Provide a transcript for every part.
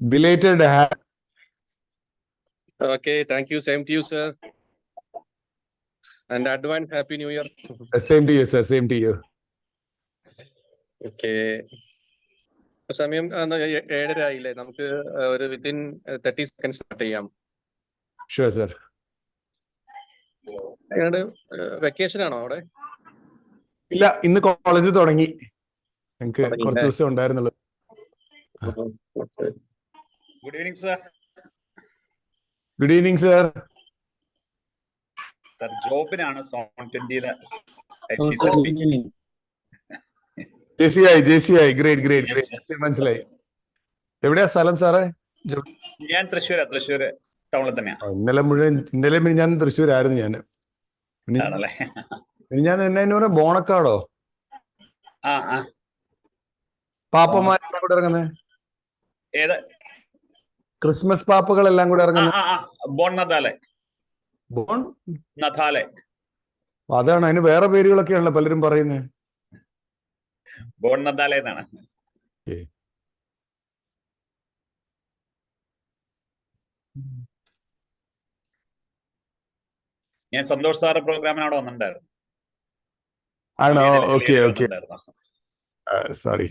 Belated Okay, thank you. Same to you, sir. And advance Happy New Year. Same to you, sir. Same to you. Okay. സമയം 7:30 ആയില്ലേ? നമുക്ക് ഒരു within 30 seconds start ചെയ്യാം. Sure, sir. Vacation ആണോ അവിടെ? ഇല്ല, ഇന്ന് കോളേജിൽ തുടങ്ങി. എനിക്ക് കുറച്ച് ദിവസം ഉണ്ടായിരുന്നുള്ളൂ. Good evening sir. Good evening sir. Sir ജോബിനാണ് സോൺ 20 JCI ഗ്രേറ്റ് മനസ്സിലായി. എവിടെയാ സ്ഥലം സാറേ? ഞാൻ തൃശ്ശൂര് ടൗണിൽ തന്നെയാണ്. ഇന്നലെ ഞാൻ തൃശ്ശൂരായിരുന്നു. ഞാൻ എന്നാ ബോണക്കാടോ പാപ്പന്മാരെല്ലാം കൂടെ ഇറങ്ങുന്നത്? ഏത് ക്രിസ്മസ് പാപ്പുകളെല്ലാം കൂടെ ഇറങ്ങുന്നത്? അതാണ്. അതിന് വേറെ പേരുകളൊക്കെയാണല്ലോ പലരും പറയുന്നത്. ഞാൻ സന്തോഷ് സാറ് പ്രോഗ്രാമിന് അവിടെ വന്നിട്ടുണ്ടായിരുന്നു. ആണോ? Okay sorry.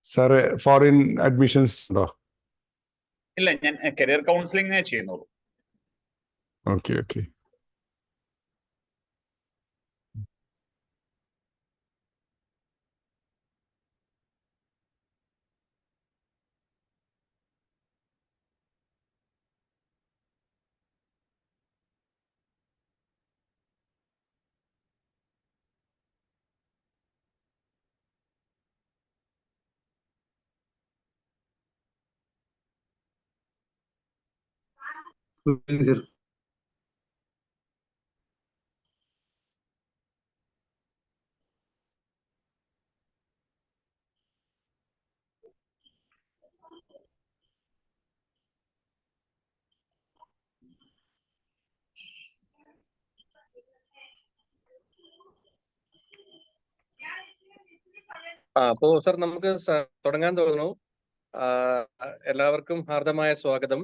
Sir foreign admissions ഉണ്ടോ? ഇല്ല, ഞാൻ കരിയർ കൗൺസിലിംഗ് ചെയ്യുന്നുള്ളൂ. ഓക്കെ അപ്പോ സർ നമുക്ക് തുടങ്ങാൻ തോന്നുന്നു. എല്ലാവർക്കും ഹാർദമായ സ്വാഗതം.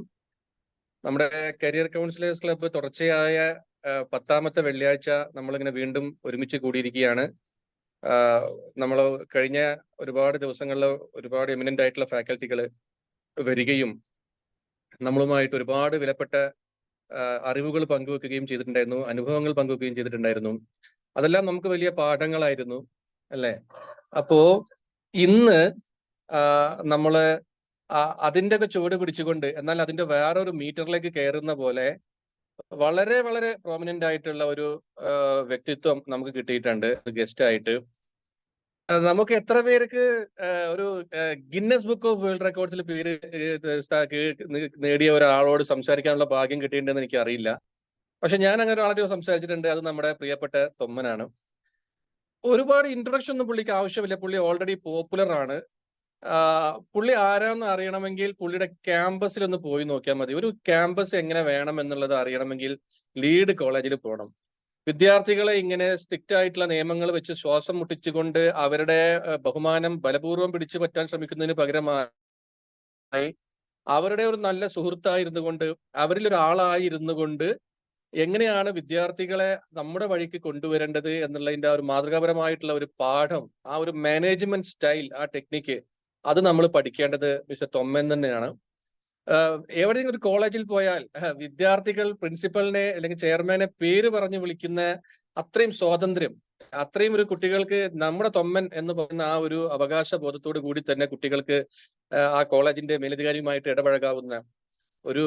നമ്മുടെ കരിയർ കൗൺസിലേഴ്സ് ക്ലബ്ബ് തുടർച്ചയായ 10ാമത്തെ വെള്ളിയാഴ്ച നമ്മളിങ്ങനെ വീണ്ടും ഒരുമിച്ച് കൂടിയിരിക്കുകയാണ്. നമ്മൾ കഴിഞ്ഞ ഒരുപാട് ദിവസങ്ങളിൽ ഒരുപാട് എമിനന്റ് ആയിട്ടുള്ള ഫാക്കൽറ്റികൾ വരികയും നമ്മളുമായിട്ട് ഒരുപാട് വിലപ്പെട്ട അറിവുകൾ പങ്കുവെക്കുകയും ചെയ്തിട്ടുണ്ടായിരുന്നു, അനുഭവങ്ങൾ പങ്കുവെക്കുകയും ചെയ്തിട്ടുണ്ടായിരുന്നു. അതെല്ലാം നമുക്ക് വലിയ പാഠങ്ങളായിരുന്നു അല്ലേ? അപ്പോ ഇന്ന് നമ്മള് അതിൻ്റെ ഒക്കെ ചുവട് പിടിച്ചുകൊണ്ട്, എന്നാൽ അതിന്റെ വേറൊരു മീറ്ററിലേക്ക് കയറുന്ന പോലെ വളരെ വളരെ പ്രോമിനന്റ് ആയിട്ടുള്ള ഒരു വ്യക്തിത്വം നമുക്ക് കിട്ടിയിട്ടുണ്ട് ഗസ്റ്റ് ആയിട്ട്. നമുക്ക് എത്ര പേർക്ക് ഒരു ഗിന്നസ് ബുക്ക് ഓഫ് വേൾഡ് റെക്കോർഡ്സിൽ പേര് നേടിയ ഒരാളോട് സംസാരിക്കാനുള്ള ഭാഗ്യം കിട്ടിയിട്ടുണ്ടെന്ന് എനിക്ക് അറിയില്ല. പക്ഷെ ഞാൻ അങ്ങനെ ഒരാളോട് സംസാരിച്ചിട്ടുണ്ട്. അത് നമ്മുടെ പ്രിയപ്പെട്ട തൊമ്മനാണ്. ഒരുപാട് ഇൻട്രൊഡക്ഷൻ ഒന്നും പുള്ളിക്ക് ആവശ്യമില്ല. പുള്ളി ഓൾറെഡി പോപ്പുലർ ആണ്. പുള്ളി ആരാന്ന് അറിയണമെങ്കിൽ പുള്ളിയുടെ ക്യാമ്പസിൽ ഒന്ന് പോയി നോക്കിയാൽ മതി. ഒരു ക്യാമ്പസ് എങ്ങനെ വേണം എന്നുള്ളത് അറിയണമെങ്കിൽ ലീഡ് കോളേജിൽ പോകണം. വിദ്യാർത്ഥികളെ ഇങ്ങനെ സ്ട്രിക്റ്റ് ആയിട്ടുള്ള നിയമങ്ങൾ വെച്ച് ശ്വാസം മുട്ടിച്ചുകൊണ്ട് അവരുടെ ബഹുമാനം ബലപൂർവ്വം പിടിച്ചു പറ്റാൻ ശ്രമിക്കുന്നതിന് പകരമായി അവരുടെ ഒരു നല്ല സുഹൃത്തായിരുന്നു കൊണ്ട്, അവരിൽ ഒരാളായി ഇരുന്നു കൊണ്ട് എങ്ങനെയാണ് വിദ്യാർത്ഥികളെ നമ്മുടെ വഴിക്ക് കൊണ്ടുവരേണ്ടത് എന്നുള്ളതിന്റെ ആ ഒരു മാതൃകാപരമായിട്ടുള്ള ഒരു പാഠം, ആ ഒരു മാനേജ്മെന്റ് സ്റ്റൈൽ, ആ ടെക്നിക്ക്, അത് നമ്മൾ പഠിക്കേണ്ടത് മിസ്റ്റർ തൊമ്മൻ തന്നെയാണ്. എവിടെയെങ്കിലും ഒരു കോളേജിൽ പോയാൽ വിദ്യാർത്ഥികൾ പ്രിൻസിപ്പലിനെ അല്ലെങ്കിൽ ചെയർമാനെ പേര് പറഞ്ഞു വിളിക്കുന്ന അത്രയും സ്വാതന്ത്ര്യം, അത്രയും ഒരു കുട്ടികൾക്ക് നമ്മുടെ തൊമ്മൻ എന്ന് പറയുന്ന ആ ഒരു അവകാശ ബോധത്തോടു കൂടി തന്നെ കുട്ടികൾക്ക് ആ കോളേജിന്റെ മേലധികാരിയുമായിട്ട് ഇടപഴകാവുന്ന ഒരു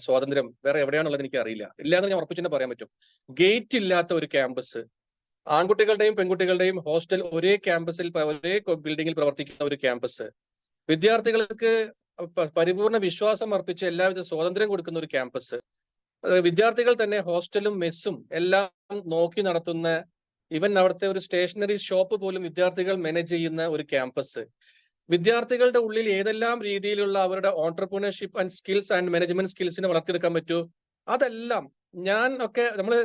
സ്വാതന്ത്ര്യം വേറെ എവിടെയാണുള്ളത് എനിക്ക് അറിയില്ല. ഇല്ലാന്ന് ഞാൻ ഉറപ്പിച്ചു തന്നെ പറയാൻ പറ്റും. ഗേറ്റ് ഇല്ലാത്ത ഒരു ക്യാമ്പസ്, ആൺകുട്ടികളുടെയും പെൺകുട്ടികളുടെയും ഹോസ്റ്റൽ ഒരേ ക്യാമ്പസിൽ, ഒരേ ബിൽഡിങ്ങിൽ പ്രവർത്തിക്കുന്ന ഒരു ക്യാമ്പസ്, വിദ്യാർത്ഥികൾക്ക് പരിപൂർണ വിശ്വാസം അർപ്പിച്ച് എല്ലാവിധ സ്വാതന്ത്ര്യം കൊടുക്കുന്ന ഒരു ക്യാമ്പസ്, വിദ്യാർത്ഥികൾ തന്നെ ഹോസ്റ്റലും മെസ്സും എല്ലാം നോക്കി നടത്തുന്ന, ഈവൻ അവിടുത്തെ ഒരു സ്റ്റേഷനറി ഷോപ്പ് പോലും വിദ്യാർത്ഥികൾ മാനേജ് ചെയ്യുന്ന ഒരു ക്യാമ്പസ്, വിദ്യാർത്ഥികളുടെ ഉള്ളിൽ ഏതെല്ലാം രീതിയിലുള്ള അവരുടെ entrepreneurship and skills and management സ്കിൽസിനെ വളർത്തിയെടുക്കാൻ പറ്റൂ, അതെല്ലാം ഞാൻ ഒക്കെ നമ്മള്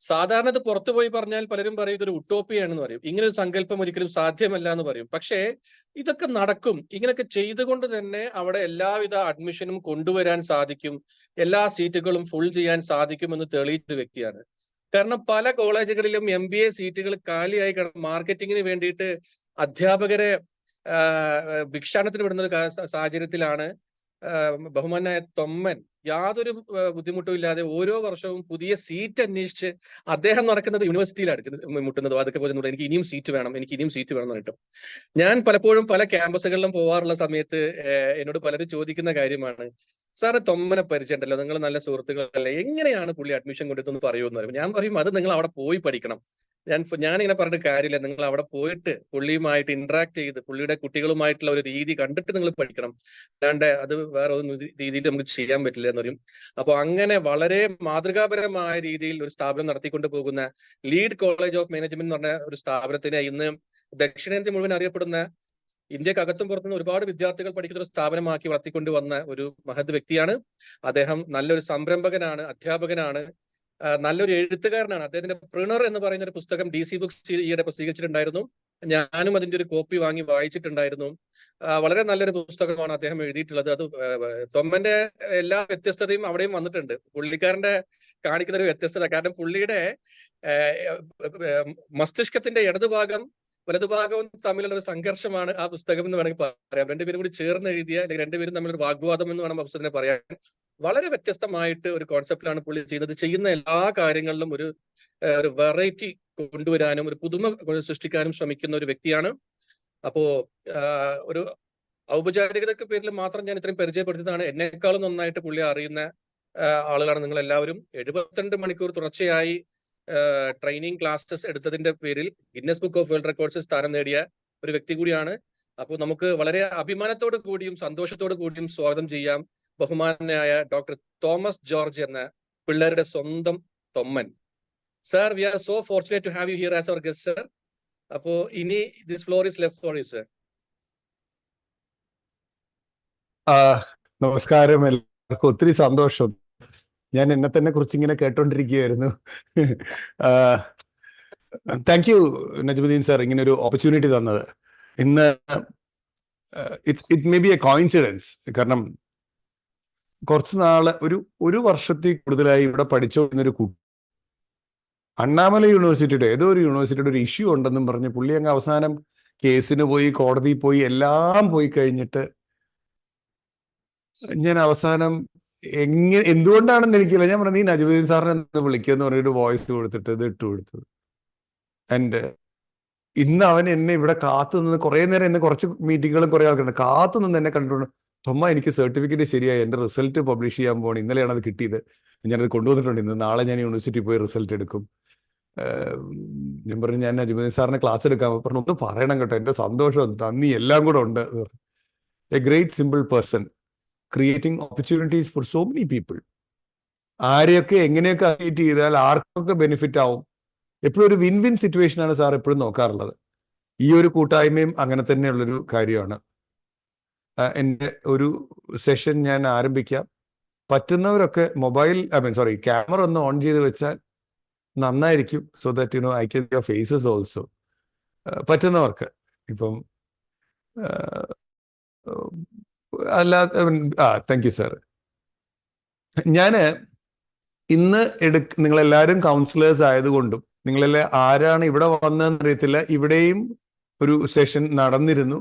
സാധാരണ ഇത് പുറത്തു പോയി പറഞ്ഞാൽ പലരും പറയും ഇതൊരു ഉട്ടോപ്പിയാണെന്ന് പറയും. ഇങ്ങനെ ഒരു സങ്കല്പം ഒരിക്കലും സാധ്യമല്ല എന്ന് പറയും. പക്ഷേ ഇതൊക്കെ നടക്കും. ഇങ്ങനെയൊക്കെ ചെയ്തുകൊണ്ട് തന്നെ അവിടെ എല്ലാവിധ അഡ്മിഷനും കൊണ്ടുവരാൻ സാധിക്കും, എല്ലാ സീറ്റുകളും ഫുൾ ചെയ്യാൻ സാധിക്കുമെന്ന് തെളിയിച്ച വ്യക്തിയാണ്. കാരണം പല കോളേജുകളിലും MBA സീറ്റുകൾ കാലിയായി മാർക്കറ്റിങ്ങിന് വേണ്ടിയിട്ട് അധ്യാപകരെ ഭിക്ഷാടനത്തിന് വിടുന്ന ഒരു സാഹചര്യത്തിലാണ് ബഹുമാനായ തൊമ്മൻ യാതൊരു ബുദ്ധിമുട്ടും ഇല്ലാതെ ഓരോ വർഷവും പുതിയ സീറ്റ് അന്വേഷിച്ച് അദ്ദേഹം നടക്കുന്നത് യൂണിവേഴ്സിറ്റിയിലാണ് മുട്ടുന്നത്. അതൊക്കെ പറയുന്നത് എനിക്ക് ഇനിയും സീറ്റ് വേണം, എനിക്ക് ഇനിയും സീറ്റ് വേണം എന്ന് പറഞ്ഞിട്ടും. ഞാൻ പലപ്പോഴും പല ക്യാമ്പസുകളിലും പോവാറുള്ള സമയത്ത് എന്നോട് പലരും ചോദിക്കുന്ന കാര്യമാണ്, സാറ് തൊമ്മനെ പരിചയമുണ്ടല്ലോ, നിങ്ങൾ നല്ല സുഹൃത്തുക്കളല്ലേ, എങ്ങനെയാണ് പുള്ളി അഡ്മിഷൻ കൊടുത്തെന്ന് പറയുമെന്ന് പറയും. ഞാൻ പറയും അത് നിങ്ങൾ അവിടെ പോയി പഠിക്കണം. ഞാനിങ്ങനെ പറഞ്ഞിട്ട് കാര്യമില്ല, നിങ്ങൾ അവിടെ പോയിട്ട് പുള്ളിയുമായിട്ട് ഇന്ററാക്ട് ചെയ്ത് പുള്ളിയുടെ കുട്ടികളുമായിട്ടുള്ള ഒരു രീതി കണ്ടിട്ട് നിങ്ങൾ പഠിക്കണം, അല്ലാണ്ട് അത് വേറെ ഒന്നും രീതിയിൽ നമുക്ക് ചെയ്യാൻ പറ്റില്ല എന്ന് പറയും. അപ്പൊ അങ്ങനെ വളരെ മാതൃകാപരമായ രീതിയിൽ ഒരു സ്ഥാപനം നടത്തിക്കൊണ്ട് പോകുന്ന ലീഡ് കോളേജ് ഓഫ് മാനേജ്മെന്റ് എന്ന് പറഞ്ഞ ഒരു സ്ഥാപനത്തിനെ ഇന്ന് ദക്ഷിണേന്ത്യ മുഴുവൻ അറിയപ്പെടുന്ന, ഇന്ത്യക്കകത്തും പുറത്തുനിന്ന് ഒരുപാട് വിദ്യാർത്ഥികൾ പഠിക്കുന്ന ഒരു സ്ഥാപനമാക്കി വളർത്തിക്കൊണ്ട് വന്ന ഒരു മഹത് വ്യക്തിയാണ് അദ്ദേഹം. നല്ലൊരു സംരംഭകനാണ്, അധ്യാപകനാണ്, നല്ലൊരു എഴുത്തുകാരനാണ്. അദ്ദേഹത്തിന്റെ പ്രിണർ എന്ന് പറയുന്ന ഒരു പുസ്തകം DC ബുക്സ് ഈയിടെ പ്രസിദ്ധീകരിച്ചിട്ടുണ്ടായിരുന്നു. ഞാനും അതിന്റെ ഒരു കോപ്പി വാങ്ങി വായിച്ചിട്ടുണ്ടായിരുന്നു. വളരെ നല്ലൊരു പുസ്തകമാണ് അദ്ദേഹം എഴുതിയിട്ടുള്ളത്. അത് തൊമ്മന്റെ എല്ലാ വ്യത്യസ്തതയും അവിടെയും വന്നിട്ടുണ്ട്. പുള്ളിക്കാരന്റെ കാണിക്കുന്ന ഒരു വ്യത്യസ്തത, കാരണം പുള്ളിയുടെ മസ്തിഷ്കത്തിന്റെ ഇടതുഭാഗം വലതുഭാഗവും തമ്മിലുള്ള ഒരു സംഘർഷമാണ് ആ പുസ്തകം എന്ന് വേണമെങ്കിൽ പറയാം. രണ്ടുപേരും കൂടി ചേർന്ന് എഴുതിയ, അല്ലെങ്കിൽ രണ്ടുപേരും തമ്മിലൊരു വാഗ്വാദം എന്ന് വേണം പുസ്തകത്തിനെ പറയാൻ. വളരെ വ്യത്യസ്തമായിട്ട് ഒരു കോൺസെപ്റ്റിലാണ് പുള്ളി ചെയ്യുന്നത്. ചെയ്യുന്ന എല്ലാ കാര്യങ്ങളിലും ഒരു വെറൈറ്റി കൊണ്ടുവരാനും ഒരു പുതുമ സൃഷ്ടിക്കാനും ശ്രമിക്കുന്ന ഒരു വ്യക്തിയാണ്. അപ്പോ ഒരു ഔപചാരികതയ്ക്ക് പേരിൽ മാത്രം ഞാൻ ഇത്രയും പരിചയപ്പെടുത്തിയതാണ്. എന്നെക്കാളും നന്നായിട്ട് പുള്ളി അറിയുന്ന ആളുകളാണ് നിങ്ങൾ എല്ലാവരും. 72 മണിക്കൂർ തുടർച്ചയായി ട്രെയിനിങ് ക്ലാസ്സസ് എടുത്തതിന്റെ പേരിൽ Guinness book of world records സ്ഥാനം നേടിയ ഒരു വ്യക്തി കൂടിയാണ്. അപ്പോൾ നമുക്ക് വളരെ അഭിമാനത്തോടു കൂടിയും സന്തോഷത്തോടു കൂടിയും സ്വാഗതം ചെയ്യാം ബഹുമാനായ ഡോക്ടർ തോമസ് ജോർജ് എന്ന പിള്ളേരുടെ സ്വന്തം Thomman. Sir, we are so fortunate to have you here as our guest sir. അപ്പോ ഇനി this floor is left for you sir. നമസ്കാരം, എല്ലാവർക്കും ഒത്തിരി സന്തോഷം. ഞാൻ എന്നെ തന്നെ കുറിച്ച് ഇങ്ങനെ കേട്ടോണ്ടിരിക്കുകയായിരുന്നു. താങ്ക് യു നജ്മുദ്ദീൻ സാർ, ഇങ്ങനെ ഒരു ഓപ്പർച്യൂണിറ്റി തന്നത്. ഇന്ന് it may be a coincidence, കാരണം കുറച്ച് നാള് ഒരു വർഷത്തിൽ കൂടുതലായി ഇവിടെ പഠിച്ചുകൊണ്ടിരുന്നൊരു കുട്ടി അണ്ണാമല യൂണിവേഴ്സിറ്റിയുടെ ഏതോ ഒരു യൂണിവേഴ്സിറ്റിയുടെ ഒരു ഇഷ്യൂ ഉണ്ടെന്നും പറഞ്ഞ് പുള്ളി അങ്ങ് അവസാനം കേസിന് പോയി, കോടതിയിൽ പോയി, എല്ലാം പോയി കഴിഞ്ഞിട്ട് ഞാൻ അവസാനം എന്തുകൊണ്ടാണെന്ന് എനിക്കില്ല, ഞാൻ പറഞ്ഞു നീ നജ്മുദ്ദീൻ സാറിനെ ഒന്ന് വിളിക്കുമെന്ന് പറഞ്ഞൊരു വോയിസ് കൊടുത്തിട്ട് ഇത് ഇട്ട് കൊടുത്തു. ആൻഡ് ഇന്ന് അവൻ എന്നെ ഇവിടെ കാത്തു നിന്ന് കുറെ നേരം, ഇന്ന് കുറച്ച് മീറ്റിങ്ങുകളും കുറെ ആൾക്കാരുണ്ട്, കാത്തു നിന്ന് എന്നെ കണ്ടുകൊണ്ട് തൊമ്മ എനിക്ക് സർട്ടിഫിക്കറ്റ് ശരിയായി, എൻ്റെ റിസൾട്ട് പബ്ലിഷ് ചെയ്യാൻ പോകണം, ഇന്നലെയാണ് അത് കിട്ടിയത്, ഞാനത് കൊണ്ടുവന്നിട്ടുണ്ട്, ഇന്ന് നാളെ ഞാൻ യൂണിവേഴ്സിറ്റി പോയി റിസൾട്ട് എടുക്കും. ഞാൻ പറഞ്ഞു ഞാൻ നജ്മുദ്ദീൻ സാറിന് ക്ലാസ് എടുക്കാൻ പറഞ്ഞു, ഒന്ന് പറയണം കേട്ടോ, എൻ്റെ സന്തോഷം നന്ദി എല്ലാം കൂടെ ഉണ്ട്. A great simple person creating opportunities for so many people. ആരെയൊക്കെ എങ്ങനെയൊക്കെ ക്രിയേറ്റ് ചെയ്താൽ ആർക്കൊക്കെ ബെനിഫിറ്റ് ആവും, എപ്പോഴും ഒരു വിൻ വിൻ സിറ്റുവേഷൻ ആണ് സാർ എപ്പോഴും നോക്കാറുള്ളത്. ഈ ഒരു കൂട്ടായ്മയും അങ്ങനെ തന്നെയുള്ളൊരു കാര്യമാണ്. എൻ്റെ ഒരു സെഷൻ ഞാൻ ആരംഭിക്കാം. പറ്റുന്നവരൊക്കെ ക്യാമറ ഒന്ന് ഓൺ ചെയ്ത് വെച്ചാൽ നന്നായിരിക്കും. So that I can your faces also. പറ്റുന്നവർക്ക് ഇപ്പം അല്ലാതെ താങ്ക് യു സാർ. ഞാൻ ഇന്ന് നിങ്ങളെല്ലാവരും കൗൺസിലേഴ്സ് ആയതുകൊണ്ടും നിങ്ങളെല്ലാം ആരാണ് ഇവിടെ വന്നതെന്ന് അറിയത്തില്ല, ഇവിടെയും ഒരു സെഷൻ നടന്നിരുന്നു.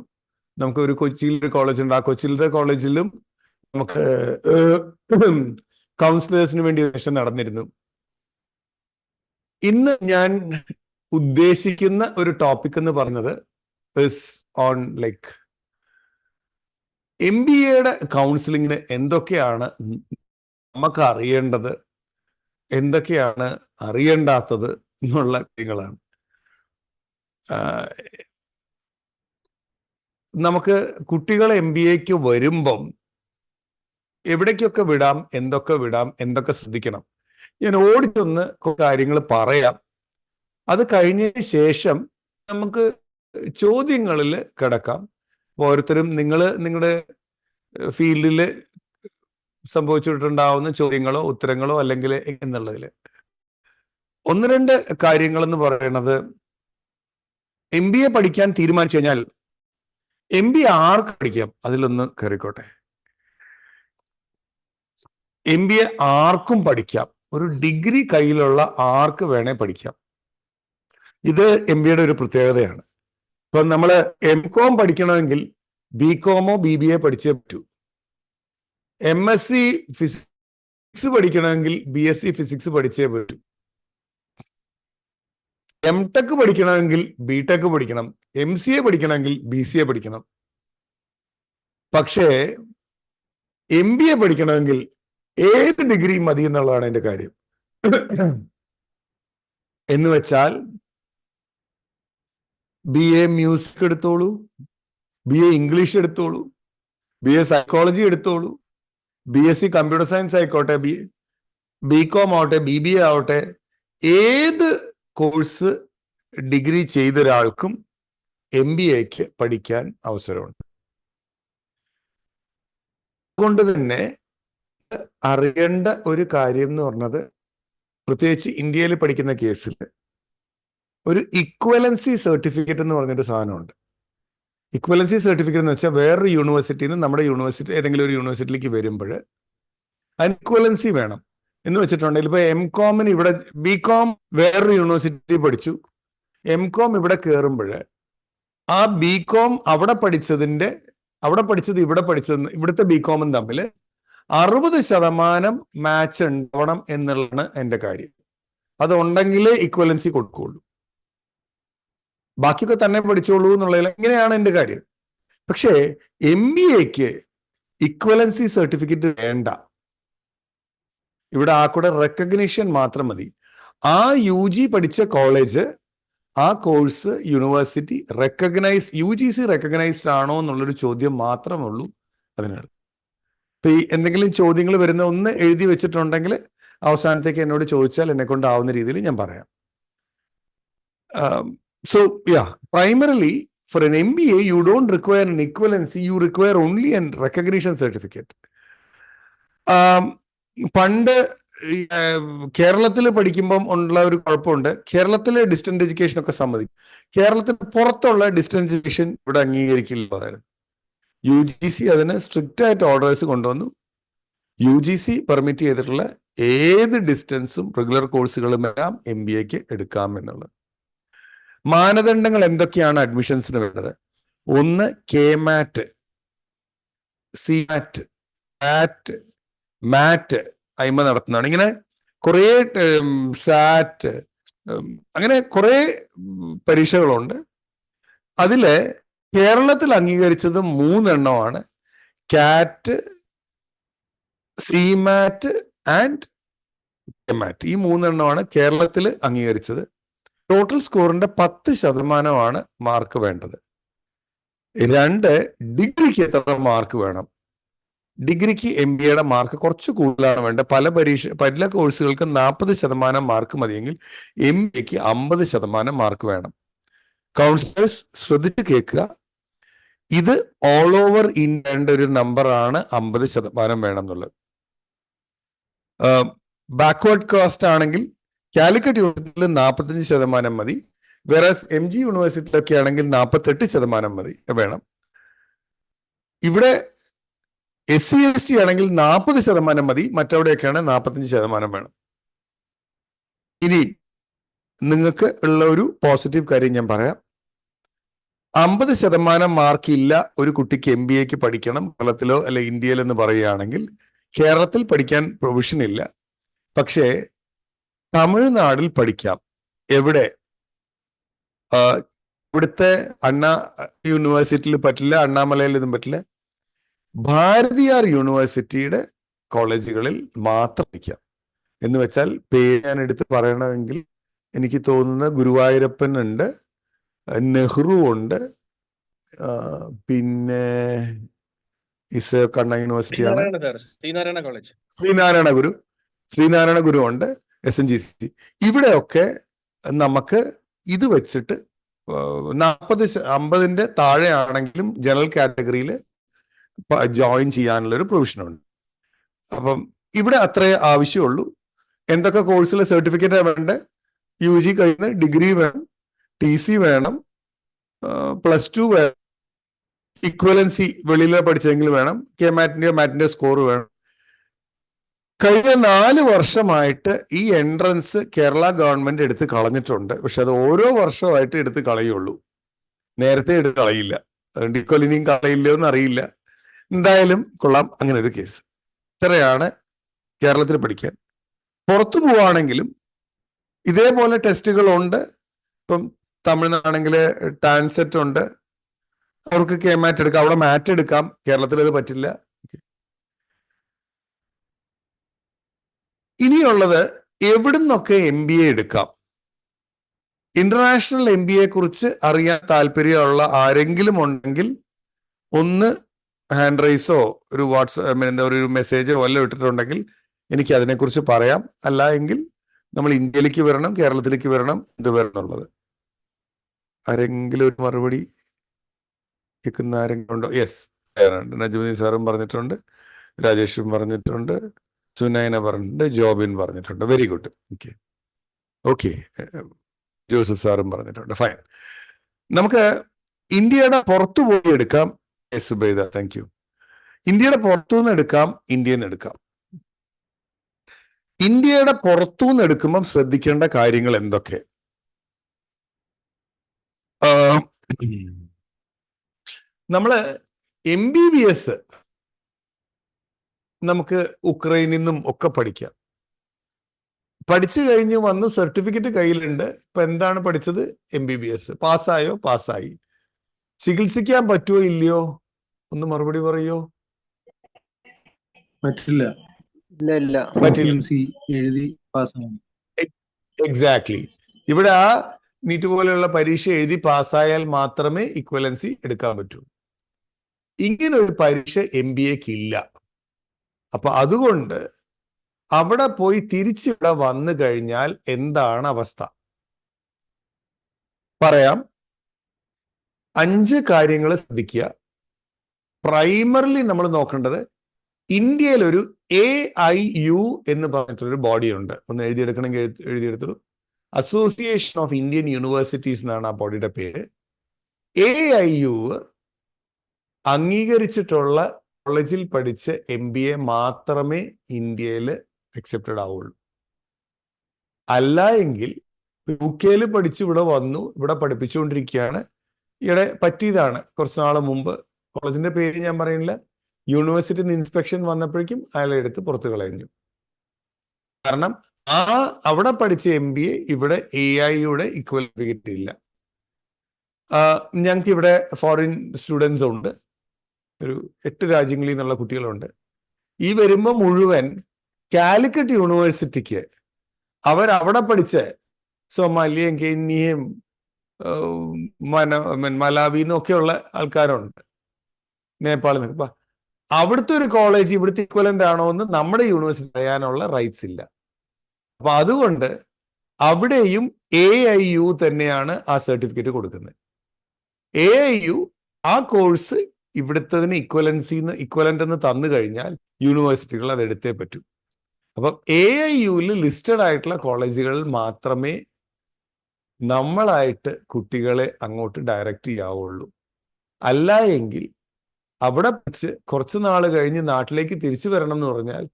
നമുക്ക് ഒരു കൊച്ചിയിൽ ഒരു കോളേജ് ഉണ്ട്, ആ കൊച്ചിയിലത്തെ കോളേജിലും നമുക്ക് കൗൺസിലേഴ്സിന് വേണ്ടി സെഷൻ നടന്നിരുന്നു. ഇന്ന് ഞാൻ ഉദ്ദേശിക്കുന്ന ഒരു ടോപ്പിക് എന്ന് പറഞ്ഞത് ഓൺ ലൈക്ക് MBAയുടെ കൗൺസിലിങ്ങിന് എന്തൊക്കെയാണ് നമുക്ക് അറിയേണ്ടത്, എന്തൊക്കെയാണ് അറിയേണ്ടാത്തത് എന്നുള്ള കാര്യങ്ങളാണ്. നമുക്ക് കുട്ടികൾ MBAക്ക് വരുമ്പം എവിടേക്കൊക്കെ വിടാം, എന്തൊക്കെ ശ്രദ്ധിക്കണം, ഞാൻ ഓടിച്ചൊന്ന് കാര്യങ്ങൾ പറയാം. അത് കഴിഞ്ഞതിന് ശേഷം നമുക്ക് ചോദ്യങ്ങളിൽ കിടക്കാം. ഓരോരുത്തരും നിങ്ങളുടെ ഫീൽഡിൽ സംഭവിച്ചിട്ടുണ്ടാവുന്ന ചോദ്യങ്ങളോ ഉത്തരങ്ങളോ അല്ലെങ്കിൽ എന്നുള്ളതിൽ ഒന്ന് രണ്ട് കാര്യങ്ങൾ എന്ന് പറയുന്നത്, MBA പഠിക്കാൻ തീരുമാനിച്ചു കഴിഞ്ഞാൽ MBA ആർക്ക് പഠിക്കാം? അതിലൊന്ന് കയറിക്കോട്ടെ. MBA ആർക്കും പഠിക്കാം. ഒരു ഡിഗ്രി കയ്യിലുള്ള ആർക്ക് വേണേ പഠിക്കാം. ഇത് MBAയുടെ ഒരു പ്രത്യേകതയാണ്. ഇപ്പൊ നമ്മൾ MCOM പഠിക്കണമെങ്കിൽ BCOMോ BBA പഠിച്ചേ പറ്റൂ. MSc ഫിസിക്സ് പഠിക്കണമെങ്കിൽ BSc ഫിസിക്സ് പഠിച്ചേ പറ്റൂ. MTech പഠിക്കണമെങ്കിൽ BTech പഠിക്കണം. MCA പഠിക്കണമെങ്കിൽ BCA പഠിക്കണം. പക്ഷേ MBA പഠിക്കണമെങ്കിൽ ഏത് ഡിഗ്രി മതി എന്നുള്ളതാണ് എൻ്റെ കാര്യം. എന്ന് വെച്ചാൽ BA മ്യൂസിക് എടുത്തോളൂ, BA ഇംഗ്ലീഷ് എടുത്തോളൂ, BA സൈക്കോളജി എടുത്തോളൂ, BSc കമ്പ്യൂട്ടർ സയൻസ് ആയിക്കോട്ടെ, BCOM ആവട്ടെ, BBA ആവട്ടെ, ഏത് കോഴ്സ് ഡിഗ്രി ചെയ്ത ഒരാൾക്കും MBAക്ക് പഠിക്കാൻ അവസരമുണ്ട്. അതുകൊണ്ട് തന്നെ അറിയേണ്ട ഒരു കാര്യം എന്ന് പറഞ്ഞത്, പ്രത്യേകിച്ച് ഇന്ത്യയിൽ പഠിക്കുന്ന കേസിൽ ഒരു ഇക്വലൻസി സർട്ടിഫിക്കറ്റ് എന്ന് പറഞ്ഞൊരു സാധനമുണ്ട്. ഇക്വലൻസി സർട്ടിഫിക്കറ്റ് എന്ന് വെച്ചാൽ വേറൊരു യൂണിവേഴ്സിറ്റിയിൽ നിന്ന് നമ്മുടെ യൂണിവേഴ്സിറ്റി ഏതെങ്കിലും ഒരു യൂണിവേഴ്സിറ്റിയിലേക്ക് വരുമ്പോൾ അതിന് ഇക്വലൻസി വേണം എന്ന് വെച്ചിട്ടുണ്ടെങ്കിൽ, ഇപ്പൊ MCOMന് ഇവിടെ BCOM വേറൊരു യൂണിവേഴ്സിറ്റി പഠിച്ചു, MCOM ഇവിടെ കയറുമ്പോൾ ആ BCOM അവിടെ പഠിച്ചത് ഇവിടെ പഠിച്ചത് ഇവിടുത്തെ BCOMും തമ്മിൽ 60% മാച്ച് ഉണ്ടാവണം എന്നുള്ളതാണ് എൻ്റെ കാര്യം. അതുണ്ടെങ്കിലേ ഇക്വലൻസി കൊടുക്കുള്ളൂ. ബാക്കിയൊക്കെ തന്നെ പഠിച്ചോളൂ എന്നുള്ളതിൽ ഇങ്ങനെയാണ് എൻ്റെ കാര്യം. പക്ഷേ MBAക്ക് ഇക്വലൻസി സർട്ടിഫിക്കറ്റ് വേണ്ട. ഇവിടെ ആ കൂടെ റെക്കഗ്നിഷൻ മാത്രം മതി. ആ UG പഠിച്ച കോളേജ്, ആ കോഴ്സ് യൂണിവേഴ്സിറ്റി UGC റെക്കഗ്നൈസ്ഡ് ആണോ എന്നുള്ളൊരു ചോദ്യം മാത്രമേ ഉള്ളൂ അതിനാണ്. ഇപ്പൊ ഈ എന്തെങ്കിലും ചോദ്യങ്ങൾ വരുന്ന ഒന്ന് എഴുതി വെച്ചിട്ടുണ്ടെങ്കിൽ അവസാനത്തേക്ക് എന്നോട് ചോദിച്ചാൽ എന്നെ കൊണ്ടാവുന്ന രീതിയിൽ ഞാൻ പറയാം. So yeah, primarily for an MBA you don't require an equivalency, you require only a recognition certificate. പണ്ട് കേരളത്തിൽ പഠിക്കുമ്പം ഉള്ള ഒരു കുഴപ്പമുണ്ട്. കേരളത്തിലെ ഡിസ്റ്റന്റ് എഡ്യൂക്കേഷൻ ഒക്കെ സമ്മതിക്കും. കേരളത്തിന് പുറത്തുള്ള ഡിസ്റ്റന്റ് എഡ്യൂക്കേഷൻ ഇവിടെ അംഗീകരിക്കില്ലായിരുന്നു. UGC അതിന് സ്ട്രിക്റ്റ് ആയിട്ട് ഓർഡേഴ്സ് കൊണ്ടുവന്നു. UGC പെർമിറ്റ് ചെയ്തിട്ടുള്ള ഏത് ഡിസ്റ്റൻസും റെഗുലർ കോഴ്സുകളും എല്ലാം MBAക്ക് എടുക്കാം എന്നുള്ളത്. മാനദണ്ഡങ്ങൾ എന്തൊക്കെയാണ് അഡ്മിഷൻസിന് വേണ്ടത്? ഒന്ന് KMAT, CMAT, CAT, MAT അയിമ നടത്തുന്നതാണ്. ഇങ്ങനെ കുറേ SAT, അങ്ങനെ കുറേ പരീക്ഷകളുണ്ട്. അതില് കേരളത്തിൽ അംഗീകരിച്ചത് 3 എണ്ണമാണ്: CAT, CMAT ആൻഡ് KMAT. ഈ 3 എണ്ണമാണ് കേരളത്തിൽ അംഗീകരിച്ചത്. ടോട്ടൽ സ്കോറിന്റെ 10% മാർക്ക് വേണ്ടത്. 2, ഡിഗ്രിക്ക് എത്ര മാർക്ക് വേണം? ഡിഗ്രിക്ക് MBAയുടെ മാർക്ക് കുറച്ച് കൂടുതലാണ് വേണ്ടത്. പല കോഴ്സുകൾക്ക് 40% മാർക്ക് മതിയെങ്കിൽ MBAക്ക് 50% മാർക്ക് വേണം. കൗൺസിലേഴ്സ് ശ്രദ്ധിച്ച് കേൾക്കുക, ഇത് ഓൾ ഓവർ ഇന്ത്യയുടെ ഒരു നമ്പറാണ് 50% വേണം എന്നുള്ളത്. ബാക്ക്വേർഡ് കാസ്റ്റ് ആണെങ്കിൽ കാലിക്കറ്റ് യൂണിവേഴ്സിറ്റിയിൽ 45% മതി. വേറെ MG യൂണിവേഴ്സിറ്റിയിലൊക്കെ ആണെങ്കിൽ 48% മതി വേണം. ഇവിടെ SC ST ആണെങ്കിൽ 40% മതി, മറ്റവിടെയൊക്കെയാണ് 45% വേണം. ഇനി നിങ്ങൾക്ക് ഉള്ള ഒരു പോസിറ്റീവ് കാര്യം ഞാൻ പറയാം. 50% മാർക്ക് ഇല്ല ഒരു കുട്ടിക്ക് MBAക്ക് പഠിക്കണം കേരളത്തിലോ അല്ലെ ഇന്ത്യയിലോ എന്ന് പറയുകയാണെങ്കിൽ, കേരളത്തിൽ പഠിക്കാൻ പ്രൊവിഷൻ ഇല്ല. പക്ഷേ തമിഴ്നാട്ടിൽ പഠിക്കാം. എവിടെ? ഇവിടുത്തെ അണ്ണാ യൂണിവേഴ്സിറ്റിയിൽ പറ്റില്ല, അണ്ണാമലയിൽ ഇതും പറ്റില്ല. ഭാരതിയാർ യൂണിവേഴ്സിറ്റിയുടെ കോളേജുകളിൽ മാത്രം പഠിക്കാം. എന്ന് വെച്ചാൽ പേര് ഞാൻ എടുത്ത് പറയണമെങ്കിൽ എനിക്ക് തോന്നുന്ന ഗുരുവായൂരപ്പൻ ഉണ്ട്, നെഹ്റു ഉണ്ട്, പിന്നെ കണ്ണ യൂണിവേഴ്സിറ്റിയാണ്, ശ്രീനാരായണ ഗുരു ഉണ്ട്, SNGC. ഇവിടെയൊക്കെ നമുക്ക് ഇത് വെച്ചിട്ട് 50 താഴെ ആണെങ്കിലും ജനറൽ കാറ്റഗറിയിൽ ജോയിൻ ചെയ്യാനുള്ള ഒരു പ്രൊവിഷനുണ്ട്. അപ്പം ഇവിടെ അത്രേ ആവശ്യമുള്ളൂ. എന്തൊക്കെ കോഴ്സിൽ സർട്ടിഫിക്കറ്റ് വേണ്ടേ? UG കഴിഞ്ഞ് ഡിഗ്രി വേണം, TC വേണം, +2 വേണം, ഇക്വലൻസി വെളിയിൽ പഠിച്ചെങ്കിൽ വേണം, മാറ്റിന്റെ സ്കോർ വേണം. കഴിഞ്ഞ 4 വർഷമായിട്ട് ഈ എൻട്രൻസ് കേരള ഗവൺമെന്റ് എടുത്ത് കളഞ്ഞിട്ടുണ്ട്. പക്ഷെ അത് ഓരോ വർഷമായിട്ട് എടുത്ത് കളയുള്ളൂ, നേരത്തെ എടുത്ത് കളയില്ല. അതുകൊണ്ട് ഇക്കൊല്ലിനിയും കളയില്ലോ എന്ന് അറിയില്ല. എന്തായാലും കൊള്ളാം അങ്ങനെ ഒരു കേസ്. ഇത്രയാണ് കേരളത്തിൽ പഠിക്കാൻ. പുറത്തു പോവാണെങ്കിലും ഇതേപോലെ ടെസ്റ്റുകളുണ്ട്. ഇപ്പം തമിഴ്നാണെങ്കിൽ ടാൻസെറ്റ് ഉണ്ട്, അവർക്ക് KMAT എടുക്കാം, അവിടെ മാറ്റ് എടുക്കാം. കേരളത്തിൽ അത് പറ്റില്ല. ഇനിയുള്ളത് എവിടുന്നൊക്കെ MBA എടുക്കാം. ഇന്റർനാഷണൽ MBA കുറിച്ച് അറിയാൻ താല്പര്യമുള്ള ആരെങ്കിലും ഉണ്ടെങ്കിൽ ഒന്ന് ഹാൻഡ് റൈസോ ഒരു ഒരു മെസ്സേജോ വല്ലതും ഇട്ടിട്ടുണ്ടെങ്കിൽ എനിക്ക് അതിനെക്കുറിച്ച് പറയാം. അല്ല എങ്കിൽ നമ്മൾ ഇന്ത്യയിലേക്ക് വരണം, കേരളത്തിലേക്ക് വരണം, എന്ത് വരണമെന്നുള്ളത്. ആരെങ്കിലും ഒരു മറുപടി കേൾക്കുന്ന ആരെങ്കിലും ഉണ്ടോ? യെസ്, നജ്മുദ്ദീൻ സാറും പറഞ്ഞിട്ടുണ്ട്, രാജേഷും പറഞ്ഞിട്ടുണ്ട്, സുനൈന പറഞ്ഞിട്ടുണ്ട്, ജോബിൻ പറഞ്ഞിട്ടുണ്ട്. Very good. ഓക്കെ, ജോസഫ് സാറും പറഞ്ഞിട്ടുണ്ട്. ഫൈൻ. നമുക്ക് ഇന്ത്യയുടെ പുറത്തു പോയി എടുക്കാം. Zubaida, thank you. ഇന്ത്യയുടെ പുറത്തുനിന്ന് എടുക്കാം, ഇന്ത്യയിൽ നിന്ന് എടുക്കാം. ഇന്ത്യയുടെ പുറത്തുനിന്ന് എടുക്കുമ്പം ശ്രദ്ധിക്കേണ്ട കാര്യങ്ങൾ എന്തൊക്കെ? നമ്മള് MBBS നമുക്ക് ഉക്രൈനിൽ നിന്നും ഒക്കെ പഠിക്കാം. പഠിച്ചു കഴിഞ്ഞ് വന്ന് സർട്ടിഫിക്കറ്റ് കയ്യിലുണ്ട്. ഇപ്പൊ എന്താണ് പഠിച്ചത്? MBBS. പാസ്സായോ? പാസ്സായി. ചികിത്സിക്കാൻ പറ്റുമോ ഇല്ലയോ? ഒന്ന് മറുപടി പറയോ? പറ്റില്ല. എഴുതി പാസ്സാവും. എക്സാക്ട്ലി. ഇവിടെ ആ നീറ്റ് പോലെയുള്ള പരീക്ഷ എഴുതി പാസ്സായാൽ മാത്രമേ ഇക്വലൻസി എടുക്കാൻ പറ്റൂ. ഇങ്ങനെ ഒരു പരീക്ഷ MBAക്ക് ഇല്ല. അപ്പൊ അതുകൊണ്ട് അവിടെ പോയി തിരിച്ചിവിടെ വന്നു കഴിഞ്ഞാൽ എന്താണ് അവസ്ഥ പറയാം. 5 കാര്യങ്ങൾ ശ്രദ്ധിക്കുക. പ്രൈമറിലി നമ്മൾ നോക്കേണ്ടത്, ഇന്ത്യയിൽ ഒരു AIU എന്ന് പറഞ്ഞിട്ടൊരു ബോഡി ഉണ്ട്. ഒന്ന് എഴുതിയെടുക്കണമെങ്കിൽ എഴുതിയെടുത്തുള്ളൂ. അസോസിയേഷൻ ഓഫ് ഇന്ത്യൻ യൂണിവേഴ്സിറ്റീസ് എന്നാണ് ആ ബോഡിയുടെ പേര്. AIU അംഗീകരിച്ചിട്ടുള്ള കോളേജിൽ പഠിച്ച് MBA മാത്രമേ ഇന്ത്യയിൽ അക്സെപ്റ്റഡ് ആവുള്ളൂ. അല്ല എങ്കിൽ UK പഠിച്ചു ഇവിടെ വന്നു, ഇവിടെ പഠിപ്പിച്ചുകൊണ്ടിരിക്കുകയാണ്. ഇവിടെ പറ്റിയതാണ് കുറച്ച് നാൾ മുമ്പ്. കോളേജിന്റെ പേര് ഞാൻ പറയുന്നില്ല. യൂണിവേഴ്സിറ്റി ഇൻസ്പെക്ഷൻ വന്നപ്പോഴേക്കും അയാളെ എടുത്ത് പുറത്തു കളഞ്ഞു. കാരണം അവിടെ പഠിച്ച MBA ഇവിടെ AIയുടെ ഇക്വലിഫിക്കറ്റ് ഇല്ല. ഞങ്ങൾക്ക് ഇവിടെ ഫോറിൻ സ്റ്റുഡൻസ് ഉണ്ട്, ഒരു 8 രാജ്യങ്ങളിൽ നിന്നുള്ള കുട്ടികളുണ്ട്. ഈ വരുമ്പോൾ മുഴുവൻ കാലിക്കറ്റ് യൂണിവേഴ്സിറ്റിക്ക് അവരവിടെ പഠിച്ച സൊമാലിയയും കെന്യയും മലാവിന്നും ഒക്കെയുള്ള ആൾക്കാരുണ്ട്, നേപ്പാളിൽ നിന്ന്. അവിടുത്തെ ഒരു കോളേജ് ഇവിടുത്തെ ഇക്വലന്റ് ആണോ എന്ന് നമ്മുടെ യൂണിവേഴ്സിറ്റി അറിയാനുള്ള റൈറ്റ്സ് ഇല്ല. അപ്പൊ അതുകൊണ്ട് അവിടെയും AIU തന്നെയാണ് ആ സർട്ടിഫിക്കറ്റ് കൊടുക്കുന്നത്. AIU ആ കോഴ്സ് ഇവിടുത്തതിന് ഇക്വലന്റ് എന്ന് തന്നു കഴിഞ്ഞാൽ യൂണിവേഴ്സിറ്റികൾ അത് എടുത്തേ പറ്റൂ. അപ്പം AIUയിൽ ലിസ്റ്റഡ് ആയിട്ടുള്ള കോളേജുകളിൽ മാത്രമേ നമ്മളായിട്ട് കുട്ടികളെ അങ്ങോട്ട് ഡയറക്റ്റ് ചെയ്യാവുള്ളൂ. അല്ല എങ്കിൽ അവിടെ വെച്ച് കുറച്ച് നാൾ കഴിഞ്ഞ് നാട്ടിലേക്ക് തിരിച്ചു വരണം എന്ന് പറഞ്ഞാൽ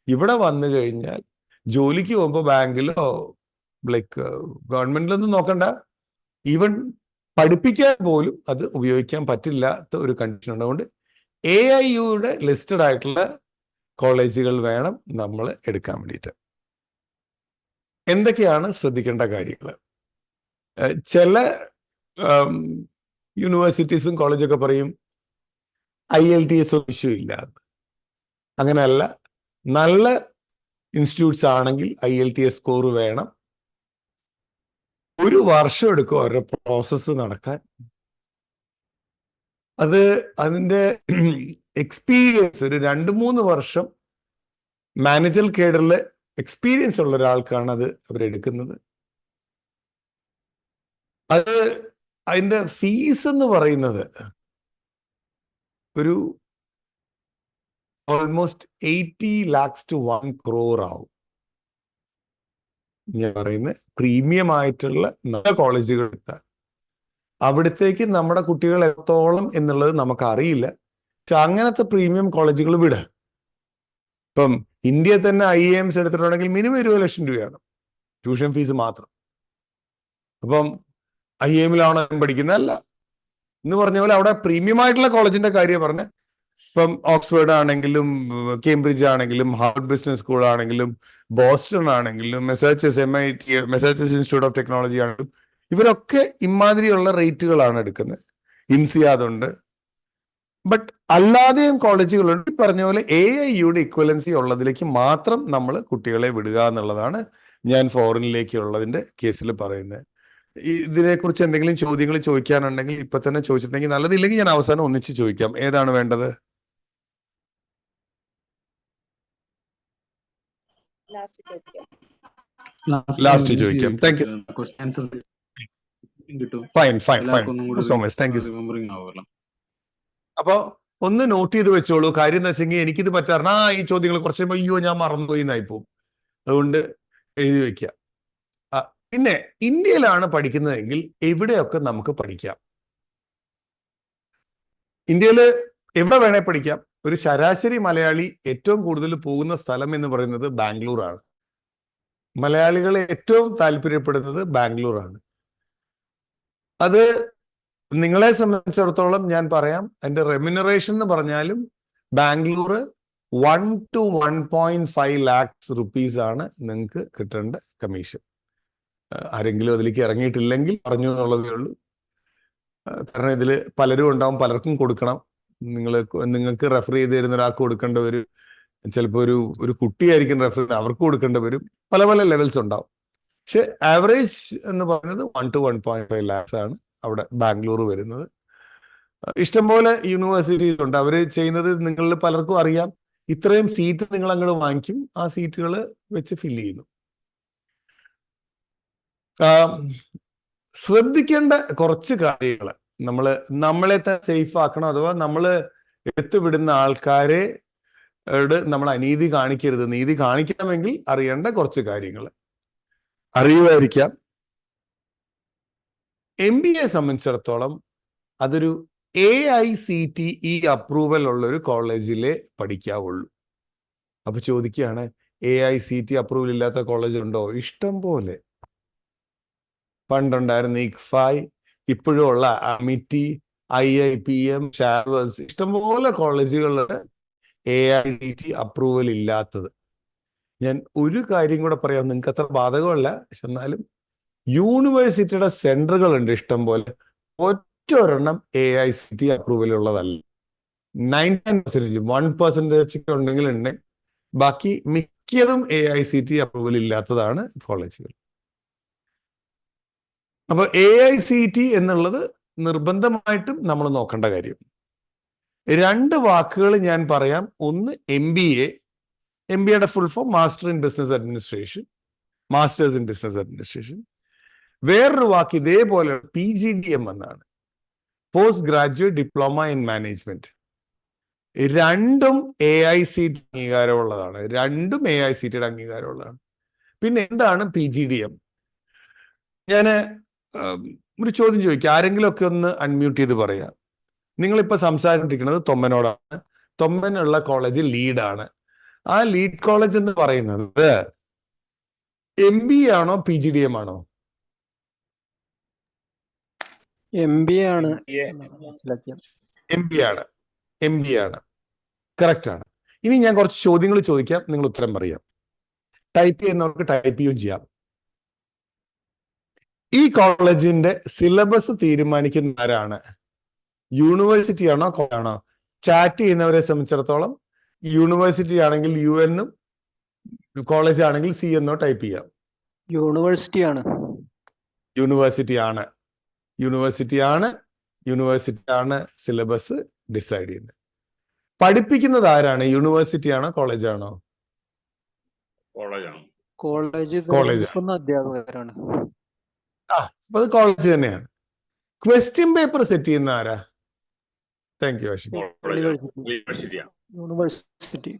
ഇവിടെ വന്നു കഴിഞ്ഞാൽ ജോലിക്ക് പോകുമ്പോൾ ബാങ്കിലോ ഗവൺമെന്റിലൊന്നും നോക്കണ്ട, ഈവൻ പഠിപ്പിക്കാൻ പോലും അത് ഉപയോഗിക്കാൻ പറ്റില്ലാത്ത ഒരു കണ്ടീഷൻ ഉണ്ട്. അതുകൊണ്ട് AIUയുടെ ലിസ്റ്റഡ് ആയിട്ടുള്ള കോളേജുകൾ വേണം നമ്മൾ എടുക്കാൻ വേണ്ടിയിട്ട്. എന്തൊക്കെയാണ് ശ്രദ്ധിക്കേണ്ട കാര്യങ്ങൾ? ചില യൂണിവേഴ്സിറ്റീസും കോളേജൊക്കെ പറയും IELTS ഇഷ്യൂ ഇല്ല. അങ്ങനെയല്ല. നല്ല ഇൻസ്റ്റിറ്റ്യൂട്ട്സ് ആണെങ്കിൽ IELTS സ്കോർ വേണം. 1 വർഷം എടുക്കും അവരുടെ പ്രോസസ്സ് നടക്കാൻ. അതിൻ്റെ എക്സ്പീരിയൻസ് ഒരു 2-3 വർഷം മാനേജർ കേഡറിൽ എക്സ്പീരിയൻസ് ഉള്ള ഒരാൾക്കാണ് അത് അവരെടുക്കുന്നത്. അതിൻ്റെ ഫീസ് എന്ന് പറയുന്നത് ഒരു ഓൾമോസ്റ്റ് 80 lakhs to 1 crore ആവും. ഞാൻ പറയുന്നത് പ്രീമിയം ആയിട്ടുള്ള നല്ല കോളേജുകൾ എടുത്താൽ അവിടത്തേക്ക് നമ്മുടെ കുട്ടികൾ എത്തോളം എന്നുള്ളത് നമുക്ക് അറിയില്ല. പക്ഷെ അങ്ങനത്തെ പ്രീമിയം കോളേജുകൾ വിടുക. ഇപ്പം ഇന്ത്യയിൽ തന്നെ IIMs എടുത്തിട്ടുണ്ടെങ്കിൽ മിനിമം 20 ലക്ഷം രൂപയാണ് ട്യൂഷൻ ഫീസ് മാത്രം. അപ്പം IIM-ലാണോ പഠിക്കുന്നത്? അല്ല. എന്ന് പറഞ്ഞ പോലെ അവിടെ പ്രീമിയം ആയിട്ടുള്ള കോളേജിന്റെ കാര്യം പറഞ്ഞ് ഇപ്പം ഓക്സ്ഫോർഡ് ആണെങ്കിലും കേംബ്രിഡ്ജ് ആണെങ്കിലും ഹാർവർഡ് ബിസിനസ് സ്കൂൾ ആണെങ്കിലും ബോസ്റ്റൺ ആണെങ്കിലും MIT Massachusetts institute of technology ആണെങ്കിലും ഇവരൊക്കെ ഇമാതിരിയുള്ള റേറ്റുകളാണ് എടുക്കുന്നത്. INSEAD ഉണ്ട്. ബട്ട് അല്ലാതെയും കോളേജുകളുണ്ട്. പറഞ്ഞ പോലെ AIUടെ ഇക്വലൻസി ഉള്ളതിലേക്ക് മാത്രം നമ്മൾ കുട്ടികളെ വിടുക എന്നുള്ളതാണ് ഞാൻ ഫോറിനിലേക്കുള്ളതിന്റെ കേസിൽ പറയുന്നത്. ഇതിനെക്കുറിച്ച് എന്തെങ്കിലും ചോദ്യങ്ങൾ ചോദിക്കാനുണ്ടെങ്കിൽ ഇപ്പൊ തന്നെ ചോദിച്ചിട്ടുണ്ടെങ്കിൽ നല്ലതില്ലെങ്കിൽ ഞാൻ അവസാനം ഒന്നിച്ച് ചോദിക്കാം. ഏതാണ് വേണ്ടത്? ലാസ്റ്റ് ചോദിക്കാം. Thank you. Fine. Thank you. അപ്പൊ ഒന്ന് നോട്ട് ചെയ്ത് വെച്ചോളൂ. കാര്യം എന്താ വെച്ചെങ്കിൽ എനിക്കിത് പറ്റാറുണ്ട്. ഈ ചോദ്യങ്ങൾ കുറച്ച് കഴിയുമ്പോൾ അയ്യോ ഞാൻ മറന്നുപോയി എന്നായി പോകും. അതുകൊണ്ട് എഴുതി വെക്കുക. പിന്നെ ഇന്ത്യയിലാണ് പഠിക്കുന്നതെങ്കിൽ എവിടെയൊക്കെ നമുക്ക് പഠിക്കാം. ഇന്ത്യയിൽ എവിടെ വേണേ പഠിക്കാം. ഒരു ശരാശരി മലയാളി ഏറ്റവും കൂടുതൽ പോകുന്ന സ്ഥലം എന്ന് പറയുന്നത് ബാംഗ്ലൂർ ആണ്. മലയാളികൾ ഏറ്റവും താല്പര്യപ്പെടുന്നത് ബാംഗ്ലൂർ ആണ്. അത് നിങ്ങളെ സംബന്ധിച്ചിടത്തോളം ഞാൻ പറയാം, എൻ്റെ റെമ്യൂണറേഷൻ എന്ന് പറഞ്ഞാലും ബാംഗ്ലൂർ 1 to 1.5 lakhs rupees ആണ് നിങ്ങൾക്ക് കിട്ടേണ്ട കമ്മീഷൻ. ആരെങ്കിലും അതിലേക്ക് ഇറങ്ങിയിട്ടില്ലെങ്കിൽ പറഞ്ഞു എന്നുള്ളതേ ഉള്ളൂ. കാരണം ഇതിൽ പലരും ഉണ്ടാവും, പലർക്കും കൊടുക്കണം. നിങ്ങൾക്ക് റെഫർ ചെയ്ത് തരുന്ന ഒരാൾക്ക് കൊടുക്കേണ്ട വരും. ചിലപ്പോൾ ഒരു കുട്ടിയായിരിക്കും റെഫർ ചെയ്യുന്നത്, അവർക്ക് കൊടുക്കേണ്ട വരും. പല പല ലെവൽസ് ഉണ്ടാവും. പക്ഷെ ആവറേജ് എന്ന് പറയുന്നത് 1 to 1.5 lakhs ആണ് അവിടെ ബാംഗ്ലൂർ വരുന്നത്. ഇഷ്ടംപോലെ യൂണിവേഴ്സിറ്റീസ് ഉണ്ട്. അവർ ചെയ്യുന്നത് നിങ്ങളിൽ പലർക്കും അറിയാം. ഇത്രയും സീറ്റ് നിങ്ങൾ അങ്ങോട്ട് വാങ്ങിക്കും, ആ സീറ്റുകൾ വെച്ച് ഫില്ല് ചെയ്യുന്നു. ശ്രദ്ധിക്കേണ്ട കുറച്ച് കാര്യങ്ങൾ നമ്മളെ സേഫ് ആക്കണം. അഥവാ നമ്മൾ എടുത്തുവിടുന്ന ആൾക്കാരെ നമ്മൾ അനീതി കാണിക്കരുത്. നീതി കാണിക്കണമെങ്കിൽ അറിയേണ്ട കുറച്ച് കാര്യങ്ങൾ അറിയുമായിരിക്കാം. MBA സംബന്ധിച്ചിടത്തോളം അതൊരു AICTE അപ്രൂവൽ ഉള്ള ഒരു കോളേജിലെ പഠിക്കാവുള്ളൂ. അപ്പൊ ചോദിക്കുകയാണ്, AICTE അപ്രൂവൽ ഇല്ലാത്ത കോളേജ് ഉണ്ടോ? ഇഷ്ടം പോലെ. പണ്ടുണ്ടായിരുന്ന ICFI, ഇപ്പോഴും ഉള്ള AMITI, IIPM, ഷാർവേഴ്സ്, ഇഷ്ടംപോലെ കോളേജുകളുടെ AICTE അപ്രൂവൽ ഇല്ലാത്തത്. ഞാൻ ഒരു കാര്യം കൂടെ പറയാം, നിങ്ങൾക്ക് അത്ര ബാധകമല്ല, പക്ഷെ എന്നാലും യൂണിവേഴ്സിറ്റിയുടെ സെന്ററുകളുണ്ട് ഇഷ്ടം പോലെ. ഒറ്റൊരെണ്ണം AICTE അപ്രൂവൽ ഉള്ളതല്ല. 99%, 1% ഉണ്ടെങ്കിൽ ഉണ്ട്. ബാക്കി മിക്കതും AICTE അപ്രൂവൽ ഇല്ലാത്തതാണ് കോളേജുകൾ. അപ്പൊ AICTE എന്നുള്ളത് നിർബന്ധമായിട്ടും നമ്മൾ നോക്കേണ്ട കാര്യം. 2 വാക്കുകൾ ഞാൻ പറയാം. ഒന്ന് MBA-യുടെ full form master in business administration, masters in business administration. വേറൊരു വാക്ക് ഇതേപോലെ PGDM എന്നാണ്, post graduate diploma in management. രണ്ടും AICTE അംഗീകാരമുള്ളതാണ്. രണ്ടും AICTEയുടെ അംഗീകാരമുള്ളതാണ്. പിന്നെ എന്താണ് PGDM? ഞാൻ ഒരു ചോദ്യം ചോദിക്കാം. ആരെങ്കിലും ഒക്കെ ഒന്ന് അൺമ്യൂട്ട് ചെയ്ത് പറയാം. നിങ്ങളിപ്പോ സംസാരിച്ചിരിക്കുന്നത് തൊമ്മനോടാണ്. തൊമ്മനുള്ള കോളേജ് ലീഡാണ്. ആ ലീഡ് കോളേജ് എന്ന് പറയുന്നത് MBA ആണോ PGDM ആണോ? MBA ആണ്. MBA ആണ്. കറക്റ്റ് ആണ്. ഇനി ഞാൻ കുറച്ച് ചോദ്യങ്ങൾ ചോദിക്കാം, നിങ്ങൾ ഉത്തരം പറയാം. ടൈപ്പ് ചെയ്യുന്നവർക്ക് ടൈപ്പ് ചെയ്യുകയും ചെയ്യാം. ഈ കോളേജിന്റെ സിലബസ് തീരുമാനിക്കുന്ന ആരാണ്? യൂണിവേഴ്സിറ്റി ആണോ ആണോ? ചാറ്റ് ചെയ്യുന്നവരെ സംബന്ധിച്ചിടത്തോളം യൂണിവേഴ്സിറ്റി ആണെങ്കിൽ UN, കോളേജ് ആണെങ്കിൽ C എന്നോ ടൈപ്പ് ചെയ്യാം. യൂണിവേഴ്സിറ്റി ആണ് സിലബസ് ഡിസൈഡ് ചെയ്യുന്നത്. പഠിപ്പിക്കുന്നത് ആരാണ്? യൂണിവേഴ്സിറ്റി ആണോ കോളേജ് ആണോ? കോളേജ് അധ്യാപകരാണ്. അപ്പൊ അത് കോളേജ് തന്നെയാണ്. ക്വസ്റ്റ്യൻ പേപ്പർ സെറ്റ് ചെയ്യുന്ന ആരാ? Thank you. യൂണിവേഴ്സിറ്റി.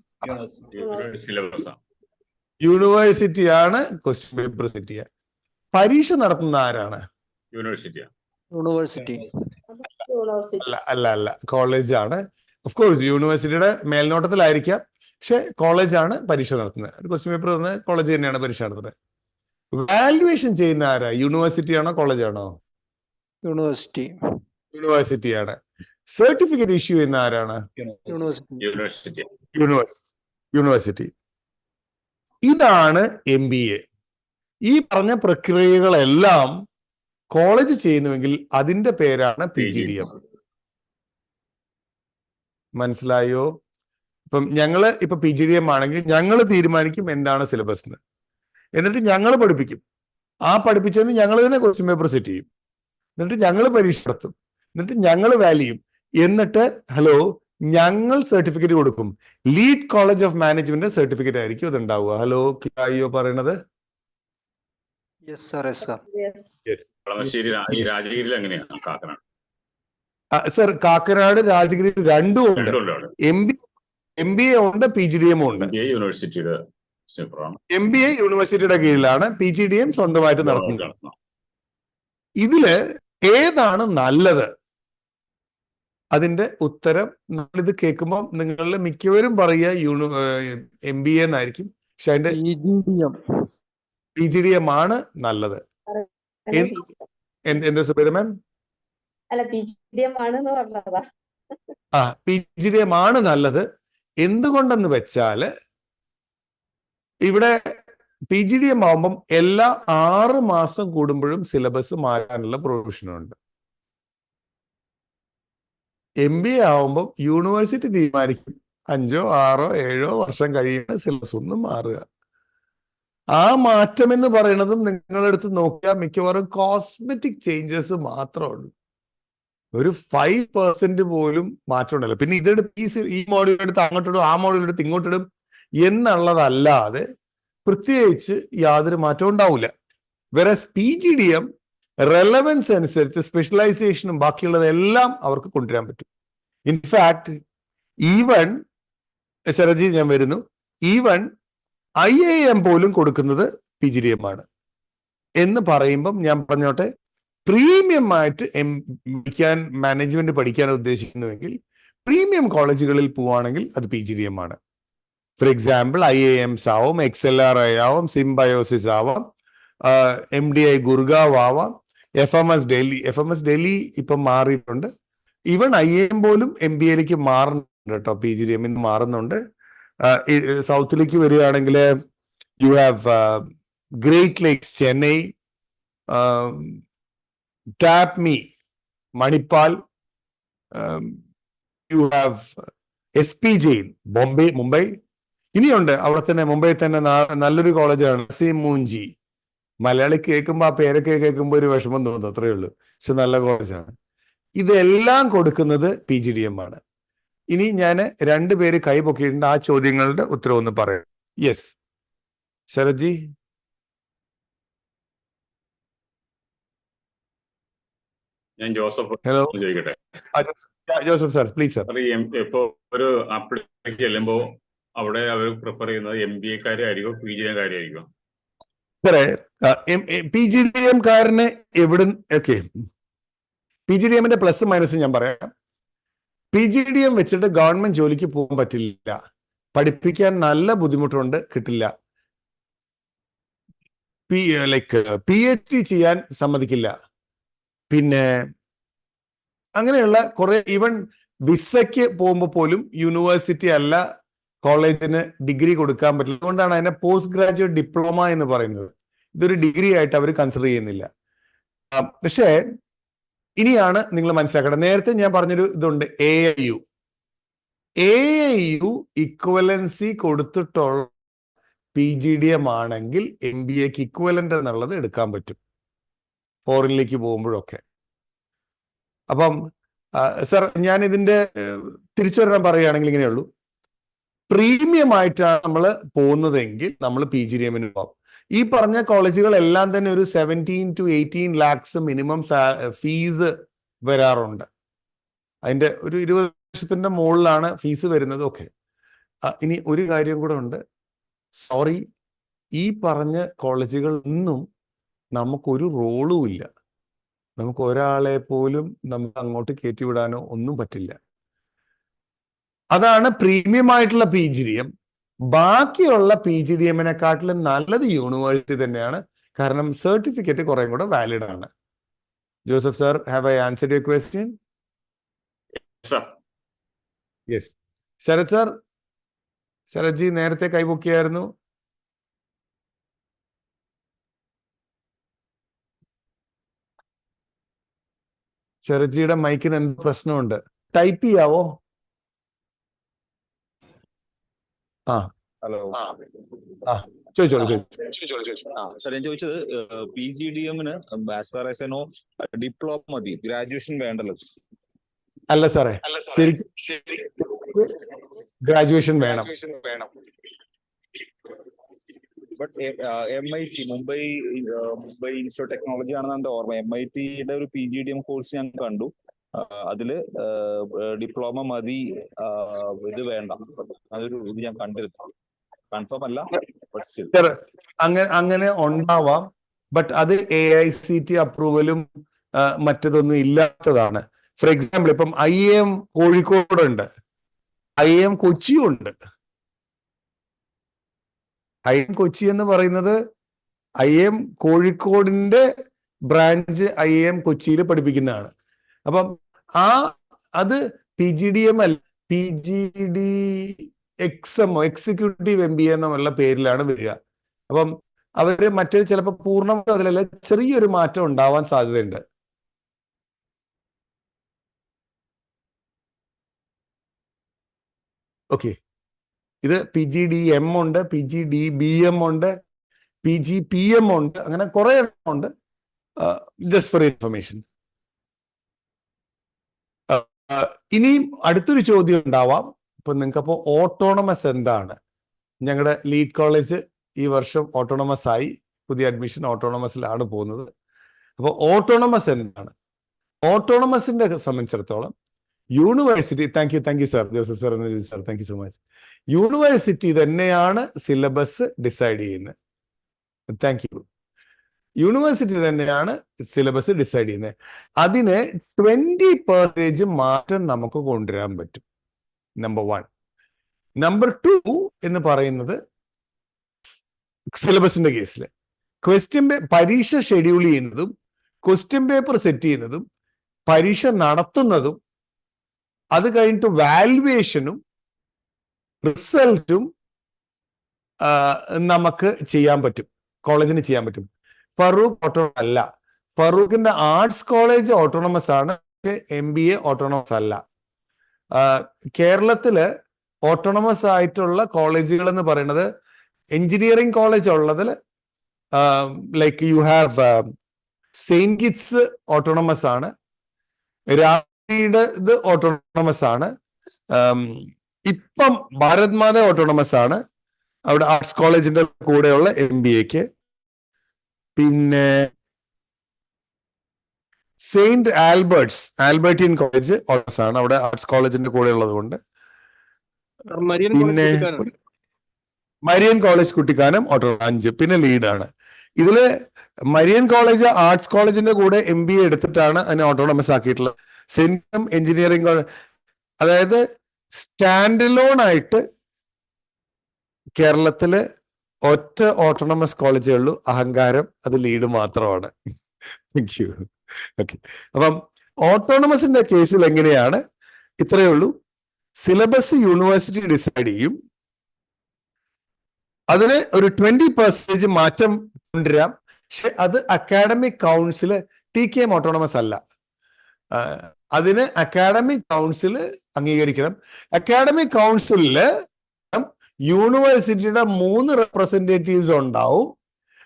സിലബസാ. യൂണിവേഴ്സിറ്റിയാണ് ക്വസ്റ്റ്യൻ പേപ്പർ സെറ്റ് ചെയ്യുക. പരീക്ഷ നടത്തുന്ന ആരാണ്? യൂണിവേഴ്സിറ്റിയാ. യൂണിവേഴ്സിറ്റി. അല്ല കോളേജാണ്. ഓഫ് കോഴ്സ് യൂണിവേഴ്സിറ്റിയുടെ മേൽനോട്ടത്തിലായിരിക്കാം, പക്ഷെ കോളേജാണ് പരീക്ഷ നടത്തുന്നത്. ഒരു ക്വസ്റ്റ്യൻ പേപ്പർ തന്ന് കോളേജ് തന്നെയാണ് പരീക്ഷ നടത്തുന്നത്. വാല്യുവേഷൻ ചെയ്യുന്ന ആരാ? യൂണിവേഴ്സിറ്റിയാണോ കോളേജാണോ? യൂണിവേഴ്സിറ്റി. യൂണിവേഴ്സിറ്റിയാണ്. സർട്ടിഫിക്കറ്റ് ഇഷ്യൂ ചെയ്യുന്ന ആരാണ്? യൂണിവേഴ്സിറ്റി. യൂണിവേഴ്സിറ്റി. ഇതാണ് MBA. ഈ പറഞ്ഞ പ്രക്രിയകളെല്ലാം കോളേജ് ചെയ്യുന്നുവെങ്കിൽ അതിന്റെ പേരാണ് PGDM. മനസ്സിലായോ? ഇപ്പം ഞങ്ങള് ഇപ്പൊ PGDM ആണെങ്കിൽ ഞങ്ങൾ തീരുമാനിക്കും എന്താണ് സിലബസ് എന്ന്, എന്നിട്ട് ഞങ്ങൾ പഠിപ്പിക്കും. ആ പഠിപ്പിച്ചത് ഞങ്ങൾ തന്നെ ക്വസ്റ്റ്യൻ പേപ്പർ സെറ്റ് ചെയ്യും, എന്നിട്ട് ഞങ്ങൾ പരീക്ഷ നടത്തും, എന്നിട്ട് ഞങ്ങൾ വാല്യൂയും, എന്നിട്ട് ഞങ്ങൾ സർട്ടിഫിക്കറ്റ് കൊടുക്കും. Lead college of management certificate ആയിരിക്കും അത് ഉണ്ടാവുക. അയ്യോ പറയണത് രാജഗിരിയിൽ എങ്ങനെയാണ്? കാക്കനാട്. സർ, കാക്കനാട്, രാജഗിരി രണ്ടും ഉണ്ട്. MBA ഉണ്ട്, PGDM ഉണ്ട്. MBA യൂണിവേഴ്സിറ്റിയുടെ കീഴിലാണ്, PGDM സ്വന്തമായിട്ട് നടത്തുന്നത്. ഇതില് ഏതാണ് നല്ലത്? അതിന്റെ ഉത്തരം നമ്മളിത് കേൾക്കുമ്പോൾ നിങ്ങളിൽ മിക്കവരും പറയുക MBA എന്നായിരിക്കും, പക്ഷെ അതിന്റെ PGDM ആണ് നല്ലത്. എന്താ സുബേദ മാം? PGDM ആണ് നല്ലത്. എന്തുകൊണ്ടെന്ന് വെച്ചാല് ഇവിടെ PGDM ആവുമ്പം എല്ലാ 6 മാസം കൂടുമ്പോഴും സിലബസ് മാറാനുള്ള പ്രൊവിഷനുണ്ട്. MBA ആവുമ്പം യൂണിവേഴ്സിറ്റി തീരുമാനിക്കും 5, 6, 7 വർഷം കഴിയുന്ന സിലബസ് ഒന്നും മാറുക. ആ മാറ്റം എന്ന് പറയുന്നതും നിങ്ങളെടുത്ത് നോക്കിയാൽ മിക്കവാറും കോസ്മെറ്റിക് ചേഞ്ചസ് മാത്രമേ ഉള്ളൂ. ഒരു 5% പോലും മാറ്റം ഉണ്ടല്ലോ. പിന്നെ ഇതെടുത്ത് ഈ മോഡ്യൂൾ എടുത്ത് അങ്ങോട്ടിടും, ആ മോഡ്യൂൾ എടുത്ത് ഇങ്ങോട്ടിടും എന്നുള്ളതല്ലാതെ പ്രത്യേകിച്ച് യാതൊരു മാറ്റവും ഉണ്ടാവില്ല. വേറെ PGDM റെലവൻസ് അനുസരിച്ച് സ്പെഷ്യലൈസേഷനും ബാക്കിയുള്ളതെല്ലാം അവർക്ക് കൊണ്ടുവരാൻ പറ്റും. ഇൻഫാക്ട് ഈവൻ ശരജി ഞാൻ വരുന്നു, ഈവൻ IIM പോലും കൊടുക്കുന്നത് PGDM ആണ് എന്ന് പറയുമ്പം ഞാൻ പറഞ്ഞോട്ടെ, പ്രീമിയം ആയിട്ട് മാനേജ്മെന്റ് പഠിക്കാൻ ഉദ്ദേശിക്കുന്നുവെങ്കിൽ പ്രീമിയം കോളേജുകളിൽ പോവുകയാണെങ്കിൽ അത് PGDM ആണ്. ഫോർ എക്സാമ്പിൾ IIMs ആവാം, XLRI ആവാം, സിംബയോസിസ് ആവാം, MDI ഗുർഗാവ് ആവാം, FMS ഡൽഹി ഇപ്പം മാറിയിട്ടുണ്ട്. ഈവൻ IIM പോലും MBAയിലേക്ക് മാറുന്നുണ്ട് കേട്ടോ, PGDM മാറുന്നുണ്ട്. സൗത്തിലേക്ക് വരികയാണെങ്കിൽ you have Great Lakes Chennai, TAPMI Manipal, you have SP Jain Mumbai. ഇനിയുണ്ട് അവിടെ തന്നെ, മുംബൈ തന്നെ നല്ലൊരു കോളേജാണ് നസീം മൂഞ്ചി. മലയാളി കേൾക്കുമ്പോൾ ആ പേരൊക്കെ കേൾക്കുമ്പോൾ ഒരു വിഷമം തോന്നുന്നു, അത്രയേ ഉള്ളൂ, പക്ഷെ നല്ല കോളേജാണ്. ഇതെല്ലാം കൊടുക്കുന്നത് PGDM ആണ്. ഇനി ഞാൻ 2 പേര് കൈ പൊക്കിയിട്ടുണ്ട്, ആ ചോദ്യങ്ങളുടെ ഉത്തരം ഒന്ന് പറയാം. യെസ് ശരത്ജി. ഞാൻ ജോസഫ്. ഹലോ ചോദിക്കട്ടെ? Joseph sir, please sir. ഇപ്പൊ ഒരു ആപ്ലിക്കേഷൻ ചെല്ലുമ്പോ അവിടെ അവർ പ്രിഫർ ചെയ്യുന്നത് MBA-കാരായിരിക്കും PGDM-കാരായിരിക്കും? PGDM കാരന് PGDM-ന്റെ പ്ലസ് മൈനസ് ഞാൻ പറയാം. PGDM വെച്ചിട്ട് ഗവൺമെന്റ് ജോലിക്ക് പോകാൻ പറ്റില്ല, പഠിപ്പിക്കാൻ നല്ല ബുദ്ധിമുട്ടുണ്ട്, കിട്ടില്ല. PhD ചെയ്യാൻ സമ്മതിക്കില്ല. പിന്നെ അങ്ങനെയുള്ള കുറെ, ഈവൻ വിസയ്ക്ക് പോകുമ്പോൾ പോലും യൂണിവേഴ്സിറ്റി അല്ല കോളേജിന് ഡിഗ്രി കൊടുക്കാൻ പറ്റില്ല. അതുകൊണ്ടാണ് അതിനെ പോസ്റ്റ് ഗ്രാജുവേറ്റ് ഡിപ്ലോമ എന്ന് പറയുന്നത്. ഇതൊരു ഡിഗ്രി ആയിട്ട് അവർ കൺസിഡർ ചെയ്യുന്നില്ല. പക്ഷേ ഇനിയാണ് നിങ്ങൾ മനസ്സിലാക്കേണ്ടത്, നേരത്തെ ഞാൻ പറഞ്ഞൊരു ഇതുണ്ട്, AIU ഇക്വലൻസി കൊടുത്തിട്ടുള്ള PGDM ആണെങ്കിൽ MBAക്ക് ഇക്വലന്റ് എന്നുള്ളത് എടുക്കാൻ പറ്റും ഫോറിനിലേക്ക് പോകുമ്പോഴൊക്കെ. അപ്പം സർ, ഞാൻ ഇതിന്റെ തിരിച്ചുവരണം പറയുകയാണെങ്കിൽ ഇങ്ങനെയുള്ളൂ, പ്രീമിയം ആയിട്ടാണ് നമ്മൾ പോകുന്നതെങ്കിൽ നമ്മൾ PGDM-ന് പോകാം. ഈ പറഞ്ഞ കോളേജുകളെല്ലാം തന്നെ ഒരു 17 to 18 lakhs മിനിമം ഫീസ് വരാറുണ്ട്. അതിന്റെ ഒരു 20 ലക്ഷത്തിന്റെ മുകളിലാണ് ഫീസ് വരുന്നത്. ഓക്കെ, ഇനി ഒരു കാര്യം കൂടെ ഉണ്ട്. സോറി, ഈ പറഞ്ഞ കോളേജുകളൊന്നും നമുക്കൊരു റോളും ഇല്ല. നമുക്ക് ഒരാളെ പോലും നമുക്ക് അങ്ങോട്ട് കയറ്റിവിടാനോ ഒന്നും പറ്റില്ല. അതാണ് പ്രീമിയം ആയിട്ടുള്ള PGDM. ബാക്കിയുള്ള PGDM-നെക്കാട്ടിലും നല്ലത് യൂണിവേഴ്സിറ്റി തന്നെയാണ്. കാരണം സർട്ടിഫിക്കറ്റ് കുറെ കൂടെ വാലിഡ് ആണ്. Joseph sir, have I answered your question? Yes. Sarath sir, Sarath ji നേരത്തെ കൈപൊക്കിയായിരുന്നു. ശരത് ജിയുടെ മൈക്കിന് എന്ത് പ്രശ്നമുണ്ട്? ടൈപ്പ് ചെയ്യാവോ? ഹലോ. ചോദിച്ചോളൂ. സാർ, ഞാൻ ചോദിച്ചത് PGDM-ന് as far as know diploma മതി, ഗ്രാജുവേഷൻ വേണ്ടല്ലോ? അല്ല സാറേ, ശരിക്കും ഗ്രാജുവേഷൻ വേണം. But MIT Mumbai institute technology ആണെന്ന് എന്റെ ഓർമ്മ. MIT-യുടെ ഒരു PGDM കോഴ്സ് ഞാൻ കണ്ടു. അതില് ഡിപ്ലോമ മതി, ഇത് വേണ്ട, അതൊരു ഇത് ഞാൻ കണ്ടിരുന്നു. കൺഫേം അല്ല, അങ്ങനെ ഉണ്ടാവാം. ബട്ട് അത് AICT അപ്രൂവലും മറ്റതൊന്നും ഇല്ലാത്തതാണ്. ഫോർ എക്സാമ്പിൾ, ഇപ്പം IIM കോഴിക്കോടുണ്ട്, IIM കൊച്ചിയും ഉണ്ട്. IIM കൊച്ചി എന്ന് പറയുന്നത് IIM കോഴിക്കോടിന്റെ ബ്രാഞ്ച് IIM കൊച്ചിയിൽ പഠിപ്പിക്കുന്നതാണ്. അപ്പം അത് PGDM അല്ല, PGDXM എക്സിക്യൂട്ടീവ് MBA എന്നുള്ള പേരിലാണ് വരിക. അപ്പം അവര് മറ്റേത് ചിലപ്പോൾ പൂർണ്ണമായും അതിലല്ല, ചെറിയൊരു മാറ്റം ഉണ്ടാവാൻ സാധ്യതയുണ്ട്. ഓക്കെ, ഇത് PGDM ഉണ്ട്, PGDBM ഉണ്ട്, PGPM ഉണ്ട്, അങ്ങനെ കുറെ എണ്ണം ഉണ്ട്. Just for information. ഇനിയും അടുത്തൊരു ചോദ്യം ഉണ്ടാവാം. ഇപ്പൊ നിങ്ങൾക്കപ്പോ ഓട്ടോണമസ് എന്താണ്? ഞങ്ങളുടെ ലീഡ് കോളേജ് ഈ വർഷം ഓട്ടോണമസ് ആയി, പുതിയ അഡ്മിഷൻ ഓട്ടോണമസിലാണ് പോകുന്നത്. അപ്പോൾ ഓട്ടോണമസ് എന്താണ്? ഓട്ടോണമസിന്റെ സംബന്ധിച്ചിടത്തോളം university, thank you sir, Joseph sir, sir thank you so much. University തന്നെയാണ് സിലബസ് ഡിസൈഡ് ചെയ്യുന്നത്. Thank you. യൂണിവേഴ്സിറ്റി തന്നെയാണ് സിലബസ് ഡിസൈഡ് ചെയ്യുന്നത്. അതിന് 20% മാറ്റം നമുക്ക് കൊണ്ടുവരാൻ പറ്റും. നമ്പർ 1. നമ്പർ 2 എന്ന് പറയുന്നത് സിലബസിന്റെ കേസിൽ പരീക്ഷ ഷെഡ്യൂൾ ചെയ്യുന്നതും ക്വസ്റ്റ്യൻ പേപ്പർ സെറ്റ് ചെയ്യുന്നതും പരീക്ഷ നടത്തുന്നതും അത് കഴിഞ്ഞിട്ട് വാല്യുവേഷനും റിസൾട്ടും നമുക്ക് ചെയ്യാൻ പറ്റും, കോളേജിന് ചെയ്യാൻ പറ്റും. ഫറൂഖ് ഓട്ടോണമസ് അല്ല. ഫറൂഖിന്റെ ആർട്സ് കോളേജ് ഓട്ടോണമസ് ആണ്, MBA ഓട്ടോണമസ് അല്ല. കേരളത്തില് ഓട്ടോണമസ് ആയിട്ടുള്ള കോളേജുകൾ എന്ന് പറയുന്നത് എഞ്ചിനീയറിംഗ് കോളേജ് ഉള്ളതിൽ like you have Saint kits autonomous ആണ്, രാവിയുടെ ഇത് ഓട്ടോണമസ് ആണ്, ഇപ്പം ഭാരത് മാത ഓട്ടോണമസ് ആണ് അവിടെ ആർട്സ് കോളേജിന്റെ കൂടെയുള്ള MBAക്ക്. പിന്നെ സെയിന്റ് ആൽബർട്ടിൻ കോളേജ് ഓട്ടോണമസ് ആണ്, അവിടെ ആർട്സ് കോളേജിന്റെ കൂടെ ഉള്ളത് കൊണ്ട്. പിന്നെ മരിയൻ കോളേജ് കുട്ടിക്കാനം ഓട്ടോണമസ് 5, പിന്നെ ലീഡാണ്. ഇതില് മരിയൻ കോളേജ് ആർട്സ് കോളേജിന്റെ കൂടെ MBA എടുത്തിട്ടാണ് അതിനെ ഓട്ടോണമസ് ആക്കിയിട്ടുള്ളത്. സെന്റം എഞ്ചിനീയറിംഗ് കോളേജ്, അതായത് സ്റ്റാൻഡ് ലോൺ ആയിട്ട് കേരളത്തില് ഒറ്റ ഓട്ടോണമസ് കോളേജേ ഉള്ളൂ, അഹങ്കാരം, അത് ലീഡ് മാത്രമാണ്. Thank you. ഓക്കെ, അപ്പം ഓട്ടോണമസിന്റെ കേസിൽ എങ്ങനെയാണ്? ഇത്രയേ ഉള്ളൂ. സിലബസ് യൂണിവേഴ്സിറ്റി ഡിസൈഡ് ചെയ്യും, അതിന് ഒരു 20% മാറ്റം കൊണ്ടുവരാം. പക്ഷെ അത് അക്കാഡമിക് കൗൺസില്, TKM ഓട്ടോണമസ് അല്ല, അതിന് അക്കാഡമിക് കൗൺസിൽ അംഗീകരിക്കണം. അക്കാഡമിക് കൗൺസിലില് യൂണിവേഴ്സിറ്റിയുടെ 3 റെപ്രസെന്റേറ്റീവ്സ് ഉണ്ടാവും,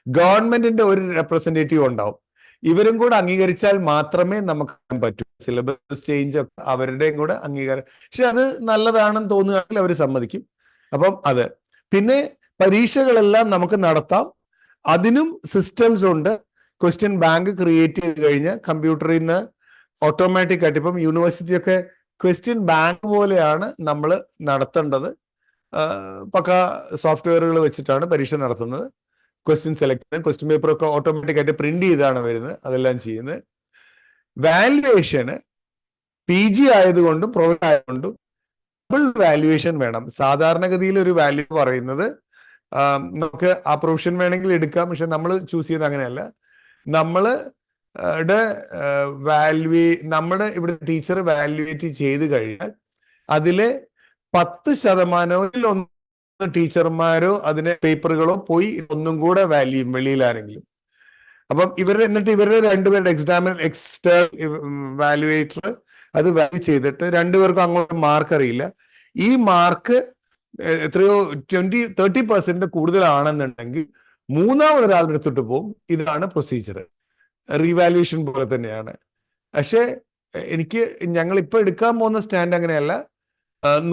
ഗവൺമെന്റിന്റെ 1 റെപ്രസെന്റേറ്റീവ് ഉണ്ടാവും. ഇവരും കൂടെ അംഗീകരിച്ചാൽ മാത്രമേ നമുക്ക് പറ്റൂ. സിലബസ് ചേഞ്ച് ഒക്കെ അവരുടെയും കൂടെ അംഗീകാരം. പക്ഷെ അത് നല്ലതാണെന്ന് തോന്നുകയാണെങ്കിൽ അവർ സമ്മതിക്കും. അപ്പം അത് പിന്നെ പരീക്ഷകളെല്ലാം നമുക്ക് നടത്താം, അതിനും സിസ്റ്റംസ് ഉണ്ട്. ക്വസ്റ്റ്യൻ ബാങ്ക് ക്രിയേറ്റ് ചെയ്ത് കഴിഞ്ഞ് കമ്പ്യൂട്ടറിൽ നിന്ന് ഓട്ടോമാറ്റിക് ആയിട്ട്, ഇപ്പം യൂണിവേഴ്സിറ്റി ഒക്കെ ക്വസ്റ്റ്യൻ ബാങ്ക് പോലെയാണ് നമ്മൾ നടത്തേണ്ടത്. പക്ക സോഫ്റ്റ്വെയറുകൾ വെച്ചിട്ടാണ് പരീക്ഷ നടത്തുന്നത്. ക്വസ്റ്റ്യൻ സെലക്ട് ചെയ്യുന്നത്, ക്വസ്റ്റ്യൻ പേപ്പറൊക്കെ ഓട്ടോമാറ്റിക് ആയിട്ട് പ്രിന്റ് ചെയ്താണ് വരുന്നത്, അതെല്ലാം ചെയ്യുന്നത്. വാല്യുവേഷന് PG ആയതുകൊണ്ടും പ്രൊഫൈൽ ആയതുകൊണ്ടും ഡബിൾ വാല്യുവേഷൻ വേണം. സാധാരണഗതിയിൽ ഒരു വാല്യൂ പറയുന്നത് നമുക്ക് ആ പ്രൊഫഷൻ വേണമെങ്കിൽ എടുക്കാം, പക്ഷെ നമ്മൾ ചൂസ് ചെയ്യുന്നത് അങ്ങനെയല്ല. നമ്മുടെ ഇവിടെ ടീച്ചർ വാല്യുവേറ്റ് ചെയ്ത് കഴിഞ്ഞാൽ അതിലെ 10% ടീച്ചർമാരോ അതിന് പേപ്പറുകളോ പോയി ഒന്നും കൂടെ വാല്യൂ ചെയ്യും വെളിയിലാരെങ്കിലും. അപ്പം എന്നിട്ട് ഇവരുടെ രണ്ടുപേരുടെ എക്സ്റ്റേണൽ വാല്യുവേറ്റർ അത് വാല്യൂ ചെയ്തിട്ട് രണ്ടുപേർക്കും അങ്ങോട്ട് മാർക്ക് അറിയില്ല. ഈ മാർക്ക് എത്രയോ 30% കൂടുതലാണെന്നുണ്ടെങ്കിൽ മൂന്നാമതൊരാളുടെ അടുത്തിട്ട് പോകും. ഇതാണ് പ്രൊസീജിയർ. റീവാല്യുവേഷൻ പോലെ തന്നെയാണ്. പക്ഷെ ഞങ്ങൾ ഇപ്പൊ എടുക്കാൻ പോകുന്ന സ്റ്റാൻഡ് അങ്ങനെയല്ല.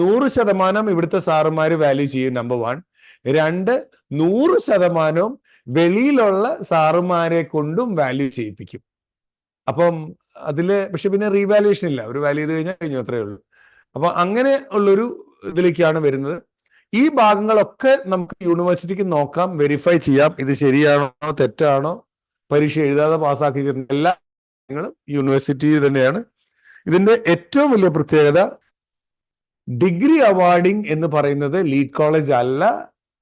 100% ഇവിടുത്തെ സാറുമാര് വാല്യൂ ചെയ്യും, നമ്പർ 1. 2, 100% വെളിയിലുള്ള സാറുമാരെ കൊണ്ടും വാല്യൂ ചെയ്യിപ്പിക്കും. അപ്പം പക്ഷെ പിന്നെ റീവാല്യുവേഷൻ ഇല്ല, ഒരു വാല്യൂ ചെയ്ത് കഴിഞ്ഞാൽ കഴിഞ്ഞു, അത്രയേ ഉള്ളൂ. അപ്പൊ അങ്ങനെ ഉള്ളൊരു ഇതിലേക്കാണ് വരുന്നത്. ഈ ഭാഗങ്ങളൊക്കെ നമുക്ക് യൂണിവേഴ്സിറ്റിക്ക് നോക്കാം, വെരിഫൈ ചെയ്യാം, ഇത് ശരിയാണോ തെറ്റാണോ, പരീക്ഷ എഴുതാതെ പാസ്സാക്കിയിട്ടുണ്ട്, എല്ലാ കാര്യങ്ങളും യൂണിവേഴ്സിറ്റി തന്നെയാണ്. ഇതിന്റെ ഏറ്റവും വലിയ പ്രത്യേകത ഡിഗ്രി അവാർഡിങ് എന്ന് പറയുന്നത് ലീഡ് കോളേജ് അല്ല,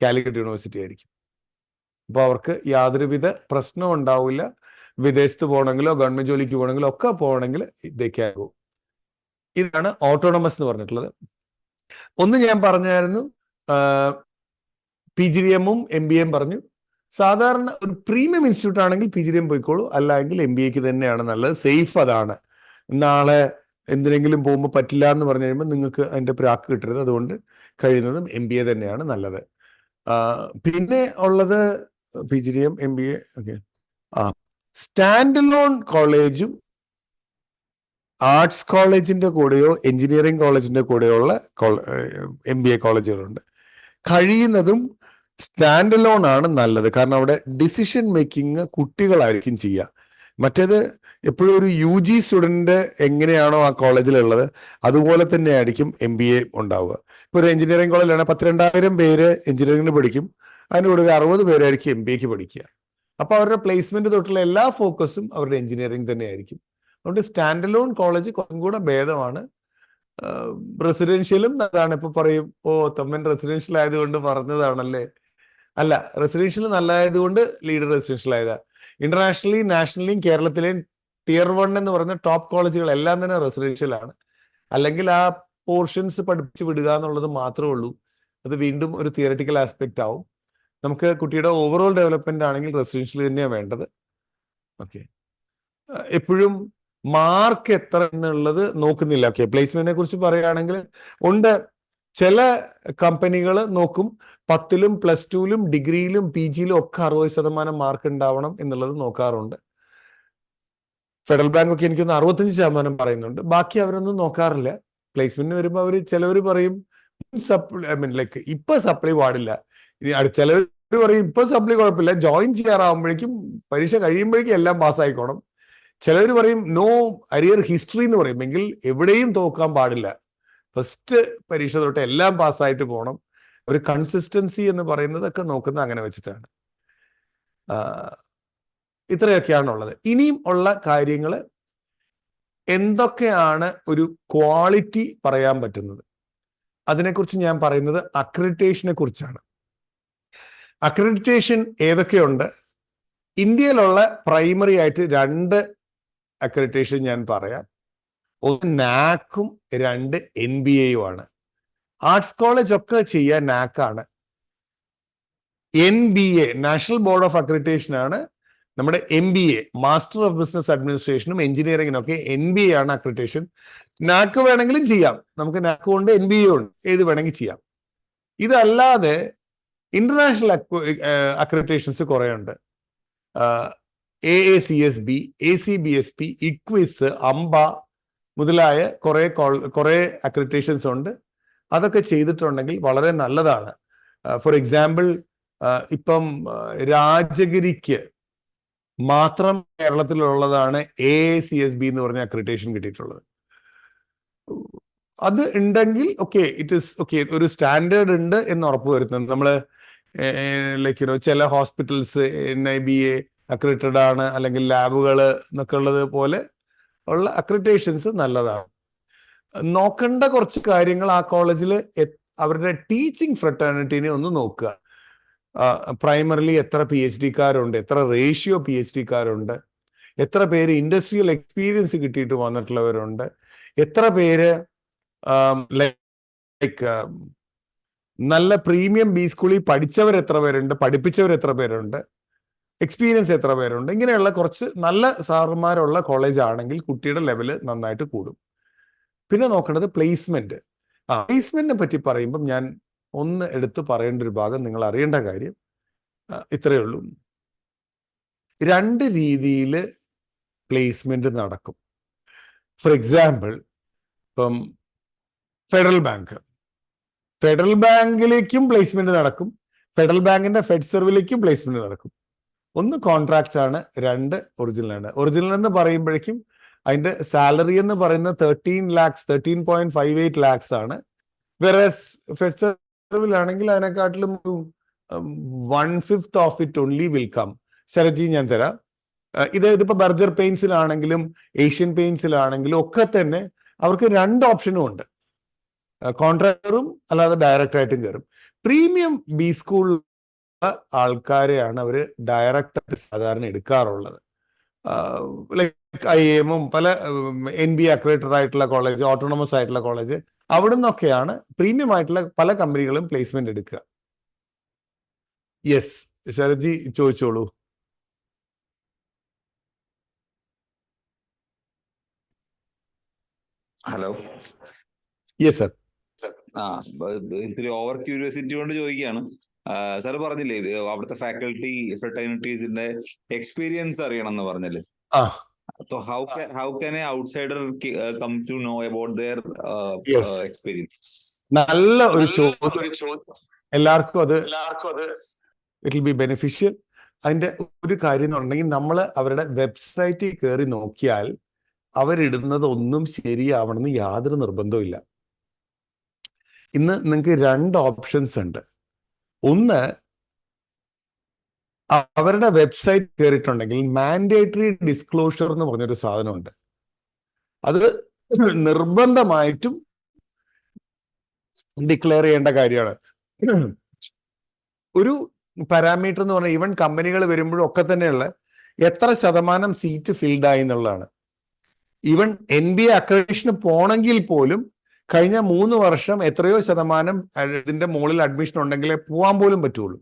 കാലിക്കറ്റ് യൂണിവേഴ്സിറ്റി ആയിരിക്കും. അപ്പൊ അവർക്ക് യാതൊരുവിധ പ്രശ്നവും ഉണ്ടാവില്ല. വിദേശത്ത് പോകണമെങ്കിലോ ഗവൺമെന്റ് ജോലിക്ക് പോകണമെങ്കിലോ ഒക്കെ പോകണമെങ്കിൽ ഇതൊക്കെയാകും. ഇതാണ് ഓട്ടോണമസ് എന്ന് പറഞ്ഞിട്ടുള്ളത്. ഒന്ന് ഞാൻ പറഞ്ഞായിരുന്നു, PGDM-ഉം MBA-യും പറഞ്ഞു. സാധാരണ ഒരു പ്രീമിയം ഇൻസ്റ്റിറ്റ്യൂട്ട് ആണെങ്കിൽ PGDM പോയിക്കോളൂ, അല്ലെങ്കിൽ MBA-ക്ക് തന്നെയാണ് നല്ലത്. സേഫ് അതാണ്. നാളെ എന്തിനെങ്കിലും പോകുമ്പോൾ പറ്റില്ല എന്ന് പറഞ്ഞു കഴിയുമ്പോൾ നിങ്ങൾക്ക് അതിന്റെ പ്രാക്ക് കിട്ടരുത്. അതുകൊണ്ട് കഴിയുന്നതും MBA തന്നെയാണ് നല്ലത്. പിന്നെ ഉള്ളത് PGDM, MBA. Okay, stand alone കോളേജും ആർട്സ് കോളേജിന്റെ കൂടെയോ എഞ്ചിനീയറിംഗ് കോളേജിന്റെ കൂടെയോ ഉള്ള MBA കോളേജുകളുണ്ട്. കഴിയുന്നതും സ്റ്റാൻഡ് അലോൺ ആണ് നല്ലത്. കാരണം അവിടെ ഡിസിഷൻ മേക്കിംഗ് കുട്ടികളായിരിക്കും ചെയ്യുക. മറ്റേത് എപ്പോഴും ഒരു UG സ്റ്റുഡന്റ് എങ്ങനെയാണോ ആ കോളേജിലുള്ളത് അതുപോലെ തന്നെ ആയിരിക്കും MBA ഉണ്ടാവുക. ഇപ്പൊ ഒരു എഞ്ചിനീയറിംഗ് കോളേജിലാണ് 12,000 പേര് എഞ്ചിനീയറിംഗിന് പഠിക്കും, അതിൻ്റെ കൂടെ ഒരു 60 പേരായിരിക്കും MBA-ക്ക് പഠിക്കുക. അപ്പൊ അവരുടെ പ്ലേസ്മെന്റ് തൊട്ടുള്ള എല്ലാ ഫോക്കസും അവരുടെ എഞ്ചിനീയറിംഗ് തന്നെ ആയിരിക്കും. അതുകൊണ്ട് സ്റ്റാൻഡ് അലോൺ കോളേജ് കുറച്ചും കൂടെ ഭേദമാണ്. റെസിഡൻഷ്യലും അതാണ്. ഇപ്പൊ പറയും, തമ്മൻ റെസിഡൻഷ്യൽ ആയതുകൊണ്ട് പറഞ്ഞതാണല്ലേ. അല്ല, റെസിഡൻഷ്യൽ നല്ലതായതുകൊണ്ട് ലീഡ് റെസിഡൻഷ്യൽ ആയതാ. ഇന്റർനാഷണലി നാഷണലിയും കേരളത്തിലെയും Tier 1 എന്ന് പറയുന്ന ടോപ്പ് കോളേജുകൾ എല്ലാം തന്നെ റെസിഡൻഷ്യൽ ആണ്. അല്ലെങ്കിൽ ആ പോർഷൻസ് പഠിപ്പിച്ച് വിടുക എന്നുള്ളത് മാത്രമേ ഉള്ളൂ. അത് വീണ്ടും ഒരു തിയററ്റിക്കൽ ആസ്പെക്ട് ആവും. നമുക്ക് കുട്ടിയുടെ ഓവറോൾ ഡെവലപ്മെന്റ് ആണെങ്കിൽ റെസിഡൻഷ്യൽ തന്നെയാണ് വേണ്ടത്. ഓക്കെ, എപ്പോഴും മാർക്ക് എത്ര എന്നുള്ളത് നോക്കുന്നില്ല. ഓക്കെ, പ്ലേസ്മെന്റിനെ കുറിച്ച് പറയുകയാണെങ്കിൽ ഉണ്ട്, ചില കമ്പനികൾ നോക്കും 10ലും +2ലും ഡിഗ്രിയിലും PGയിലും ഒക്കെ 60% മാർക്ക് ഉണ്ടാവണം എന്നുള്ളത് നോക്കാറുണ്ട്. ഫെഡറൽ ബാങ്ക് ഒക്കെ എനിക്കൊന്ന് 65% പറയുന്നുണ്ട്. ബാക്കി അവരൊന്നും നോക്കാറില്ല. പ്ലേസ്മെന്റിന് വരുമ്പോൾ ചിലവർ പറയും ലൈക്ക് ഇപ്പൊ സപ്ലൈ പാടില്ല, ഇനി ചിലവർ പറയും ഇപ്പൊ സപ്ലൈ കുഴപ്പമില്ല, ജോയിൻ ചെയ്യാറാവുമ്പോഴേക്കും പരീക്ഷ കഴിയുമ്പോഴേക്കും എല്ലാം പാസ്സായിക്കോണം. ചിലവർ പറയും നോ അരിയർ ഹിസ്റ്ററി എന്ന് പറയും, എങ്കിൽ എവിടെയും തോക്കാൻ പാടില്ല, ഫസ്റ്റ് പരീക്ഷ തൊട്ട് എല്ലാം പാസ്സായിട്ട് പോകണം. ഒരു കൺസിസ്റ്റൻസി എന്ന് പറയുന്നതൊക്കെ നോക്കുന്നത് അങ്ങനെ വെച്ചിട്ടാണ്. ഇത്രയൊക്കെയാണുള്ളത്. ഇനിയും ഉള്ള കാര്യങ്ങൾ എന്തൊക്കെയാണ് ഒരു ക്വാളിറ്റി പറയാൻ പറ്റുന്നത്, അതിനെക്കുറിച്ച് ഞാൻ പറയുന്നത് അക്രഡിറ്റേഷനെ കുറിച്ചാണ്. അക്രഡിറ്റേഷൻ ഏതൊക്കെയുണ്ട്? ഇന്ത്യയിലുള്ള പ്രൈമറി ആയിട്ട് 2 അക്രഡിറ്റേഷൻ ഞാൻ പറയാം. ഒന്ന് നാക്കും 2 NBA-യും ആണ്. ആർട്സ് കോളേജ് ഒക്കെ ചെയ്യുക നാക്കാണ്. NBA national board of accreditation ആണ്. നമ്മുടെ MBA മാസ്റ്റർ ഓഫ് ബിസിനസ് അഡ്മിനിസ്ട്രേഷനും എഞ്ചിനീയറിംഗിനും ഒക്കെ NBA ആണ് അക്രഡിറ്റേഷൻ. നാക്ക് വേണമെങ്കിലും ചെയ്യാം, നമുക്ക് നാക്കും ഉണ്ട് NBA ഉണ്ട്, ഏത് വേണമെങ്കിൽ ചെയ്യാം. ഇതല്ലാതെ ഇന്റർനാഷണൽ അക്രഡിറ്റേഷൻസ് കുറെ ഉണ്ട്. AACSB, ACBSP, ICWIS, AMBA മുതലായ കുറെ അക്രഡിറ്റേഷൻസ് ഉണ്ട്. അതൊക്കെ ചെയ്തിട്ടുണ്ടെങ്കിൽ വളരെ നല്ലതാണ്. ഫോർ എക്സാമ്പിൾ, ഇപ്പം രാജഗിരിക്ക് മാത്രം കേരളത്തിലുള്ളതാണ് AACSB എന്ന് പറഞ്ഞ അക്രഡിറ്റേഷൻ കിട്ടിയിട്ടുള്ളത്. അത് ഉണ്ടെങ്കിൽ ഓക്കെ, ഇറ്റ് ഇസ് ഓക്കെ, ഒരു സ്റ്റാൻഡേർഡ് ഉണ്ട് എന്ന് ഉറപ്പുവരുത്തുന്നത്. നമ്മൾ ലൈക്ക് ചില ഹോസ്പിറ്റൽസ് NIBA അക്രഡിറ്റഡ് ആണ്, അല്ലെങ്കിൽ ലാബുകൾ എന്നൊക്കെ ഉള്ളത് പോലെ ഉള്ള അക്രഡിറ്റേഷൻസ് നല്ലതാണ്. നോക്കേണ്ട കുറച്ച് കാര്യങ്ങൾ ആ കോളേജിൽ അവരുടെ ടീച്ചിങ് ഫ്രട്ടേണിറ്റിനെ ഒന്ന് നോക്കുക. പ്രൈമറിലി എത്ര PhD-കാരുണ്ട്, എത്ര റേഷ്യോ PhD-കാരുണ്ട്, എത്ര പേര് ഇൻഡസ്ട്രിയൽ എക്സ്പീരിയൻസ് കിട്ടിയിട്ട് വന്നിട്ടുള്ളവരുണ്ട്, എത്ര പേര് ലൈക്ക് നല്ല പ്രീമിയം ബി സ്കൂളിൽ പഠിച്ചവർ എത്ര പേരുണ്ട്, പഠിപ്പിച്ചവർ എത്ര പേരുണ്ട്, എക്സ്പീരിയൻസ് എത്ര പേരുണ്ട്. ഇങ്ങനെയുള്ള കുറച്ച് നല്ല സാറുമാരുള്ള കോളേജ് ആണെങ്കിൽ കുട്ടിയുടെ ലെവല് നന്നായിട്ട് കൂടും. പിന്നെ നോക്കേണ്ടത് പ്ലേസ്മെന്റ്. പ്ലേസ്മെന്റിനെ പറ്റി പറയുമ്പം ഞാൻ ഒന്ന് എടുത്ത് പറയേണ്ട ഒരു ഭാഗം, നിങ്ങൾ അറിയേണ്ട കാര്യം ഇത്രയേ ഉള്ളൂ. 2 രീതിയിൽ പ്ലേസ്മെന്റ് നടക്കും. ഫോർ എക്സാമ്പിൾ, ഇപ്പം ഫെഡറൽ ബാങ്കിലേക്കും പ്ലേസ്മെന്റ് നടക്കും, ഫെഡറൽ ബാങ്കിന്റെ ഫെഡ് സെർവിലേക്കും പ്ലേസ്മെന്റ് നടക്കും. ഒന്ന് കോൺട്രാക്ട് ആണ്, 2 ഒറിജിനൽ ആണ്. ഒറിജിനൽ എന്ന് പറയുമ്പോഴേക്കും അതിന്റെ സാലറി എന്ന് പറയുന്നത് 13.58 lakhs ആണ്. വേറെ ഫെഡ് സെർവിലാണെങ്കിൽ അതിനെക്കാട്ടിലും 1/5 of it only will come. ശരജി ഞാൻ തരാം. ഇതിപ്പോ ബർജർ പെയിൻസിലാണെങ്കിലും ഏഷ്യൻ പെയിൻസിലാണെങ്കിലും ഒക്കെ തന്നെ അവർക്ക് 2 ഓപ്ഷനും ഉണ്ട്. കോൺട്രാക്ടറും അല്ലാതെ ഡയറക്റ്റ് ആയിട്ടും കയറും. പ്രീമിയം ബി സ്കൂൾ ആൾക്കാരെയാണ് അവർ ഡയറക്റ്റ് ആയിട്ട് സാധാരണ എടുക്കാറുള്ളത്. ലൈക്ക് IIM പല NBA അക്രഡിറ്റഡ് ആയിട്ടുള്ള കോളേജ്, ഓട്ടോണമസ് ആയിട്ടുള്ള കോളേജ്, അവിടെ നിന്നൊക്കെയാണ് പ്രീമിയം ആയിട്ടുള്ള പല കമ്പനികളും പ്ലേസ്മെന്റ് എടുക്കുക. യെസ്, ശരജി ചോദിച്ചോളൂ. ഹലോ. Yes sir. ഇത്തിരി ഓവർ ക്യൂരിയോസിറ്റി കൊണ്ട് ചോദിക്കുകയാണ്. സാർ പറഞ്ഞില്ലേ അവിടുത്തെ ഫാക്കൽറ്റി ഫ്രട്ടേണിറ്റീസിന്റെ എക്സ്പീരിയൻസ് അറിയണം എന്ന് പറഞ്ഞല്ലേ? So how can an outsider come to know about their experience? നല്ല ഒരു ചോദ്യം. എല്ലാവർക്കും അത് ഇറ്റ് വിൽ ബി ബെനിഫിഷ്യൽ. അതിന്റെ ഒരു കാര്യം എന്ന് പറഞ്ഞിട്ടുണ്ടെങ്കിൽ നമ്മൾ അവരുടെ വെബ്സൈറ്റിൽ കയറി നോക്കിയാൽ അവരിടുന്നത് ഒന്നും ശരിയാവണമെന്ന് യാതൊരു നിർബന്ധവും ഇല്ല. ഇന്ന് നിങ്ങൾക്ക് 2 ഓപ്ഷൻസ് ഉണ്ട്. ഒന്ന്, അവരുടെ വെബ്സൈറ്റ് കയറിയിട്ടുണ്ടെങ്കിൽ മാൻഡേറ്ററി ഡിസ്ക്ലോഷർ എന്ന് പറഞ്ഞൊരു സാധനമുണ്ട്. അത് നിർബന്ധമായിട്ടും ഡിക്ലെയർ ചെയ്യേണ്ട കാര്യമാണ്. ഒരു പാരാമീറ്റർ എന്ന് പറഞ്ഞാൽ ഈവൻ കമ്പനികൾ വരുമ്പോഴും ഒക്കെ തന്നെയുള്ള എത്ര ശതമാനം സീറ്റ് ഫിൽഡ് ആയി എന്നുള്ളതാണ്. ഈവൻ NBA അക്രഡിറ്റേഷന് പോണെങ്കിൽ പോലും കഴിഞ്ഞ 3 വർഷം എത്രയോ ശതമാനം ഇതിന്റെ മുകളിൽ അഡ്മിഷൻ ഉണ്ടെങ്കിലേ പോകാൻ പോലും പറ്റുള്ളൂ.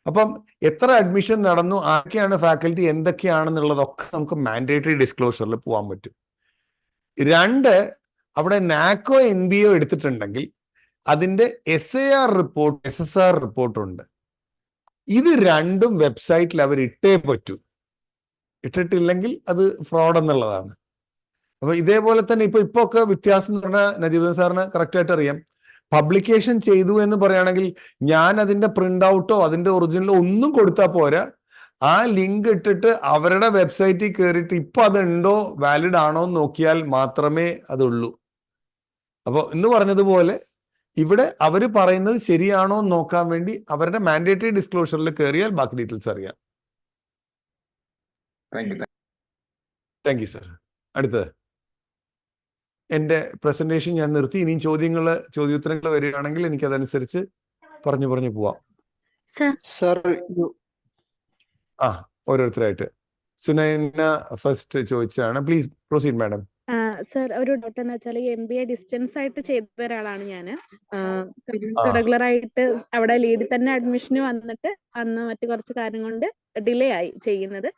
അപ്പം എത്ര അഡ്മിഷൻ നടന്നു, ആരൊക്കെയാണ് ഫാക്കൽറ്റി, എന്തൊക്കെയാണെന്നുള്ളതൊക്കെ നമുക്ക് മാൻഡേറ്ററി ഡിസ്ക്ലോഷറിൽ പോകാൻ പറ്റും. 2, അവിടെ NACO NBO എടുത്തിട്ടുണ്ടെങ്കിൽ അതിന്റെ SAR റിപ്പോർട്ട്, SSR റിപ്പോർട്ടുണ്ട്. ഇത് 2ഉം വെബ്സൈറ്റിൽ അവർ ഇട്ടേ പറ്റൂ. ഇട്ടിട്ടില്ലെങ്കിൽ അത് ഫ്രോഡ് എന്നുള്ളതാണ്. അപ്പൊ ഇതേപോലെ തന്നെ ഇപ്പൊ ഒക്കെ വ്യത്യാസം എന്ന് പറഞ്ഞാൽ നജീബ് സാറിന് കറക്റ്റായിട്ട് അറിയാം. പബ്ലിക്കേഷൻ ചെയ്തു എന്ന് പറയുകയാണെങ്കിൽ ഞാൻ അതിന്റെ പ്രിന്റ് ഔട്ടോ അതിന്റെ ഒറിജിനലോ ഒന്നും കൊടുത്താൽ പോരാ, ആ ലിങ്ക് ഇട്ടിട്ട് അവരുടെ വെബ്സൈറ്റിൽ കയറിയിട്ട് ഇപ്പൊ അതുണ്ടോ വാലിഡ് ആണോ എന്ന് നോക്കിയാൽ മാത്രമേ അതുള്ളൂ. അപ്പോൾ എന്ന് പറഞ്ഞതുപോലെ ഇവിടെ അവർ പറയുന്നത് ശരിയാണോ എന്ന് നോക്കാൻ വേണ്ടി അവരുടെ മാൻഡേറ്ററി ഡിസ്ക്ലോഷറിൽ കയറിയാൽ ബാക്കി ഡീറ്റെയിൽസ് അറിയാം. Thank you sir. അടുത്തത് എൻ്റെ പ്രസന്റേഷൻ ഞാൻ നിർത്തി. ഇനിയും ചോദ്യോത്തരങ്ങൾ വരികയാണെങ്കിൽ എനിക്ക് അതനുസരിച്ച് പറഞ്ഞു പോവാം. ഓരോരുത്തരായിട്ട്. സുനൈന ഫസ്റ്റ് ചോദിച്ചാണ്. Please proceed madam. സർ, ഒരു ഡൗട്ട് എന്ന് വെച്ചാൽ MBA ഡിസ്റ്റൻസ് ആയിട്ട് ചെയ്ത ഒരാളാണ് ഞാൻ. റെഗുലർ ആയിട്ട് അവിടെ ലീഡിൽ തന്നെ അഡ്മിഷന് വന്നിട്ട് അന്ന് മറ്റു കുറച്ച് കാര്യം കൊണ്ട് ഡിലേ ആയി ചെയ്യുന്നത്.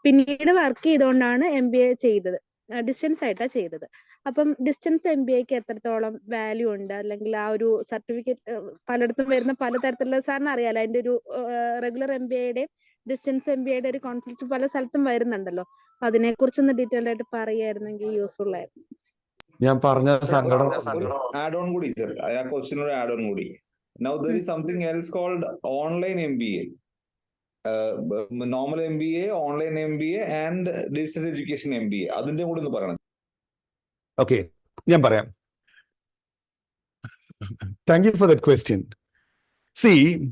പിന്നീട് വർക്ക് ചെയ്തുകൊണ്ടാണ് MBA ചെയ്തത്. ഡിസ്റ്റൻസ് ആയിട്ടാണ് ചെയ്തത്. അപ്പം ഡിസ്റ്റൻസ് MBAക്ക് എത്രത്തോളം വാല്യൂ ഉണ്ട്, അല്ലെങ്കിൽ ആ ഒരു സർട്ടിഫിക്കറ്റ് പലയിടത്തും വരുന്ന പലതരത്തിലുള്ള, സാറിന് അറിയാലോ അതിന്റെ ഒരു റെഗുലർ MBAയുടെയും ഡിസ്റ്റൻസ് MBAയുടെ ഒരു കോൺഫ്ലിക്റ്റ് പല സ്ഥലത്തും വരുന്നുണ്ടല്ലോ. അപ്പൊ അതിനെ കുറിച്ചൊന്ന് ഡീറ്റെയിൽ ആയിട്ട് പറയായിരുന്നെങ്കിൽ യൂസ്ഫുൾ ആയിരുന്നു. ഞാൻ പറഞ്ഞ സങ്കടം ആഡ് ഓൺ കൂടി സർ, ആ ക്വസ്റ്റ്യൻ ആഡ് ഓൺ കൂടി. Now there is something else called online MBA. Normal MBA, online MBA and distance education MBA. അതിന്റെ കൂടെ ഒന്ന് പറയണം. ഓക്കെ, ഞാൻ പറയാം. Thank you for that question. See,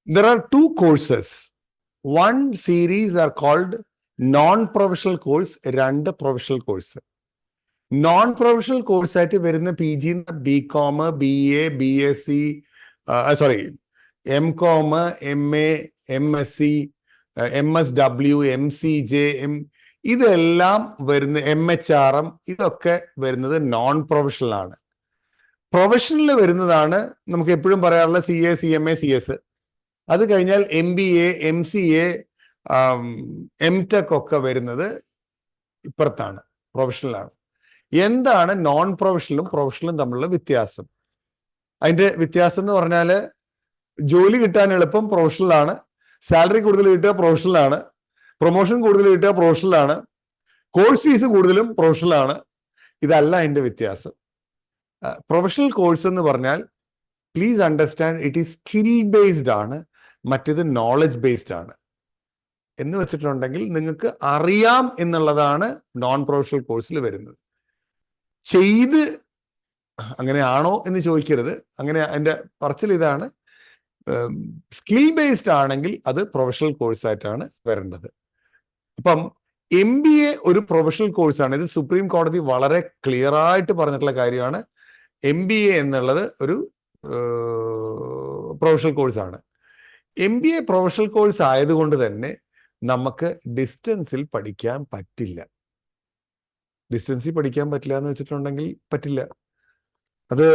there are two courses. One series are called non-professional course, രണ്ട് professional course. Non-professional course ആയിട്ട് വരുന്ന PG, BCom, BA, BSc, MCom, MA, MSc, MSW, MCJ, ഇതെല്ലാം വരുന്ന MHRM, ഇതൊക്കെ വരുന്നത് non professional ആണ്. Professional വരുന്നതാണ് നമുക്ക് എപ്പോഴും പറയാറുള്ള CA, CMA, CS. അത് കഴിഞ്ഞാൽ MBA, MCA, MTech ഒക്കെ വരുന്നത് ഇപ്പുറത്താണ്, പ്രൊഫഷണലാണ്. എന്താണ് നോൺ പ്രൊഫഷണലും പ്രൊഫഷണലും തമ്മിലുള്ള വ്യത്യാസം? അതിന്റെ വ്യത്യാസം എന്ന് പറഞ്ഞാൽ ജോലി കിട്ടാൻ എളുപ്പം പ്രൊഫഷണലാണ്, സാലറി കൂടുതൽ കിട്ടുക പ്രൊഫഷണലാണ്, പ്രൊമോഷൻ കൂടുതൽ കിട്ടുക പ്രൊഫഷണലാണ്, കോഴ്സ് ഫീസ് കൂടുതലും പ്രൊഫഷണലാണ്. ഇതല്ല അതിന്റെ വ്യത്യാസം. പ്രൊഫഷണൽ കോഴ്സ് എന്ന് പറഞ്ഞാൽ please understand it is skill based ആണ്, മറ്റേത് നോളജ് ബേസ്ഡ് ആണ്. എന്ന് വെച്ചിട്ടുണ്ടെങ്കിൽ നിങ്ങൾക്ക് അറിയാം എന്നുള്ളതാണ് നോൺ പ്രൊഫഷണൽ കോഴ്സിൽ വരുന്നത്. ചെയ്ത് അങ്ങനെയാണോ എന്ന് ചോദിക്കരുത്, അങ്ങനെ അതിന്റെ പറച്ചിൽ ഇതാണ്. സ്കിൽ ബേസ്ഡ് ആണെങ്കിൽ അത് പ്രൊഫഷണൽ കോഴ്സ് ആയിട്ടാണ് വരേണ്ടത്. അപ്പം MBA ഒരു പ്രൊഫഷണൽ കോഴ്സാണ്. ഇത് സുപ്രീം കോടതി വളരെ ക്ലിയർ ആയിട്ട് പറഞ്ഞിട്ടുള്ള കാര്യമാണ്. MBA എന്നുള്ളത് ഒരു പ്രൊഫഷണൽ കോഴ്സാണ്. MBA പ്രൊഫഷണൽ കോഴ്സ് ആയതുകൊണ്ട് തന്നെ നമുക്ക് ഡിസ്റ്റൻസിൽ പഠിക്കാൻ പറ്റില്ല. ഡിസ്റ്റൻസിൽ പഠിക്കാൻ പറ്റില്ല എന്ന് വെച്ചിട്ടുണ്ടെങ്കിൽ പറ്റില്ല. അത്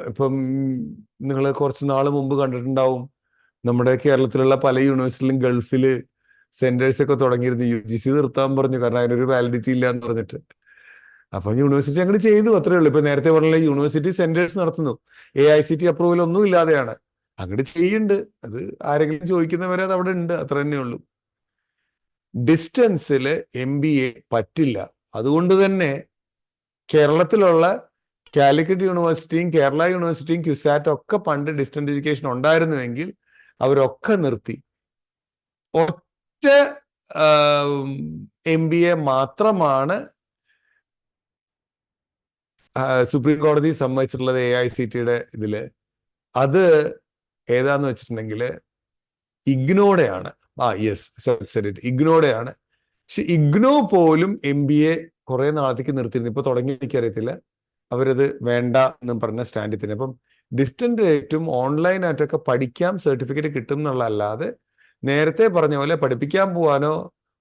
ഇപ്പം നിങ്ങൾ കുറച്ച് നാൾ മുമ്പ് കണ്ടിട്ടുണ്ടാവും, നമ്മുടെ കേരളത്തിലുള്ള പല യൂണിവേഴ്സിറ്റിയിലും ഗൾഫിൽ സെന്റേഴ്സ് ഒക്കെ തുടങ്ങിയിരുന്നു. UGC നിർത്താൻ പറഞ്ഞു, കാരണം അതിനൊരു വാലിഡിറ്റി ഇല്ല എന്ന് പറഞ്ഞിട്ട്. അപ്പൊ യൂണിവേഴ്സിറ്റി അങ്ങോട്ട് ചെയ്തു, അത്രേ ഉള്ളൂ. ഇപ്പൊ നേരത്തെ പറഞ്ഞ യൂണിവേഴ്സിറ്റി സെന്റേഴ്സ് നടത്തുന്നു, AICTE അപ്രൂവൽ ഒന്നും ഇല്ലാതെയാണ്. അങ്ങോട്ട് ചെയ്യുന്നുണ്ട്. അത് ആരെങ്കിലും ചോദിക്കുന്നവരെ അത് അവിടെ ഉണ്ട്, അത്ര തന്നെ ഉള്ളൂ. ഡിസ്റ്റൻസിൽ MBA പറ്റില്ല. അതുകൊണ്ട് തന്നെ കേരളത്തിലുള്ള കാലിക്കറ്റ് യൂണിവേഴ്സിറ്റിയും കേരള യൂണിവേഴ്സിറ്റിയും ക്യുസാറ്റ് ഒക്കെ പണ്ട് ഡിസ്റ്റന്റ് എഡ്യൂക്കേഷൻ ഉണ്ടായിരുന്നുവെങ്കിൽ അവരൊക്കെ നിർത്തി. ഒറ്റ MBA മാത്രമാണ് സുപ്രീം കോടതി സമ്മതിച്ചിട്ടുള്ളത് AICTEയുടെ ഇതില്. അത് ഏതാന്ന് വെച്ചിട്ടുണ്ടെങ്കിൽ ഇഗ്നോടെയാണ്. ഇഗ്നോടെയാണ്. പക്ഷെ ഇഗ്നോ പോലും MBA കുറെ നാളത്തേക്ക് നിർത്തിയിരുന്നു. ഇപ്പൊ തുടങ്ങി എനിക്കറിയത്തില്ല, അവരത് വേണ്ട എന്നും പറഞ്ഞ സ്റ്റാൻഡിൽ തന്നെ. അപ്പം ഡിസ്റ്റന്റ് ആയിട്ടും ഓൺലൈനായിട്ടൊക്കെ പഠിക്കാം, സർട്ടിഫിക്കറ്റ് കിട്ടും എന്നുള്ളതല്ലാതെ നേരത്തെ പറഞ്ഞ പോലെ പഠിപ്പിക്കാൻ പോവാനോ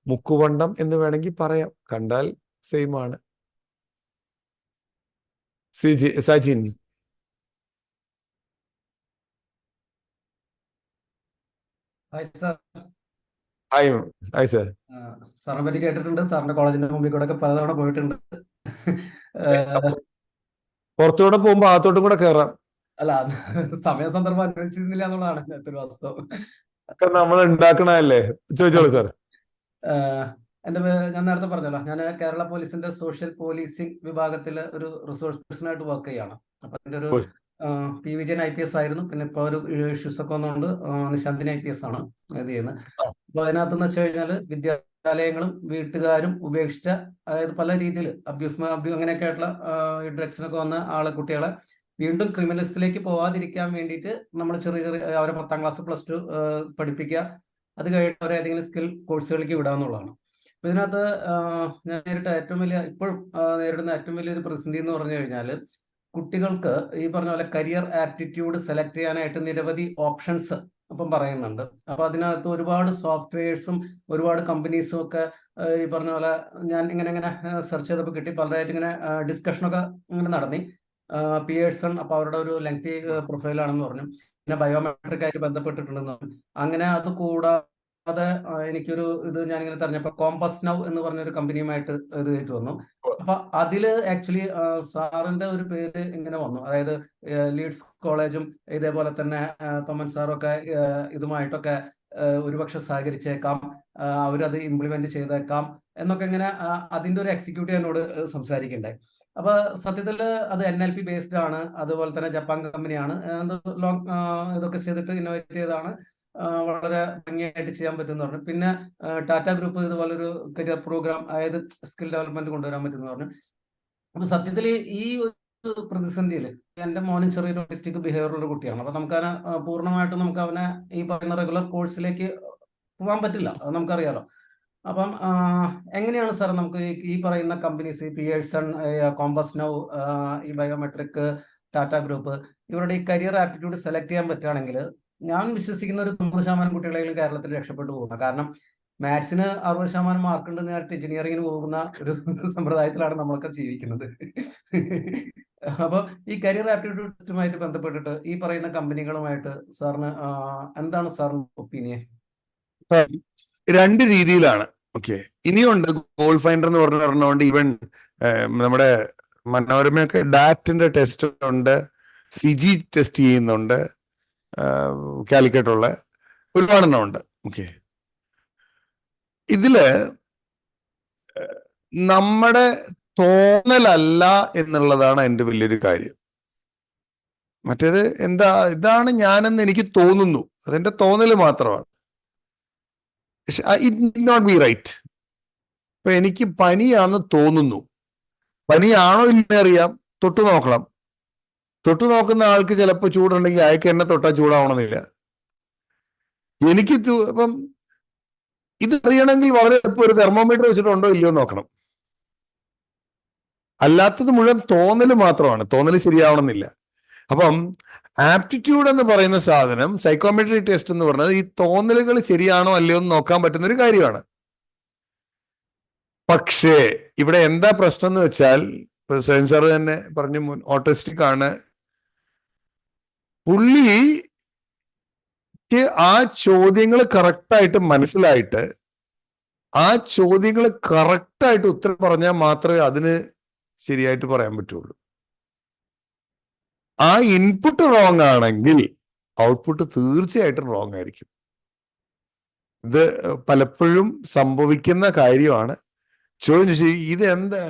മുക്കുവണ്ടം എന്ന് വേണമെങ്കിൽ പറയാം. കണ്ടാൽ സെയിം ആണ്. Sajin. Hi sir. Hi sir. സാറിനെ പറ്റി കേട്ടിട്ടുണ്ട്. സാറിന്റെ കോളേജിന്റെ മുമ്പിൽ കൂടെ ഒക്കെ പലതവണ പോയിട്ടുണ്ട്. പുറത്തൂടെ പോകുമ്പോ അകത്തോട്ടും കൂടെ കയറാം. അല്ല, സമയ സന്ദർഭം അനുവദിച്ചിരുന്നില്ല എന്നുള്ളതാണ് ഒരു വാസ്തവം. നമ്മൾ ഉണ്ടാക്കണല്ലേ. ചോദിച്ചോളൂ സാർ. ഞാൻ നേരത്തെ പറഞ്ഞല്ലോ, ഞാൻ കേരള പോലീസിന്റെ സോഷ്യൽ പോലീസിംഗ് വിഭാഗത്തിൽ ഒരു റിസോഴ്സ് പേഴ്സണായിട്ട് വർക്ക് ചെയ്യാണ്. അപ്പൊ അതിന്റെ ഒരു പി വിജയൻ IPS ആയിരുന്നു. പിന്നെ ഇപ്പൊ ഒരു ഇഷ്യൂസ് ഒക്കെ വന്നുകൊണ്ട് നിശാന്തിന് IPS ആണ് ഇത് ചെയ്യുന്നത്. അപ്പൊ അതിനകത്തെന്ന് വെച്ച് കഴിഞ്ഞാല് വിദ്യാലയങ്ങളും വീട്ടുകാരും ഉപേക്ഷിച്ച, അതായത് പല രീതിയിൽ അങ്ങനെയൊക്കെ ആയിട്ടുള്ള ഡ്രഗ്സിനൊക്കെ വന്ന കുട്ടികളെ വീണ്ടും ക്രിമിനൽസിലേക്ക് പോവാതിരിക്കാൻ വേണ്ടിയിട്ട് നമ്മൾ ചെറിയ അവരെ 10ാം ക്ലാസ് +2 പഠിപ്പിക്കുക, അത് കഴിഞ്ഞിട്ട് അവരെ ഏതെങ്കിലും സ്കിൽ കോഴ്സുകളിലേക്ക് വിടാന്നുള്ളതാണ്. അപ്പൊ ഇതിനകത്ത് ഞാൻ ഇപ്പോഴും നേരിടുന്ന ഏറ്റവും വലിയൊരു പ്രതിസന്ധി എന്ന് പറഞ്ഞു കഴിഞ്ഞാൽ, കുട്ടികൾക്ക് ഈ പറഞ്ഞ പോലെ കരിയർ ആപ്റ്റിറ്റ്യൂഡ് സെലക്ട് ചെയ്യാനായിട്ട് നിരവധി ഓപ്ഷൻസ് അപ്പം പറയുന്നുണ്ട്. അപ്പൊ അതിനകത്ത് ഒരുപാട് സോഫ്റ്റ്വെയർസും ഒരുപാട് കമ്പനീസും ഒക്കെ ഈ പറഞ്ഞ പോലെ ഞാൻ ഇങ്ങനെ സെർച്ച് ചെയ്തപ്പോൾ കിട്ടി. പലരായിട്ട് ഇങ്ങനെ ഡിസ്കഷനൊക്കെ ഇങ്ങനെ നടന്നി. പിയേഴ്സൺ, അപ്പൊ അവരുടെ ഒരു ലെങ്തി പ്രൊഫൈലാണെന്ന് പറഞ്ഞു. പിന്നെ ബയോമെട്രിക് ആയിട്ട് ബന്ധപ്പെട്ടിട്ടുണ്ടെന്ന് പറഞ്ഞു. അങ്ങനെ അത് കൂടാതെ എനിക്കൊരു ഞാനിങ്ങനെ തെരഞ്ഞപ്പോൾ കോമ്പസ് നൗ എന്ന് പറഞ്ഞൊരു കമ്പനിയുമായിട്ട് ഇത് ചെയ്തിട്ട് വന്നു. അപ്പൊ അതില് ആക്ച്വലി സാറിന്റെ ഒരു പേര് ഇങ്ങനെ വന്നു. അതായത് ലീഡ്സ് കോളേജും ഇതേപോലെ തന്നെ തോമൻ സാറൊക്കെ ഇതുമായിട്ടൊക്കെ ഒരുപക്ഷെ സഹകരിച്ചേക്കാം, അവരത് ഇംപ്ലിമെന്റ് ചെയ്തേക്കാം എന്നൊക്കെ ഇങ്ങനെ അതിന്റെ ഒരു എക്സിക്യൂട്ടീവ് എന്നോട് സംസാരിക്കണ്ടായി. അപ്പൊ സത്യത്തില് അത് NLP ബേസ്ഡ് ആണ്. അതുപോലെ തന്നെ ജപ്പാൻ കമ്പനിയാണ്. ഇതൊക്കെ ചെയ്തിട്ട് ഇന്നോവേറ്റ് ചെയ്താണ്. വളരെ ഭംഗിയായിട്ട് ചെയ്യാൻ പറ്റും എന്ന് പറഞ്ഞു. പിന്നെ ടാറ്റ ഗ്രൂപ്പ് ഇതുപോലൊരു കരിയർ പ്രോഗ്രാം, അതായത് സ്കിൽ ഡെവലപ്മെന്റ് കൊണ്ടുവരാൻ പറ്റുമെന്ന് പറഞ്ഞു. അപ്പൊ സത്യത്തിൽ ഈ ഒരു പ്രതിസന്ധിയിൽ എന്റെ മോനും ചെറിയൊരു ഓട്ടിസ്റ്റിക് ബിഹേവിയർ ഉള്ള കുട്ടിയാണ്. അപ്പൊ നമുക്കതിനെ പൂർണ്ണമായിട്ടും നമുക്ക് അവനെ ഈ പറയുന്ന റെഗുലർ കോഴ്സിലേക്ക് പോകാൻ പറ്റില്ല, അത് നമുക്കറിയാലോ. അപ്പം എങ്ങനെയാണ് സാർ നമുക്ക് ഈ പറയുന്ന കമ്പനീസ്, പിയേഴ്സൺ, കോമ്പസ് നൗ, ഈ ബയോമെട്രിക്, ടാറ്റ ഗ്രൂപ്പ്, ഇവരുടെ ഈ കരിയർ ആപ്റ്റിറ്റ്യൂഡ് സെലക്ട് ചെയ്യാൻ പറ്റുകയാണെങ്കിൽ ഞാൻ വിശ്വസിക്കുന്ന ഒരു 90% കുട്ടികളെങ്കിലും കേരളത്തിൽ രക്ഷപ്പെട്ടു പോകുന്നത്. കാരണം മാത്സിന് 60% മാർക്ക് ഉണ്ട് നേരിട്ട് എഞ്ചിനീയറിംഗിന് പോകുന്ന ഒരു സമ്പ്രദായത്തിലാണ് നമ്മളൊക്കെ ജീവിക്കുന്നത്. അപ്പൊ ഈ കരിയർ ആപ്റ്റിറ്റ്യൂഡ് ടെസ്റ്റുമായിട്ട് ബന്ധപ്പെട്ടിട്ട് ഈ പറയുന്ന കമ്പനികളുമായിട്ട് സാറിന് എന്താണ് സാറിന് ഒപ്പീനിയൻ? രണ്ട് രീതിയിലാണ്. ഓക്കെ, ഇനിയുണ്ട് ഗോൾ ഫൈൻഡർ എന്ന് പറഞ്ഞുകൊണ്ട് ഈവൻ നമ്മുടെ മനോരമയൊക്കെ ഡാറ്റിന്റെ ടെസ്റ്റ് ഉണ്ട്, സിജി ടെസ്റ്റ് ചെയ്യുന്നുണ്ട്, കാലിക്കറ്റുള്ള ഒരുപാടെണ്ണം ഉണ്ട്. ഓക്കെ, ഇതില് നമ്മുടെ തോന്നലല്ല എന്നുള്ളതാണ് എൻ്റെ വലിയൊരു കാര്യം. മറ്റേത് എന്താ, ഇതാണ് ഞാനെന്ന് എനിക്ക് തോന്നുന്നു, അതെന്റെ തോന്നല് മാത്രമാണ്. It not be right. ഇപ്പൊ എനിക്ക് പനിയാന്ന് തോന്നുന്നു, പനിയാണോ ഇല്ലെന്ന് അറിയാം, തൊട്ടു നോക്കണം. തൊട്ടു നോക്കുന്ന ആൾക്ക് ചിലപ്പോൾ ചൂടുണ്ടെങ്കിൽ അയക്ക് എന്നെ തൊട്ടാ ചൂടാവണമെന്നില്ല. എനിക്ക് ഇപ്പം ഇത് അറിയണമെങ്കിൽ വളരെ എളുപ്പം ഒരു തെർമോമീറ്റർ വെച്ചിട്ടുണ്ടോ ഇല്ലയോ നോക്കണം. അല്ലാത്തത് മുഴുവൻ തോന്നല് മാത്രമാണ്, തോന്നല് ശരിയാവണമെന്നില്ല. അപ്പം ആപ്റ്റിറ്റ്യൂഡ് എന്ന് പറയുന്ന സാധനം, സൈക്കോമെട്രി ടെസ്റ്റ് എന്ന് പറയുന്നത് ഈ തോന്നലുകൾ ശരിയാണോ അല്ലയോ എന്ന് നോക്കാൻ പറ്റുന്ന ഒരു കാര്യമാണ്. പക്ഷേ ഇവിടെ എന്താ പ്രശ്നം എന്ന് വെച്ചാൽ, സൈൻ സാർ തന്നെ പറഞ്ഞു, ഓട്ടിസ്റ്റിക് ആണ് പുള്ളിക്ക്. ആ ചോദ്യങ്ങൾ കറക്റ്റായിട്ട് മനസ്സിലായിട്ട് ആ ചോദ്യങ്ങൾ കറക്റ്റായിട്ട് ഉത്തരം പറഞ്ഞാൽ മാത്രമേ അതിന് ശരിയായിട്ട് പറയാൻ പറ്റുള്ളൂ. ആ ഇൻപുട്ട് റോങ് ആണെങ്കിൽ ഔട്ട്പുട്ട് തീർച്ചയായിട്ടും റോങ് ആയിരിക്കും. ഇത് പലപ്പോഴും സംഭവിക്കുന്ന കാര്യമാണ്. ചോദ്യം ചോദിച്ചു ഇത് എന്താ,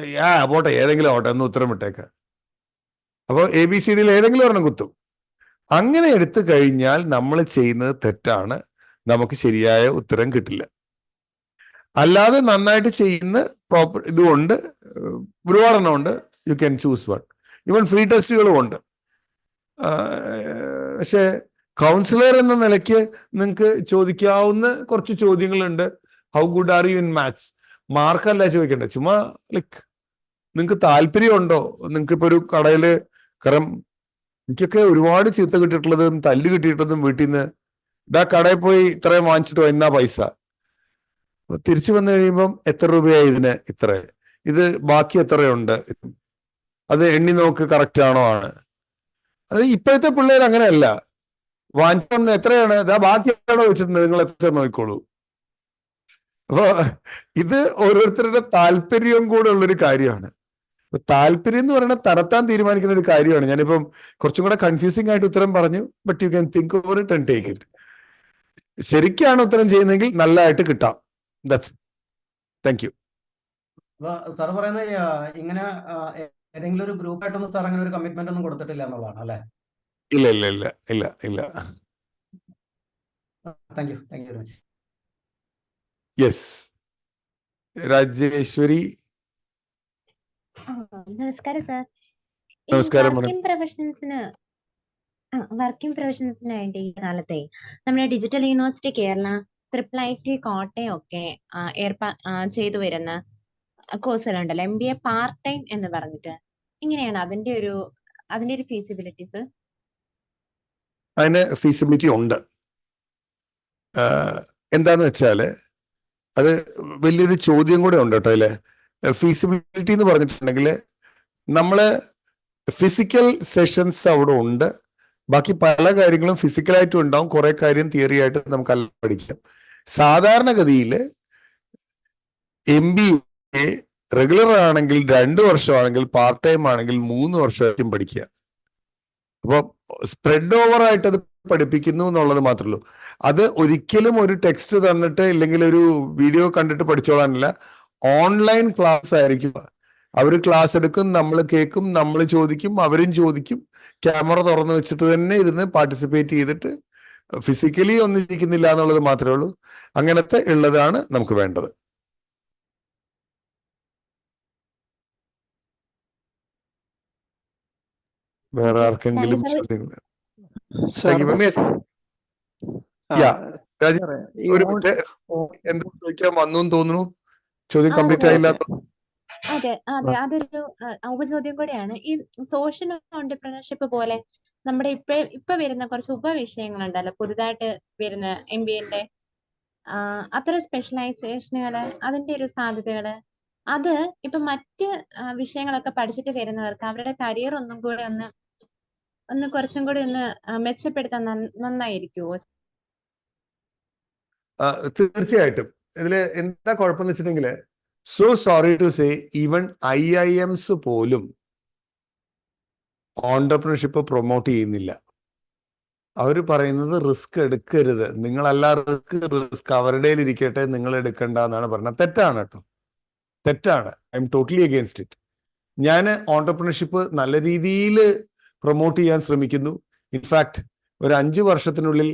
പോട്ടെ ഏതെങ്കിലും ആവട്ടെ എന്ന് ഉത്തരം വിട്ടേക്കാം. അപ്പോൾ ABCDയിൽ ഏതെങ്കിലും ഒരെണ്ണം കുത്തും. അങ്ങനെ എടുത്തു കഴിഞ്ഞാൽ നമ്മൾ ചെയ്യുന്നത് തെറ്റാണ്, നമുക്ക് ശരിയായ ഉത്തരം കിട്ടില്ല. അല്ലാതെ നന്നായിട്ട് ചെയ്യുന്ന പ്രോപ്പർ ഇതുകൊണ്ട് ഒരുപാടെണ്ണം ഉണ്ട്. You can choose one. Even free ടെസ്റ്റുകളും ഉണ്ട്. പക്ഷെ കൗൺസിലർ എന്ന നിലയ്ക്ക് നിങ്ങൾക്ക് ചോദിക്കാവുന്ന കുറച്ച് ചോദ്യങ്ങളുണ്ട്. How good are you in maths? മാർക്കല്ല ചോദിക്കണ്ടേ, ചുമ്മാ ലൈക്ക് നിങ്ങൾക്ക് താല്പര്യമുണ്ടോ? നിങ്ങൾക്ക് ഇപ്പൊ ഒരു കടയില്, കാരണം എനിക്കൊക്കെ ഒരുപാട് ചീത്ത കിട്ടിയിട്ടുള്ളതും തല്ല് കിട്ടിയിട്ടുള്ളതും വീട്ടിൽ നിന്ന്, ഇതാ കടയിൽ പോയി ഇത്രയും വാങ്ങിച്ചിട്ട് എന്നാ പൈസ, തിരിച്ചു വന്നു കഴിയുമ്പം എത്ര രൂപയായി ഇതിന്, ഇത്ര, ഇത് ബാക്കി എത്രയുണ്ട്, അത് എണ്ണി നോക്ക് കറക്റ്റ് ആണോ ആണ്. അത് ഇപ്പോഴത്തെ പിള്ളേർ അങ്ങനെയല്ല. വാങ്ങിച്ചു എത്രയാണ്, ഇതാ ബാക്കി എത്രയാണോ വെച്ചിട്ടുണ്ട്, നിങ്ങൾ എത്ര നോക്കിക്കോളൂ. അപ്പൊ ഇത് ഓരോരുത്തരുടെ താല്പര്യവും കൂടെ ഉള്ളൊരു കാര്യമാണ്. താല്പര്യം എന്ന് പറയുന്നത് തരത്താൻ തീരുമാനിക്കുന്ന ഒരു കാര്യമാണ്. ഞാനിപ്പം കുറച്ചും കൂടെ കൺഫ്യൂസിംഗ് ആയിട്ട് ഉത്തരം പറഞ്ഞു, but you can think over it and take it. ശരിക്കാണ് ഉത്തരം ചെയ്യുന്നതെങ്കിൽ നല്ലതായിട്ട് കിട്ടാം. ദാറ്റ്സ്. Thank you. സാർ പറയുന്നത് ഇങ്ങനെ ഏതെങ്കിലും ഒരു ഗ്രൂപ്പായിട്ടൊന്നും സാർ അങ്ങനെ ഒരു കമ്മിറ്റ്മെന്റ് ഒന്നും കൊടുത്തിട്ടില്ല എന്നുള്ളതാണ് അല്ലെ? ഇല്ല ഇല്ല ഇല്ല ഇല്ല ഇല്ല. Thank you very much. Yes, Rajeshwari. നമസ്കാരം സാർ. നമസ്കാരം. വർക്കിംഗ് പ്രൊഫഷണൽസിനായിട്ട് ഈ കാലത്തെ നമ്മുടെ digital university Kerala, IIIT Kottayam ഒക്കെ ചെയ്തു വരുന്ന കോഴ്സുകളുണ്ടല്ലോ, MBA പാർട്ട് ടൈം എന്ന് പറഞ്ഞിട്ട്. ഇങ്ങനെയാണ് അതിന്റെ ഒരു ഫീസിബിലിറ്റീസ്? അതിന് ഫീസിബിലിറ്റി ഉണ്ട്. എന്താന്ന് വെച്ചാല് അത് വലിയൊരു ചോദ്യം കൂടെ ഉണ്ട് കേട്ടോ. അല്ലെ, ഫീസിബിലിറ്റി എന്ന് പറഞ്ഞിട്ടുണ്ടെങ്കിൽ നമ്മള് ഫിസിക്കൽ സെഷൻസ് അവിടെ ഉണ്ട്, ബാക്കി പല കാര്യങ്ങളും ഫിസിക്കലായിട്ടും ഉണ്ടാവും, കുറെ കാര്യം തിയറി ആയിട്ട് നമുക്ക് പഠിക്കാം. സാധാരണഗതിയിൽ MBA റെഗുലർ ആണെങ്കിൽ 2 വർഷമാണെങ്കിൽ, പാർട്ട് ടൈം ആണെങ്കിൽ 3 വർഷമായിട്ടും പഠിക്കുക. അപ്പൊ സ്പ്രെഡ് ഓവർ ആയിട്ട് അത് പഠിപ്പിക്കുന്നു എന്നുള്ളത് മാത്രമേ ഉള്ളൂ. അത് ഒരിക്കലും ഒരു ടെക്സ്റ്റ് തന്നിട്ട് ഇല്ലെങ്കിൽ ഒരു വീഡിയോ കണ്ടിട്ട് പഠിച്ചോളാനില്ല. ഓൺലൈൻ ക്ലാസ് ആയിരിക്കും. അവർ ക്ലാസ് എടുക്കും, നമ്മൾ കേൾക്കും, നമ്മൾ ചോദിക്കും, അവരും ചോദിക്കും. ക്യാമറ തുറന്നു വെച്ചിട്ട് തന്നെ ഇരുന്ന് പാർട്ടിസിപ്പേറ്റ് ചെയ്തിട്ട് ഫിസിക്കലി ഒന്നും ഇരിക്കുന്നില്ല എന്നുള്ളത് മാത്രമേ ഉള്ളൂ. അങ്ങനത്തെ ഉള്ളതാണ് നമുക്ക് വേണ്ടത്. വേറെ ഓക്കെ ആർക്കെങ്കിലും താങ്ക് യു ചോദ്യങ്ങൾ? സാർ യാ രാജി, സാറേ ഒരു മിനിറ്റ്, എന്താ ചോദിക്കാൻ വന്നു എന്ന് തോന്നുന്നു. ചോദ്യം അതെ കംപ്ലീറ്റ് ആയില്ല. അതെ അതെ അതൊരു ഉപചോദ്യം കൂടിയാണ്. ഈ സോഷ്യൽ ഓൺടർപ്രണർഷിപ്പ് പോലെ നമ്മുടെ ഇപ്പൊ വരുന്ന കുറച്ച് ഉപവിഷയങ്ങളുണ്ടല്ലോ, പുതുതായിട്ട് വരുന്ന MBA-ന്റെ അത്തരം സ്പെഷ്യലൈസേഷനുകള്, അതിന്റെ ഒരു സാധ്യതകള്, അത് ഇപ്പൊ മറ്റ് വിഷയങ്ങളൊക്കെ പഠിച്ചിട്ട് വരുന്നവർക്ക് അവരുടെ കരിയർ ഒന്നും കൂടെ ഒന്ന് കുറച്ചും കൂടി ഒന്ന് മെച്ചപ്പെടുത്താൻ നന്നായിരിക്കുമോ? തീർച്ചയായിട്ടും. ഇതില് എന്താ കുഴപ്പമെന്ന് വെച്ചിട്ടുണ്ടെങ്കിൽ, so sorry to say, even IIMs പോലും ഓൺടർപ്രണർഷിപ്പ് പ്രൊമോട്ട് ചെയ്യുന്നില്ല. അവർ പറയുന്നത് റിസ്ക് എടുക്കരുത്, നിങ്ങളല്ല റിസ്ക് അവരുടെ ഇരിക്കട്ടെ, നിങ്ങൾ എടുക്കണ്ട എന്നാണ് പറയുന്നത്. തെറ്റാണ് കേട്ടോ, തെറ്റാണ്. I am totally against it. ഞാൻ ഓൺടർപ്രണർഷിപ്പ് നല്ല രീതിയിൽ പ്രൊമോട്ട് ചെയ്യാൻ ശ്രമിക്കുന്നു. ഇൻഫാക്ട് ഒരു 5 വർഷത്തിനുള്ളിൽ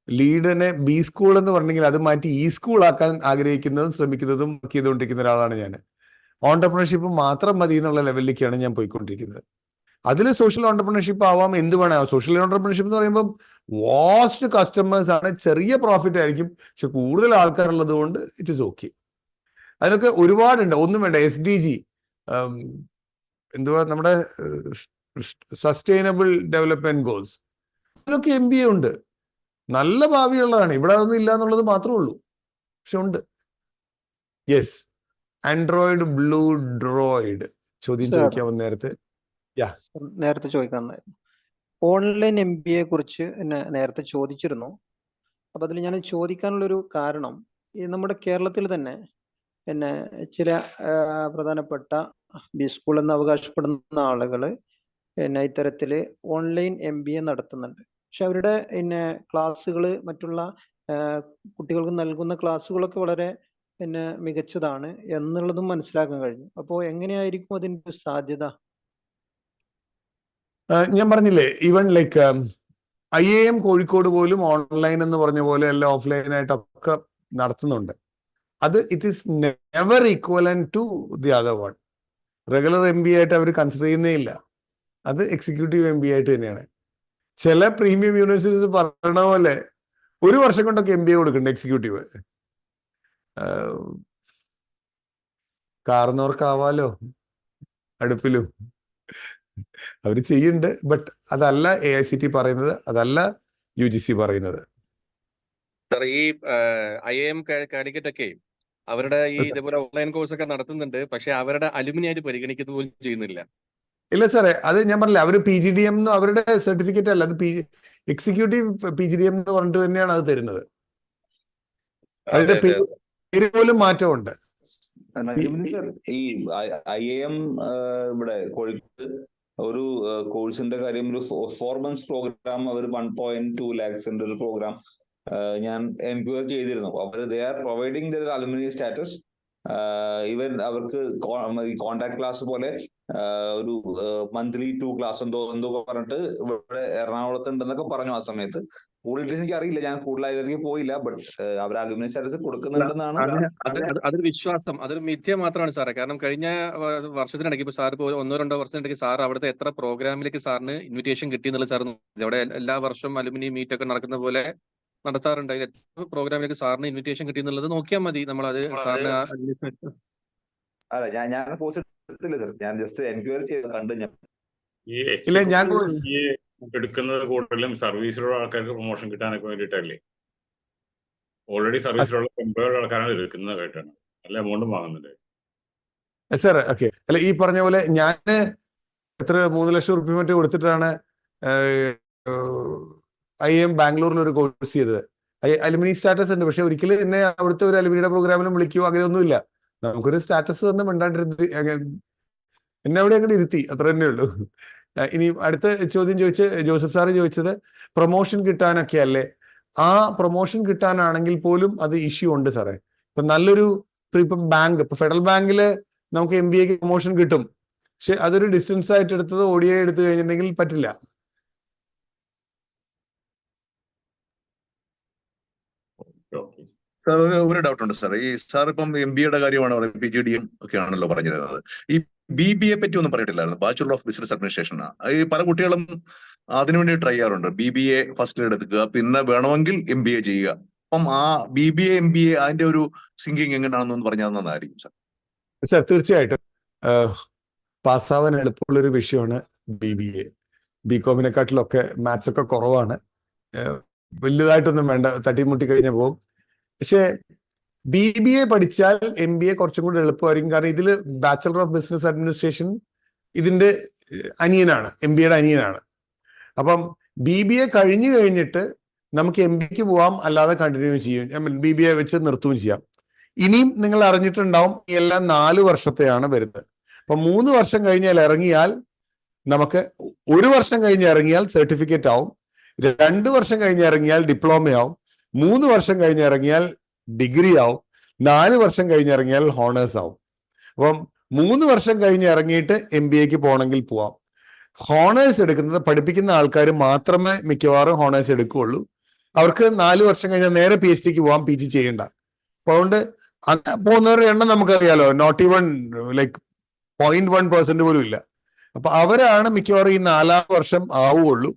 ലീഡിനെ B സ്കൂൾ എന്ന് പറഞ്ഞെങ്കിൽ അത് മാറ്റി E സ്കൂൾ ആക്കാൻ ആഗ്രഹിക്കുന്നതും ശ്രമിക്കുന്നതും ചെയ്തുകൊണ്ടിരിക്കുന്ന ഒരാളാണ് ഞാൻ. ഓൺടർപ്രണർഷിപ്പ് മാത്രം മതി എന്നുള്ള ലെവലിലേക്കാണ് ഞാൻ പോയിക്കൊണ്ടിരിക്കുന്നത്. അതിൽ സോഷ്യൽ ഓൺടർപ്രണർഷിപ്പ് ആവാം, എന്ത് വേണം. സോഷ്യൽ ഓൺടർപ്രണർഷിപ്പ് എന്ന് പറയുമ്പോൾ വാസ്റ്റ് കസ്റ്റമേഴ്സ് ആണ്, ചെറിയ പ്രോഫിറ്റ് ആയിരിക്കും, പക്ഷെ കൂടുതൽ ആൾക്കാരുള്ളത് കൊണ്ട് ഇറ്റ് ഇസ് ഓക്കെ. അതിനൊക്കെ ഒരുപാടുണ്ട്. ഒന്നും വേണ്ട, SDG, എന്തുവാ നമ്മുടെ സസ്റ്റൈനബിൾ ഡെവലപ്മെന്റ് ഗോൾസ്, അതിലൊക്കെ MBA ഉണ്ട്. നല്ല ഭാവിയുള്ളതാണ്. ഇവിടെ അതൊന്നും ഇല്ല എന്നുള്ളത് മാത്രമേ ഉള്ളൂ, പക്ഷെ ഉണ്ട്. യെസ്, ആൻഡ്രോയിഡ് ബ്ലൂ ഡ്രോയിഡ് ചോദ്യം ചോദിക്കാൻ നേരത്തെ ചോദിക്കാൻ ഓൺലൈൻ MBA കുറിച്ച് നേരത്തെ ചോദിച്ചിരുന്നു. അപ്പൊ അതിൽ ഞാൻ ചോദിക്കാനുള്ളൊരു കാരണം, ഈ നമ്മുടെ കേരളത്തിൽ തന്നെ ചില പ്രധാനപ്പെട്ട B സ്കൂൾ എന്ന് അവകാശപ്പെടുന്ന ആളുകള് ഇത്തരത്തില് ഓൺലൈൻ MBA നടത്തുന്നുണ്ട്. പക്ഷെ അവരുടെ ക്ലാസ്സുകള്, മറ്റുള്ള കുട്ടികൾക്ക് നൽകുന്ന ക്ലാസ്സുകളൊക്കെ വളരെ മികച്ചതാണ് എന്നുള്ളതും മനസ്സിലാക്കാൻ കഴിഞ്ഞു. അപ്പോൾ എങ്ങനെയായിരിക്കും അതിന്റെ സാധ്യത? ഞാൻ പറഞ്ഞില്ലേ, ഈവൻ ലൈക്ക് IIM കോഴിക്കോട് പോലും ഓൺലൈൻ എന്ന് പറഞ്ഞ പോലെ അല്ല, ഓഫ്ലൈൻ ആയിട്ടൊക്കെ നടത്തുന്നുണ്ട്. അത് it is never equal to the other one. Regular MBA ആയിട്ട് അവർ കൺസിഡർ ചെയ്യുന്നേ ഇല്ല. അത് എക്സിക്യൂട്ടീവ് MBA ആയിട്ട് തന്നെയാണ്. ചില പ്രീമിയം യൂണിവേഴ്സിറ്റീസ് പറയണ പോലെ 1 വർഷം കൊണ്ടൊക്കെ MBA കൊടുക്കുന്നുണ്ട് എക്സിക്യൂട്ടീവ്. കാർന്നവർക്കാവാലോ അടുപ്പിലും, അവർ ചെയ്യുന്നുണ്ട്. ബട്ട് അതല്ല AICT പറയുന്നത്, അതല്ല UGC പറയുന്നത്. ഈ IIM കാലിക്കറ്റ് ഒക്കെ അവരുടെ ഈ ഇതേപോലെ ഓൺലൈൻ കോഴ്സ് ഒക്കെ നടത്തുന്നുണ്ട്, പക്ഷെ അവരുടെ അലുമിനി ആയിട്ട് പരിഗണിക്കുന്നത് പോലും ചെയ്യുന്നില്ല. ഇല്ല സാറേ, അത് ഞാൻ പറഞ്ഞില്ല, അവർ PGDM അവരുടെ സർട്ടിഫിക്കറ്റ് അല്ല, അത് എക്സിക്യൂട്ടീവ് PGDM എന്ന് പറഞ്ഞിട്ട് തന്നെയാണ് അത് തരുന്നത്. അതിന്റെ പേര് പോലും മാറ്റമുണ്ട്. ഈ IIM ഇവിടെ കോഴിക്കോട് ഒരു കോഴ്സിന്റെ കാര്യം, ഒരു 4 months പ്രോഗ്രാം, അവർ 1.2 lakhs ഒരു പ്രോഗ്രാം ഞാൻ എൻക്വയറി ചെയ്തിരുന്നു. അവർ they are providing their alumni status. Even അവർക്ക് കോണ്ടാക്ട് ക്ലാസ് പോലെ ഒരു മന്ത്ലി 2 ക്ലാസ് എന്തോ പറഞ്ഞിട്ട് ഇവിടെ എറണാകുളത്ത് ഉണ്ടെന്നൊക്കെ പറഞ്ഞു. ആ സമയത്ത് കൂടുതൽ ഡീറ്റെയിൽസ് എനിക്ക് അറിയില്ല, ഞാൻ കൂടുതൽ അതിലേക്ക് പോയില്ല. ബട്ട് അവർ അലുമിനി സ്റ്റാറ്റസ് കൊടുക്കുന്നുണ്ടെന്നാണ്. അതൊരു വിശ്വാസം, അതൊരു മിഥ്യ മാത്രമാണ് സാറേ. കാരണം കഴിഞ്ഞ വർഷത്തിനിടയ്ക്ക് ഇപ്പൊ സാർ 1-2 വർഷത്തിനിടയ്ക്ക് സാർ അവിടുത്തെ എത്ര പ്രോഗ്രാമിലേക്ക് സാറിന് ഇൻവിറ്റേഷൻ കിട്ടിയെന്നുള്ള സാർ അവിടെ എല്ലാ വർഷവും അലുമിനി മീറ്റ് ഒക്കെ നടക്കുന്ന പോലെ നടത്താറുണ്ട്. എത്ര പ്രോഗ്രാമിലേക്ക് സാറിന് ഇൻവിറ്റേഷൻ കിട്ടിയെന്നുള്ളത് നോക്കിയാൽ മതി. നമ്മളത് സാറിന് അല്ല, ഞാൻ കോഴ്സ് എടുത്തില്ല സർ, ഞാൻ ജസ്റ്റ് എൻക്വയറി ചെയ്ത് കണ്ടു. ഞാൻ എടുക്കുന്നത് കൂടുതലും സർവീസിലുള്ള ആൾക്കാർക്ക് പ്രൊമോഷൻ കിട്ടാനൊക്കെ വേണ്ടിയിട്ടല്ലേ. ഓൾറെഡി സർവീസിലുള്ള എംപ്ലോയിഡ് ആൾക്കാരാണ് എടുക്കുന്നത് കേട്ടാണ്, നല്ല എമൗണ്ടും വാങ്ങുന്നുണ്ട്. സാർ ഓക്കെ, അല്ല ഈ പറഞ്ഞ പോലെ ഞാൻ എത്ര 3 ലക്ഷം റുപ്യ മറ്റേ കൊടുത്തിട്ടാണ് IIM ബാംഗ്ലൂരിൽ ഒരു കോഴ്സ് ചെയ്തത്. അലുമിനി സ്റ്റാറ്റസ് ഉണ്ട്, പക്ഷെ ഒരിക്കലും എന്നെ അവിടുത്തെ ഒരു അലുമിനിയുടെ പ്രോഗ്രാമിലും വിളിക്കുകയോ അങ്ങനെയൊന്നുമില്ല. നമുക്കൊരു സ്റ്റാറ്റസ് തന്നെ മിണ്ടാണ്ടിരുത്തി, എന്നെ അവിടെ അങ്ങോട്ട് ഇരുത്തി, അത്ര തന്നെ ഉള്ളൂ. ഇനി അടുത്ത ചോദ്യം ജോസഫ് സാറ് ചോദിച്ചത് പ്രൊമോഷൻ കിട്ടാനൊക്കെ അല്ലേ. ആ പ്രൊമോഷൻ കിട്ടാനാണെങ്കിൽ പോലും അത് ഇഷ്യൂ ഉണ്ട് സാറേ. ഇപ്പൊ നല്ലൊരു ബാങ്ക്, ഇപ്പൊ ഫെഡറൽ ബാങ്കില് നമുക്ക് MBAക്ക് പ്രൊമോഷൻ കിട്ടും, പക്ഷെ അതൊരു ഡിസ്റ്റൻസ് ആയിട്ട് എടുത്തത് ODI എടുത്തു കഴിഞ്ഞിട്ടുണ്ടെങ്കിൽ പറ്റില്ല. സാർ ഒരു ഡൗട്ട് ഉണ്ട് സാർ. ഈ സാർ ഇപ്പം MBAയുടെ കാര്യമാണ് പറയുന്നത്, PGDM ഒക്കെ ആണല്ലോ പറഞ്ഞിരുന്നത്. ഈ BBA പറ്റി ഒന്നും പറഞ്ഞിട്ടില്ലായിരുന്നു. Bachelor of business administration. ഈ പല കുട്ടികളും അതിനുവേണ്ടി ട്രൈ ചെയ്യാറുണ്ട്. BBA ഫസ്റ്റ് എടുക്കുക, പിന്നെ വേണമെങ്കിൽ MBA ചെയ്യുക. അപ്പം ആ BBA MBA അതിന്റെ ഒരു സിങ്കിങ് എങ്ങനെയാണെന്നൊന്ന് പറഞ്ഞാൽ നന്നായിരിക്കും സാർ. സാർ തീർച്ചയായിട്ടും പാസ്സാവാൻ എളുപ്പമുള്ളൊരു വിഷയമാണ് BBA. BCOM-നെക്കാട്ടിലൊക്കെ മാത്സ് ഒക്കെ കുറവാണ്. വലുതായിട്ടൊന്നും വേണ്ട, തട്ടിമുട്ടി കഴിഞ്ഞാൽ പോകും. പക്ഷേ BBA പഠിച്ചാൽ MBA കുറച്ചും കൂടി എളുപ്പമായിരിക്കും. കാരണം ഇതിൽ ബാച്ചലർ ഓഫ് ബിസിനസ് അഡ്മിനിസ്ട്രേഷൻ ഇതിന്റെ അനിയനാണ്, MBAയുടെ അനിയനാണ്. അപ്പം BBA കഴിഞ്ഞു കഴിഞ്ഞിട്ട് നമുക്ക് MBAക്ക് പോവാം, അല്ലാതെ കണ്ടിന്യൂ ചെയ്യും. BBA വെച്ച് നിർത്തുകയും ചെയ്യാം. ഇനിയും നിങ്ങൾ അറിഞ്ഞിട്ടുണ്ടാവും, എല്ലാം 4 വർഷത്തെയാണ് വരുന്നത്. അപ്പൊ 3 വർഷം കഴിഞ്ഞാൽ ഇറങ്ങിയാൽ നമുക്ക് 1 വർഷം കഴിഞ്ഞ് ഇറങ്ങിയാൽ സർട്ടിഫിക്കറ്റ് ആവും, 2 വർഷം കഴിഞ്ഞ് ഇറങ്ങിയാൽ ഡിപ്ലോമയാവും, 3 വർഷം കഴിഞ്ഞ് ഇറങ്ങിയാൽ ഡിഗ്രി ആവും, 4 വർഷം കഴിഞ്ഞ് ഇറങ്ങിയാൽ ഹോണേഴ്സ് ആവും. അപ്പം 3 വർഷം കഴിഞ്ഞ് ഇറങ്ങിയിട്ട് MBAക്ക് പോകണമെങ്കിൽ പോവാം. ഹോണേഴ്സ് എടുക്കുന്നത് പഠിപ്പിക്കുന്ന ആൾക്കാർ മാത്രമേ മിക്കവാറും ഹോണേഴ്സ് എടുക്കുകയുള്ളൂ. അവർക്ക് 4 വർഷം കഴിഞ്ഞാൽ നേരെ PhDക്ക് പോവാം, PG ചെയ്യണ്ട. അപ്പൊ അതുകൊണ്ട് പോകുന്നവരുടെ എണ്ണം നമുക്കറിയാലോ, നോട്ട് ഈവൺ ലൈക്ക് 0.1% പോലും ഇല്ല. അപ്പൊ അവരാണ് മിക്കവാറും ഈ 4-ാം വർഷം ആവുകയുള്ളൂ,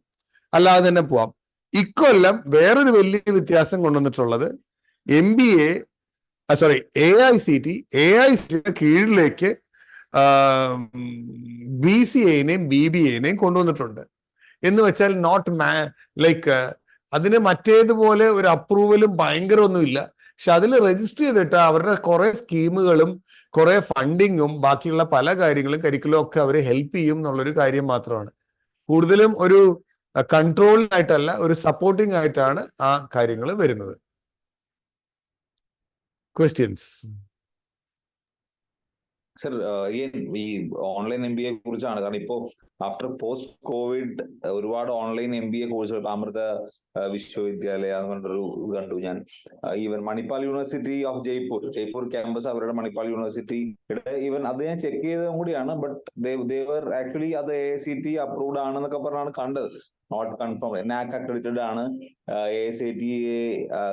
അല്ലാതെ തന്നെ പോവാം. ഇക്കൊല്ലം വേറൊരു വലിയ വ്യത്യാസം കൊണ്ടുവന്നിട്ടുള്ളത് AICTയുടെ കീഴിലേക്ക് BCAനെയും BBAനെയും കൊണ്ടുവന്നിട്ടുണ്ട്. എന്ന് വെച്ചാൽ ലൈക്ക് അതിന് മറ്റേതുപോലെ ഒരു അപ്രൂവലും ഭയങ്കര ഒന്നുമില്ല. പക്ഷെ അതിൽ രജിസ്റ്റർ ചെയ്തിട്ട് അവരുടെ കുറെ സ്കീമുകളും കുറെ ഫണ്ടിങ്ങും ബാക്കിയുള്ള പല കാര്യങ്ങളും കരിക്കുലം ഒക്കെ അവരെ ഹെൽപ്പ് ചെയ്യും എന്നുള്ളൊരു കാര്യം മാത്രമാണ്. കൂടുതലും ഒരു കൺട്രോളിനായിട്ടല്ല, ഒരു സപ്പോർട്ടിംഗ് ആയിട്ടാണ് ആ കാര്യങ്ങൾ വരുന്നത്. ക്വസ്റ്റ്യൻസ്? സർ, ഈ ഓൺലൈൻ MBA കുറിച്ചാണ്. കാരണം ഇപ്പോൾ ആഫ്റ്റർ പോസ്റ്റ് കോവിഡ് ഒരുപാട് ഓൺലൈൻ MBA കോഴ്സുകൾ, അമൃത വിശ്വവിദ്യാലയ എന്ന് പറഞ്ഞൊരു കണ്ടു ഞാൻ. Even Manipal university of Jaipur campus, അവരുടെ മണിപ്പാൽ യൂണിവേഴ്സിറ്റിയുടെ ഈവൻ അത് ഞാൻ ചെക്ക് ചെയ്തതും കൂടിയാണ്. ബട്ട് ദേവർ ആക്ച്വലി അത് AICT അപ്രൂവ്ഡ് ആണെന്നൊക്കെ പറഞ്ഞാണ് കണ്ടത്. നോട്ട് കൺഫേം, NAC അക്രഡിറ്റഡ് ആണ്, AICTE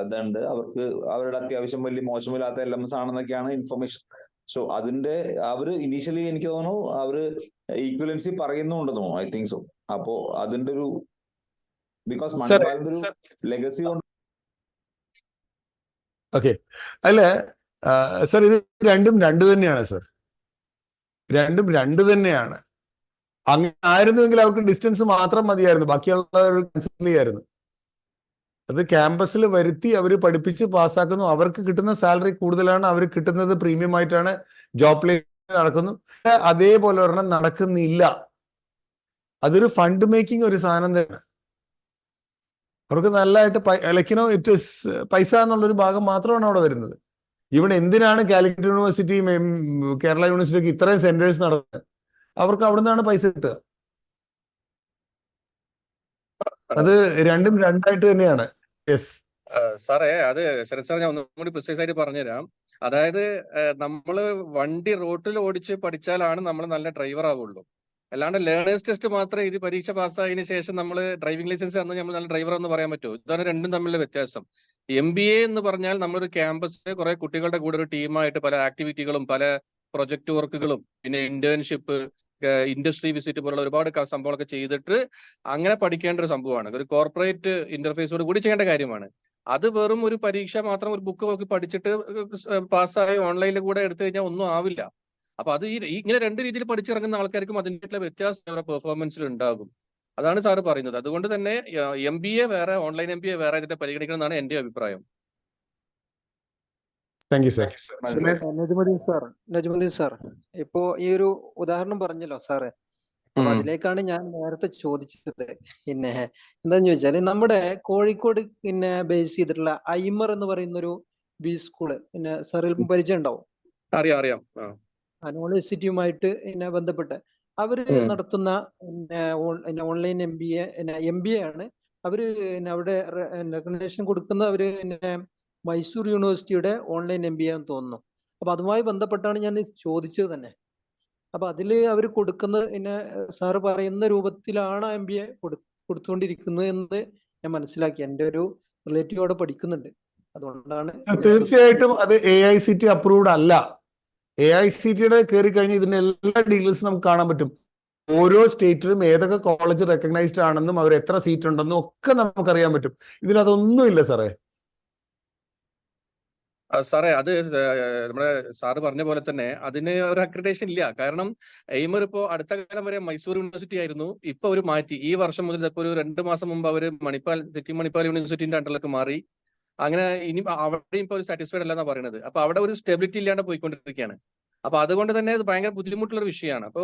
ഇതുണ്ട്, അവർക്ക് അവരുടെ അത്യാവശ്യം വലിയ മോശമില്ലാത്ത LMS ആണെന്നൊക്കെയാണ് ഇൻഫർമേഷൻ. സോ അതിന്റെ അവര് ഇനീഷ്യലി എനിക്ക് തോന്നുന്നു അവര് ഈക്വലൻസി പറയുന്നുണ്ടെന്ന് തോന്നുന്നു. I think so. അപ്പോ അതിന്റെ ഒരു ബിക്കോസ് മണിപ്പാലിന്റെ ഒരു ലെഗസി കൊണ്ട്. ഓക്കെ, അല്ല സർ, ഇത് രണ്ടും രണ്ട് തന്നെയാണ് സർ, രണ്ടും രണ്ട് തന്നെയാണ്. അങ്ങനെ ആയിരുന്നുവെങ്കിൽ അവർക്ക് ഡിസ്റ്റൻസ് മാത്രം മതിയായിരുന്നു, ബാക്കിയുള്ള കൺസിഡർ ചെയ്യായിരുന്നു. അത് ക്യാമ്പസിൽ വരുത്തി അവർ പഠിപ്പിച്ച് പാസ്സാക്കുന്നു. അവർക്ക് കിട്ടുന്ന സാലറി കൂടുതലാണ്, അവർ കിട്ടുന്നത് പ്രീമിയം ആയിട്ടാണ്, ജോബ് പ്ലേസ്മെന്റ് നടക്കുന്നു. അതേപോലെ ഒരെണ്ണം നടക്കുന്നില്ല. അതൊരു ഫണ്ട് മേക്കിംഗ് ഒരു സാധനം തന്നെയാണ്. അവർക്ക് നല്ലതായിട്ട് പൈസ എന്നുള്ളൊരു ഭാഗം മാത്രമാണ് അവിടെ വരുന്നത്. ഇവിടെ എന്തിനാണ് കാലിക്കറ്റ് യൂണിവേഴ്സിറ്റിയും കേരള യൂണിവേഴ്സിറ്റിയൊക്കെ ഇത്രയും സെന്റേഴ്സ് നടക്കുന്നത്? അവർക്ക് അവിടെ നിന്നാണ് പൈസ കിട്ടുക. അത് രണ്ടും രണ്ടായിട്ട് തന്നെയാണ്. സാറേ, അത് ശരത് സാർ, ഞാൻ ഒന്നും കൂടി പ്രിസൈസ് ആയിട്ട് പറഞ്ഞുതരാം. അതായത് നമ്മള് വണ്ടി റോട്ടിൽ ഓടിച്ച് പഠിച്ചാലാണ് നമ്മൾ നല്ല ഡ്രൈവർ ആവുള്ളൂ. അല്ലാണ്ട് ലേണേഴ്സ് ടെസ്റ്റ് മാത്രമേ ഇത് പരീക്ഷ പാസ്സായതിനു ശേഷം നമ്മൾ ഡ്രൈവിംഗ് ലൈസൻസ് അന്ന് നമ്മൾ നല്ല ഡ്രൈവർ എന്ന് പറയാൻ പറ്റുമോ? ഇതാണ് രണ്ടും തമ്മിലുള്ള വ്യത്യാസം. MBA എന്ന് പറഞ്ഞാൽ നമ്മളൊരു ക്യാമ്പസിൽ കുറെ കുട്ടികളുടെ കൂടെ ഒരു ടീമായിട്ട് പല ആക്ടിവിറ്റികളും പല പ്രൊജക്ട് വർക്കുകളും പിന്നെ ഇന്റേൺഷിപ്പ്, ഇൻഡസ്ട്രി വിസിറ്റ് പോലുള്ള ഒരുപാട് സംഭവങ്ങളൊക്കെ ചെയ്തിട്ട് അങ്ങനെ പഠിക്കേണ്ട ഒരു സംഭവമാണ്. ഒരു കോർപ്പറേറ്റ് ഇന്റർഫേസോട് കൂടി ചെയ്യേണ്ട കാര്യമാണ്. അത് വെറും ഒരു പരീക്ഷ മാത്രം, ഒരു ബുക്ക് നോക്കി പഠിച്ചിട്ട് പാസ്സായി ഓൺലൈനിൽ കൂടെ എടുത്തു കഴിഞ്ഞാൽ ഒന്നും ആവില്ല. അപ്പൊ അത് ഇങ്ങനെ രണ്ട് രീതിയിൽ പഠിച്ചിറങ്ങുന്ന ആൾക്കാർക്കും അതിൻ്റെ വ്യത്യാസം അവരുടെ പെർഫോമൻസിൽ ഉണ്ടാകും. അതാണ് സാറ് പറയുന്നത്. അതുകൊണ്ട് തന്നെ MBA വേറെ, ഓൺലൈൻ MBA വേറെ ഇതിനെ പരിഗണിക്കണം എന്നാണ് എന്റെ അഭിപ്രായം. നജ്മുദ്ദീൻ സാർ, ഇപ്പോ ഈ ഒരു ഉദാഹരണം പറഞ്ഞല്ലോ സാറ്, അപ്പൊ അതിലേക്കാണ് ഞാൻ നേരത്തെ ചോദിച്ചത്. പിന്നെ എന്താന്ന് ചോദിച്ചാല്, നമ്മുടെ കോഴിക്കോട് പിന്നെ ബേസ് ചെയ്തിട്ടുള്ള ഐമർ എന്ന് പറയുന്ന ഒരു ബി സ്കൂള് പിന്നെ സാറിൽ പരിചയം ഉണ്ടാവും. അറിയാം. യൂണിവേഴ്സിറ്റിയുമായിട്ട് പിന്നെ ബന്ധപ്പെട്ട് അവര് നടത്തുന്ന ഓൺലൈൻ MBA ആണ്. അവര് അവിടെ റെക്കഗ്നേഷൻ കൊടുക്കുന്ന അവര് പിന്നെ മൈസൂർ യൂണിവേഴ്സിറ്റിയുടെ ഓൺലൈൻ MBA എന്ന് തോന്നുന്നു. അപ്പൊ അതുമായി ബന്ധപ്പെട്ടാണ് ഞാൻ ചോദിച്ചത് തന്നെ. അപ്പൊ അതില് അവർ കൊടുക്കുന്നത് പിന്നെ സാറ് പറയുന്ന രൂപത്തിലാണ് MBA കൊടുത്തുകൊണ്ടിരിക്കുന്നത് എന്ന് ഞാൻ മനസ്സിലാക്കി. എൻ്റെ ഒരു റിലേറ്റീവ് അവിടെ പഠിക്കുന്നുണ്ട്, അതുകൊണ്ടാണ്. തീർച്ചയായിട്ടും അത് AICT അപ്രൂവ്ഡ് അല്ല. AICTE കയറി കഴിഞ്ഞ് ഇതിന്റെ എല്ലാ ഡീറ്റെയിൽസും നമുക്ക് കാണാൻ പറ്റും. ഓരോ സ്റ്റേറ്റിലും ഏതൊക്കെ കോളേജ് റെക്കഗ്നൈസ്ഡ് ആണെന്നും അവർ എത്ര സീറ്റ് ഉണ്ടെന്നും ഒക്കെ നമുക്കറിയാൻ പറ്റും. ഇതിലതൊന്നുമില്ല സാറേ. സാറേ, അത് നമ്മുടെ സാറ് പറഞ്ഞ പോലെ തന്നെ അതിന് ഒരു അക്രഡിറ്റേഷൻ ഇല്ല. കാരണം എയിമർ ഇപ്പോ അടുത്ത കാലം വരെ മൈസൂർ യൂണിവേഴ്സിറ്റി ആയിരുന്നു. ഇപ്പൊ അവർ മാറ്റി. ഈ വർഷം മുതൽ ഇപ്പൊ ഒരു 2 മാസം മുമ്പ് അവർ സിക്കിം മണിപ്പാൽ യൂണിവേഴ്സിറ്റിന്റെ അണ്ടറിലേക്ക് മാറി. അങ്ങനെ ഇനി അവിടെയും ഇപ്പൊ ഒരു സാറ്റിസ്ഫൈഡ് അല്ലെന്നാണ് പറയുന്നത്. അപ്പൊ അവിടെ ഒരു സ്റ്റെബിലിറ്റി ഇല്ലാണ്ട് പോയിക്കൊണ്ടിരിക്കുകയാണ്. അപ്പൊ അതുകൊണ്ട് തന്നെ അത് ഭയങ്കര ബുദ്ധിമുട്ടുള്ള ഒരു വിഷയമാണ്. അപ്പോ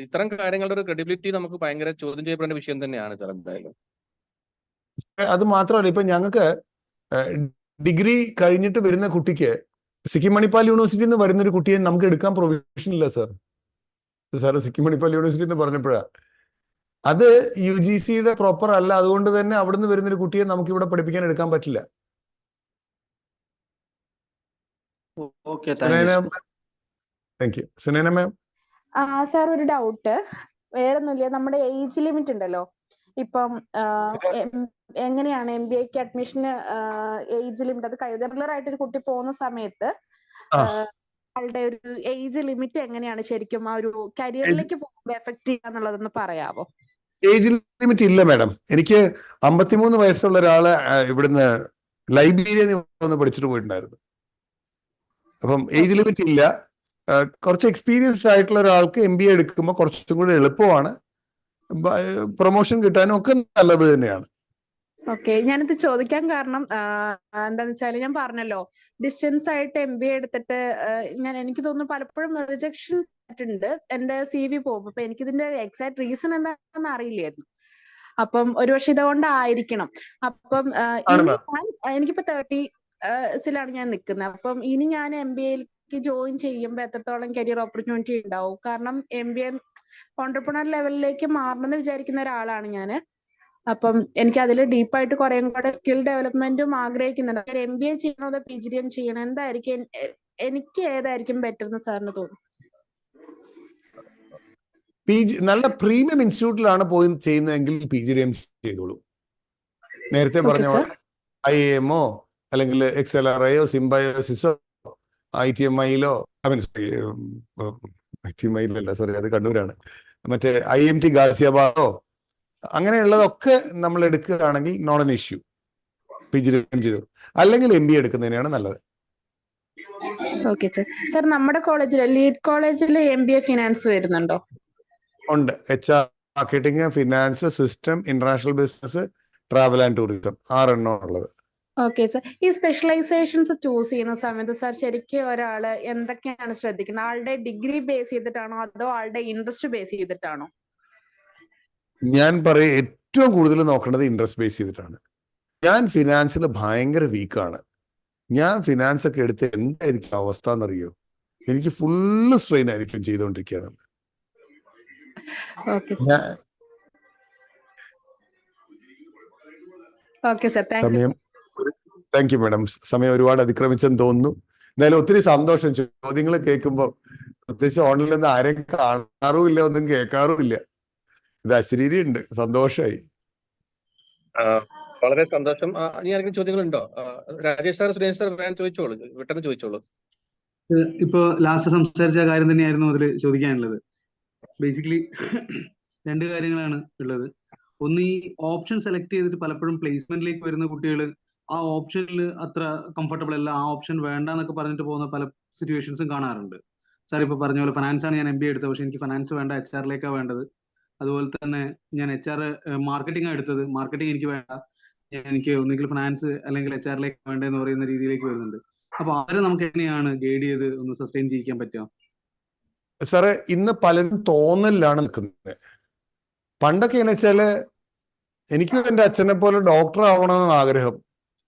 ഇത്തരം കാര്യങ്ങളുടെ ഒരു ക്രെഡിബിലിറ്റി നമുക്ക് ഭയങ്കര ചോദ്യം ചെയ്യപ്പെടേണ്ട വിഷയം തന്നെയാണ് സാർ എന്തായാലും. അത് മാത്രമല്ല, ഇപ്പൊ ഞങ്ങൾക്ക് ഡിഗ്രി കഴിഞ്ഞിട്ട് വരുന്ന കുട്ടിക്ക് സിക്കിം മണിപ്പാൽ യൂണിവേഴ്സിറ്റിയിൽ നിന്ന് വരുന്ന ഒരു കുട്ടിയെ നമുക്ക് എടുക്കാൻ പ്രൊവിഷൻ ഇല്ല sir. Sir Sikkim Manipal university എന്ന് പറഞ്ഞപ്പോഴാ അത് UGCയുടെ പ്രോപ്പർ അല്ല. അതുകൊണ്ട് തന്നെ അവിടുന്ന് വരുന്നൊരു കുട്ടിയെ നമുക്ക് ഇവിടെ പഠിപ്പിക്കാൻ എടുക്കാൻ പറ്റില്ല. Thank you. Sunaina ma'am. Sir, ഒരു ഡൗട്ട് വേറെ ഒന്നുമില്ല. നമ്മുടെ ഏജ് ലിമിറ്റ് ഉണ്ടല്ലോ, ഇപ്പം എങ്ങനെയാണ് MBAക്ക് അഡ്മിഷന് ഏജ് ലിമിറ്റ്? അത് റെഗുലർ ആയിട്ട് ഒരു കുട്ടി പോകുന്ന സമയത്ത് ആളുടെ ഒരു ഏജ് ലിമിറ്റ് എങ്ങനെയാണ് ശരിക്കും ആ ഒരു കരിയറിലേക്ക് പോകുമ്പോൾ എഫക്ട് ചെയ്യാന്നുള്ളതൊന്ന് പറയാവോ? ഏജ് ലിമിറ്റ് ഇല്ല മാഡം. എനിക്ക് 53 വയസ്സുള്ള ഒരാള് ഇവിടുന്ന് ലൈബ്രറിയിൽ വന്ന് പഠിച്ചിട്ട് പോയിട്ടുണ്ടായിരുന്നു. അപ്പം ഏജ് ലിമിറ്റ് ഇല്ല. കുറച്ച് എക്സ്പീരിയൻസ്ഡ് ആയിട്ടുള്ള ഒരാൾക്ക് MBA എടുക്കുമ്പോൾ കുറച്ചും കൂടി എളുപ്പമാണ്. പ്രൊമോഷൻ കിട്ടാനും ഒക്കെ നല്ലത് തന്നെയാണ്. ഓക്കെ, ഞാനിത് ചോദിക്കാൻ കാരണം എന്താന്ന് വെച്ചാൽ, ഞാൻ പറഞ്ഞല്ലോ ഡിസ്റ്റൻസ് ആയിട്ട് MBA എടുത്തിട്ട് എനിക്ക് തോന്നുന്നു പലപ്പോഴും റിജക്ഷൻ ഉണ്ട് എന്റെ CV പോകും. അപ്പൊ എനിക്കിതിന്റെ എക്സാക്ട് റീസൺ എന്താണെന്ന് അറിയില്ലായിരുന്നു. അപ്പം ഒരുപക്ഷെ ഇതുകൊണ്ടായിരിക്കണം. അപ്പം എനിക്കിപ്പോ 30s ഞാൻ നിൽക്കുന്നത്. അപ്പം ഇനി ഞാൻ MBAക്ക് ജോയിൻ ചെയ്യുമ്പോൾ എത്രത്തോളം കരിയർ ഓപ്പർച്യൂണിറ്റി ഉണ്ടാവും? കാരണം MBA ഓൺട്രപ്രണർ ലെവലിലേക്ക് മാറണമെന്ന് വിചാരിക്കുന്ന ഒരാളാണ് ഞാൻ. അപ്പം എനിക്ക് അതിൽ ഡീപ്പായിട്ട് കുറേ കൂടെ സ്കിൽ ഡെവലപ്മെന്റും ആഗ്രഹിക്കുന്നുണ്ട്. MBA ചെയ്യണോ അതോ PGDM ചെയ്യണോ? എന്തായിരിക്കും എനിക്ക് ഏതായിരിക്കും ബെറ്റർ എന്ന് സാറിന് തോന്നുന്നു? നല്ല പ്രീമിയം ഇൻസ്റ്റിറ്റ്യൂട്ടിലാണ് പോയി ചെയ്യുന്നതെങ്കിൽ PGDM ചെയ്തോളൂ. നേരത്തെ പറഞ്ഞ IIMO അല്ലെങ്കിൽ XLRIയോ സിംബയോസിസോ ITMIയിലോ ITMIയിലല്ല, സോറി, അത് കണ്ണൂരാണ്. മറ്റേ IMT ഗാസിയാബാദോ അങ്ങനെയുള്ളതൊക്കെ നമ്മൾ എടുക്കുകയാണെങ്കിൽ നോട്ട് എൻ ഇഷ്യൂ. PGDM ചെയ്തു അല്ലെങ്കിൽ MBA എടുക്കുന്നതിനാണ് നല്ലത്. ഓക്കെ സർ, നമ്മുടെ കോളേജിൽ ലീഡ് കോളേജിൽ MBA ഫിനാൻസ് വരുന്നുണ്ടോ? ഉണ്ട്. HR, marketing, finance, system, international business, travel and tourism, 6 എണ്ണം ഉള്ളത്. ഓക്കെ സർ, ഈ സ്പെഷ്യലൈസേഷൻസ് ചൂസ് ചെയ്യുന്ന സമയത്ത് സാർ ശരിക്കും ഒരാള് എന്തൊക്കെയാണ് ശ്രദ്ധിക്കുന്നത്? ആളുടെ ഡിഗ്രി ബേസ് ചെയ്തിട്ടാണോ അതോ ആളുടെ ഇൻട്രസ്റ്റ് ബേസ് ചെയ്തിട്ടാണോ? ഞാൻ പറയും ഏറ്റവും കൂടുതൽ നോക്കേണ്ടത് ഇൻട്രസ്റ്റ് ബേസ് ചെയ്തിട്ടാണ്. ഞാൻ ഫിനാൻസിൽ ഭയങ്കര വീക്കാണ്. ഞാൻ ഫിനാൻസ് ഒക്കെ എടുത്ത് എന്തായിരിക്കും അവസ്ഥ എന്നറിയോ? എനിക്ക് ഫുള്ള് സ്ട്രെയിൻ ആയിരിക്കും ചെയ്തുകൊണ്ടിരിക്കുക. Thank you madam. സമയം ഒരുപാട് അതിക്രമിച്ചെന്ന് തോന്നുന്നു. എന്തായാലും ഒത്തിരി സന്തോഷം. ചോദ്യങ്ങൾ കേൾക്കുമ്പോൾ പ്രത്യേകിച്ച് ഓൺലൈനിൽ ആരെയും കാണാറുമില്ല, ഒന്നും കേൾക്കാറുമില്ല. ഇത് അശരീരി ഉണ്ട്. സന്തോഷമായി. വളരെ സന്തോഷം. ഇനി ആർക്കും ചോദ്യങ്ങളുണ്ടോ? രാജേഷ് സാർ, സുരേഷ് സാർ ചോദിച്ചോളൂ, പെട്ടെന്ന് ചോദിച്ചോളൂ. ഇപ്പൊ ലാസ്റ്റ് സംസാരിച്ച കാര്യം തന്നെയായിരുന്നു അതിൽ ചോദിക്കാനുള്ളത്. ബേസിക്കലി 2 കാര്യങ്ങളാണ് ഉള്ളത്. ഒന്ന്, ഈ ഓപ്ഷൻ സെലക്ട് ചെയ്തിട്ട് പലപ്പോഴും പ്ലേസ്മെന്റിലേക്ക് വരുന്ന കുട്ടികൾ ആ ഓപ്ഷനിൽ അത്ര കംഫർട്ടബിൾ അല്ല, ആ ഓപ്ഷൻ വേണ്ട എന്നൊക്കെ പറഞ്ഞിട്ട് പോകുന്ന പല സിറ്റുവേഷൻസും കാണാറുണ്ട്. സാർ ഇപ്പൊ പറഞ്ഞ പോലെ ഫിനാൻസ് ആണ് ഞാൻ MBA എടുത്തത്, പക്ഷെ എനിക്ക് ഫിനാൻസ് വേണ്ട, HR വേണ്ടത്. അതുപോലെ തന്നെ ഞാൻ മാർക്കറ്റിംഗ് ആണ് എടുത്തത്, മാർക്കറ്റിംഗ് എനിക്ക് വേണ്ട, എനിക്ക് ഒന്നുകിൽ ഫിനാൻസ് അല്ലെങ്കിൽ HR വേണ്ടെന്ന് പറയുന്ന രീതിയിലേക്ക് വരുന്നുണ്ട്. അപ്പൊ അവരെ നമുക്ക് എങ്ങനെയാണ് ഗൈഡ് ചെയ്ത് ഒന്ന് സസ്റ്റെയിൻ ചെയ്യിക്കാൻ പറ്റുക? സാറേ, ഇന്ന് പലരും തോന്നലിലാണ് നിൽക്കുന്നത്. പണ്ടൊക്കെ എന്ന് വെച്ചാല് എനിക്കും എൻ്റെ അച്ഛനെ പോലെ ഡോക്ടർ ആവണമെന്ന് ആഗ്രഹം.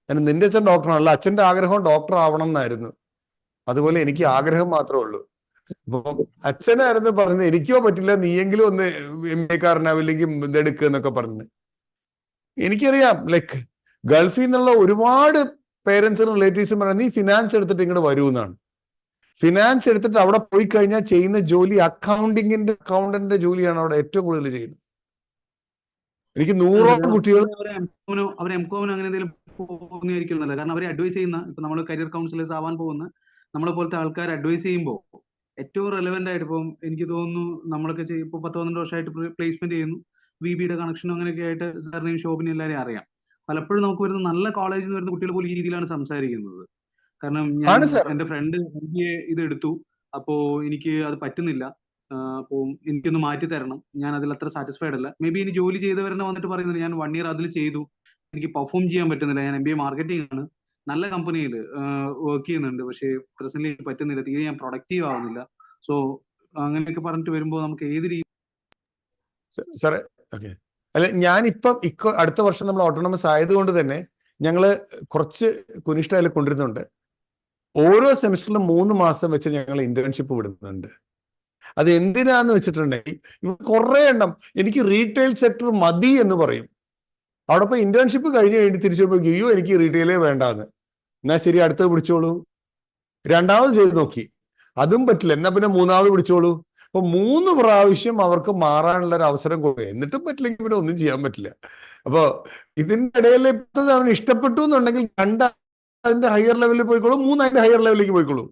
നിന്റെ അച്ഛൻ ഡോക്ടറാണല്ലോ, അച്ഛൻ്റെ ആഗ്രഹം ഡോക്ടർ ആവണം എന്നായിരുന്നു. അതുപോലെ എനിക്ക് ആഗ്രഹം മാത്രമേ ഉള്ളൂ. അപ്പൊ അച്ഛനായിരുന്നു പറഞ്ഞത് എനിക്കോ പറ്റില്ല, നീയെങ്കിലും ഒന്ന് MBA കാരനാവില്ലെങ്കിൽ ഇതെടുക്കുക എന്നൊക്കെ പറഞ്ഞു. എനിക്കറിയാം, ലൈക്ക് ഗൾഫിൽ നിന്നുള്ള ഒരുപാട് പേരൻസും റിലേറ്റീവ്സും പറഞ്ഞത് നീ ഫിനാൻസ് എടുത്തിട്ട് ഇങ്ങോട്ട് വരൂ എന്നാണ്. ഫിനാൻസ് എടുത്തിട്ട് അവിടെ പോയി കഴിഞ്ഞാൽ ചെയ്യുന്ന ജോലി അക്കൗണ്ടന്റിന്റെ ജോലിയാണ് അവിടെ ഏറ്റവും കൂടുതൽ ചെയ്യുന്നത്. എനിക്ക് 100ഓളം കുട്ടികൾ അവർ എംകോമിനോ അങ്ങനെ എന്തെങ്കിലും പോകുന്നതായിരിക്കും നല്ലത്. കാരണം അവരെ അഡ്വൈസ് ചെയ്യുന്ന, ഇപ്പൊ നമ്മൾ കരിയർ കൗൺസിലേഴ്സ് ആവാൻ പോകുന്ന നമ്മളെ പോലത്തെ ആൾക്കാർ അഡ്വൈസ് ചെയ്യുമ്പോൾ ഏറ്റവും റെലവെന്റ് ആയിട്ട് ഇപ്പം എനിക്ക് തോന്നുന്നു നമ്മളൊക്കെ ഇപ്പോൾ 10-12 വർഷമായിട്ട് പ്ലേസ്മെന്റ് ചെയ്യുന്നു, VB-യുടെ കണക്ഷനും അങ്ങനെയൊക്കെ ആയിട്ട് സാറിനെയും ഷോപ്പിനെയും എല്ലാവരെയും അറിയാം. പലപ്പോഴും നമുക്ക് വരുന്ന നല്ല കോളേജിൽ നിന്ന് വരുന്ന കുട്ടികൾ പോലും ഈ രീതിയിലാണ് സംസാരിക്കുന്നത്. കാരണം ഞാൻ എന്റെ ഫ്രണ്ട് MBA ഇത് എടുത്തു, അപ്പോ എനിക്ക് അത് പറ്റുന്നില്ല, അപ്പോൾ എനിക്കൊന്ന് മാറ്റി തരണം, ഞാൻ അതിൽ അത്ര സാറ്റിസ്ഫൈഡ് അല്ല. മേ ബി ഇനി ജോലി ചെയ്തവരെന്നെ വന്നിട്ട് പറയുന്നത് ഞാൻ 1 ഇയർ അതിൽ ചെയ്തു, എനിക്ക് പെർഫോം ചെയ്യാൻ പറ്റുന്നില്ല, ഞാൻ MBA മാർക്കറ്റിംഗ് ആണ്, നല്ല കമ്പനിയിൽ വർക്ക് ചെയ്യുന്നുണ്ട്, പക്ഷേ പ്രസന്റ്ലി പറ്റുന്നില്ല, തീരെ ഞാൻ പ്രൊഡക്റ്റീവ് ആവുന്നില്ല. സോ അങ്ങനെയൊക്കെ പറഞ്ഞിട്ട് വരുമ്പോൾ നമുക്ക് ഏത് രീതി സാറേ ഓക്കെ അല്ല ഞാനിപ്പം അടുത്ത വർഷം നമ്മൾ ഓട്ടോണമസ് ആയതുകൊണ്ട് തന്നെ ഞങ്ങള് കുറച്ച് കുനിഷ്ഠ അതിൽ കൊണ്ടിരുന്നുണ്ട്. ഓരോ സെമിസ്റ്ററിലും 3 മാസം വെച്ച് ഞങ്ങൾ ഇന്റേൺഷിപ്പ് വിടുന്നുണ്ട്. അത് എന്തിനാന്ന് വെച്ചിട്ടുണ്ടെങ്കിൽ കുറെ എണ്ണം എനിക്ക് റീറ്റെയിൽ സെക്ടർ മതി എന്ന് പറയും. അവിടെ പോയി ഇന്റേൺഷിപ്പ് കഴിഞ്ഞ് തിരിച്ചു പോയി അയ്യോ എനിക്ക് റീറ്റെയിലേ വേണ്ടാന്ന്. എന്നാ ശരി അടുത്തത് പിടിച്ചോളൂ. രണ്ടാമത് ചെയ്ത് നോക്കി, അതും പറ്റില്ല, എന്നാ പിന്നെ മൂന്നാമത് പിടിച്ചോളൂ. അപ്പൊ 3 പ്രാവശ്യം അവർക്ക് മാറാനുള്ള ഒരു അവസരം കൊടുക്കുക, എന്നിട്ടും പറ്റില്ലെങ്കിൽ പിന്നെ ഒന്നും ചെയ്യാൻ പറ്റില്ല. അപ്പൊ ഇതിന്റെ ഇടയിൽ അവന് ഇഷ്ടപ്പെട്ടു എന്നുണ്ടെങ്കിൽ 2 അതിന്റെ ഹയർ ലെവലിൽ പോയിക്കോളൂ, 3 അതിന്റെ ഹയർ ലെവലിലേക്ക് പോയിക്കോളൂ.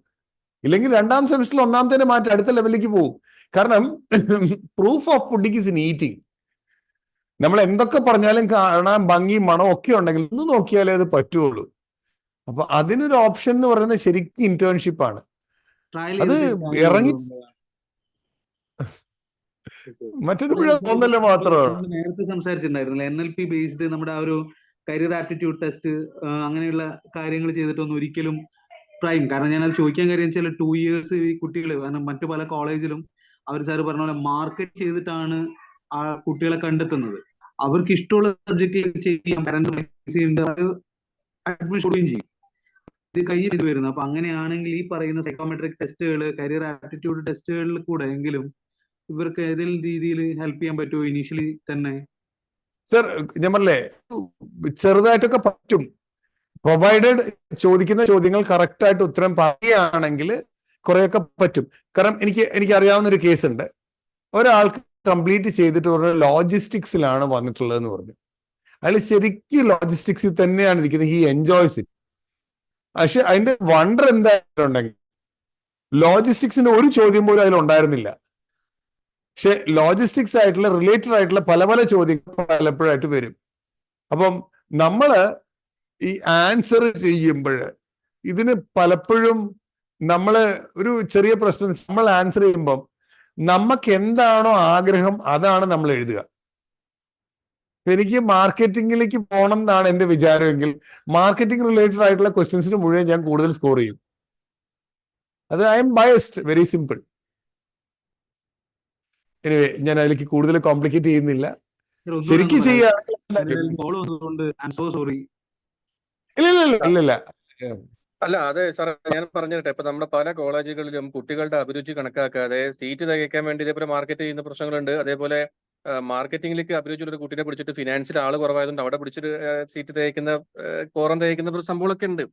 ഇല്ലെങ്കിൽ 2ാം സെമിസ്റ്ററിൽ 1ാമത്തെ മാറ്റി അടുത്ത ലെവലിലേക്ക് പോകും. കാരണം proof of pudding is in eating. നമ്മൾ എന്തൊക്കെ പറഞ്ഞാലും കാണാൻ ഭംഗി മണം ഒക്കെ ഉണ്ടെങ്കിൽ ഒന്ന് നോക്കിയാലേ അത് പറ്റുള്ളൂ. അപ്പൊ അതിനൊരു ഓപ്ഷൻ എന്ന് പറയുന്നത് ശരിക്കും ഇന്റേൺഷിപ്പ് ആണ്. അത് ഇറങ്ങി മറ്റേത് ഒന്നല്ല മാത്രമാണ്. നേരത്തെ സംസാരിച്ചിട്ടുണ്ടായിരുന്നില്ല NLP ബേസ്ഡ് നമ്മുടെ ആ ഒരു കരിയർ ആപ്റ്റിറ്റ്യൂഡ് ടെസ്റ്റ് അങ്ങനെയുള്ള കാര്യങ്ങൾ ചെയ്തിട്ടൊന്നും ഒരിക്കലും പ്രൈം. കാരണം ഞാൻ അത് ചോദിക്കാൻ കാര്യം വെച്ചാൽ 2 ഇയേഴ്സ് ഈ കുട്ടികൾ, കാരണം മറ്റു പല കോളേജിലും അവർ സാറ് പറഞ്ഞ പോലെ മാർക്കറ്റ് ചെയ്തിട്ടാണ് ആ കുട്ടികളെ കണ്ടെത്തുന്നത്. അവർക്ക് ഇഷ്ടമുള്ള സബ്ജക്റ്റിൽ ചെയ്യാൻ അഡ്മിഷൻ കൊടുക്കുകയും ചെയ്യും. ഇത് കഴിഞ്ഞിട്ട് വരുന്നത്. അപ്പൊ അങ്ങനെയാണെങ്കിൽ ഈ പറയുന്ന സൈക്കോമെട്രിക് ടെസ്റ്റുകൾ, കരിയർ ആപ്റ്റിറ്റ്യൂഡ് ടെസ്റ്റുകളിൽ കൂടെ എങ്കിലും ഇവർക്ക് ഏതെങ്കിലും രീതിയിൽ ഹെൽപ്പ് ചെയ്യാൻ പറ്റുമോ ഇനീഷ്യലി തന്നെ? സർ ഞാൻ പറഞ്ഞേ ചെറുതായിട്ടൊക്കെ പറ്റും, പ്രൊവൈഡഡ് ചോദിക്കുന്ന ചോദ്യങ്ങൾ കറക്റ്റ് ആയിട്ട് ഉത്തരം പറയുകയാണെങ്കിൽ കുറെയൊക്കെ പറ്റും. കാരണം എനിക്ക് അറിയാവുന്ന ഒരു കേസ് ഉണ്ട്. ഒരാൾക്ക് കംപ്ലീറ്റ് ചെയ്തിട്ട് പറഞ്ഞ ലോജിസ്റ്റിക്സിലാണ് വന്നിട്ടുള്ളതെന്ന് പറഞ്ഞു. അയാൾ ശരിക്കും ലോജിസ്റ്റിക്സിൽ തന്നെയാണ് ഇരിക്കുന്നത്, ഹി എൻജോയ്സ് ഇറ്റ്. പക്ഷെ അതിന്റെ വണ്ടർ എന്തായിട്ടുണ്ടെങ്കിൽ ലോജിസ്റ്റിക്സിന് ഒരു ചോദ്യം പോലും അതിലുണ്ടായിരുന്നില്ല. പക്ഷെ ലോജിസ്റ്റിക്സ് ആയിട്ടുള്ള റിലേറ്റഡ് ആയിട്ടുള്ള പല പല ചോദ്യങ്ങൾ പലപ്പോഴായിട്ട് വരും. അപ്പം നമ്മള് ഈ ആൻസർ ചെയ്യുമ്പോൾ ഇതിന് പലപ്പോഴും നമ്മള് ഒരു ചെറിയ പ്രശ്നം, നമ്മൾ ആൻസർ ചെയ്യുമ്പം നമുക്ക് എന്താണോ ആഗ്രഹം അതാണ് നമ്മൾ എഴുതുക. എനിക്ക് മാർക്കറ്റിംഗിലേക്ക് പോകണം എന്നാണ് എന്റെ വിചാരമെങ്കിൽ മാർക്കറ്റിംഗ് റിലേറ്റഡ് ആയിട്ടുള്ള ക്വസ്റ്റ്യൻസിന് മുഴുവൻ ഞാൻ കൂടുതൽ സ്കോർ ചെയ്യും. അത് I M biased, very simple. Anyway ഞാൻ അതിലേക്ക് കൂടുതൽ കോംപ്ലിക്കേറ്റ് ചെയ്യുന്നില്ല. ശരിക്കും ഇല്ല അല്ല അതെ സാറേ, ഞാൻ പറഞ്ഞിട്ടെ, ഇപ്പൊ നമ്മുടെ പല കോളേജുകളിലും കുട്ടികളുടെ അഭിരുചി കണക്കാക്കാതെ സീറ്റ് തികയ്ക്കാൻ വേണ്ടി ഇതേപോലെ മാർക്കറ്റ് ചെയ്യുന്ന പ്രശ്നങ്ങളുണ്ട്. അതേപോലെ മാർക്കറ്റിംഗിലേക്ക് അഭിരുചിയുള്ള ഒരു കുട്ടീനെ പിടിച്ചിട്ട് ഫിനാൻസിൽ ആള് കുറവായതുകൊണ്ട് അവിടെ പിടിച്ചിട്ട് സീറ്റ് തികയ്ക്കുന്ന കോറം തികയ്ക്കുന്ന സംഭവങ്ങളൊക്കെ ഉണ്ട്.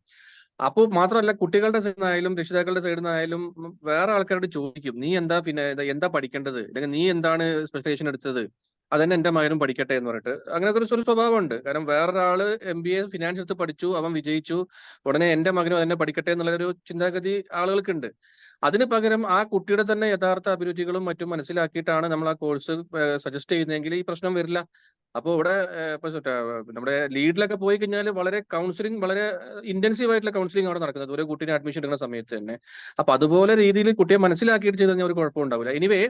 അപ്പോൾ മാത്രമല്ല, കുട്ടികളുടെ സൈഡിൽ നിന്നായാലും രക്ഷിതാക്കളുടെ സൈഡിൽ നിന്നായാലും വേറെ ആൾക്കാരോട് ചോദിക്കും, നീ എന്താ പഠിക്കേണ്ടത്, അല്ലെങ്കിൽ നീ എന്താണ് സ്പെഷ്യലൈസേഷൻ എടുത്തത്, അതന്നെ എന്റെ മകനും പഠിക്കട്ടെ എന്ന് പറഞ്ഞിട്ട് അങ്ങനത്തെ ഒരു സ്വഭാവമുണ്ട്. കാരണം വേറൊരാള് MBA ഫിനാൻസ് എടുത്ത് പഠിച്ചു, അവൻ വിജയിച്ചു, ഉടനെ എന്റെ മകനും അതന്നെ പഠിക്കട്ടെ എന്നുള്ളൊരു ചിന്താഗതി ആളുകൾക്കുണ്ട്. അതിന് പകരം ആ കുട്ടിയുടെ തന്നെ യഥാർത്ഥ അഭിരുചികളും മറ്റും മനസ്സിലാക്കിയിട്ടാണ് നമ്മൾ ആ കോഴ്സ് സജസ്റ്റ് ചെയ്യുന്നതെങ്കിൽ ഈ പ്രശ്നം വരില്ല. അപ്പോൾ ഇവിടെ നമ്മുടെ ലീഡിലൊക്കെ പോയി കഴിഞ്ഞാൽ വളരെ കൗൺസിലിംഗ്, വളരെ ഇന്റൻസീവ് ആയിട്ടുള്ള കൗൺസിലിംഗ് അവിടെ നടക്കുന്നത് ഒരു കുട്ടീനെ അഡ്മിഷൻ എടുക്കുന്ന സമയത്ത് തന്നെ. അപ്പൊ അതുപോലെ രീതിയിൽ കുട്ടിയെ മനസ്സിലാക്കിയിട്ട് ചെയ്ത് കഴിഞ്ഞാൽ ഒരു കുഴപ്പമുണ്ടാവില്ല. എനിവേ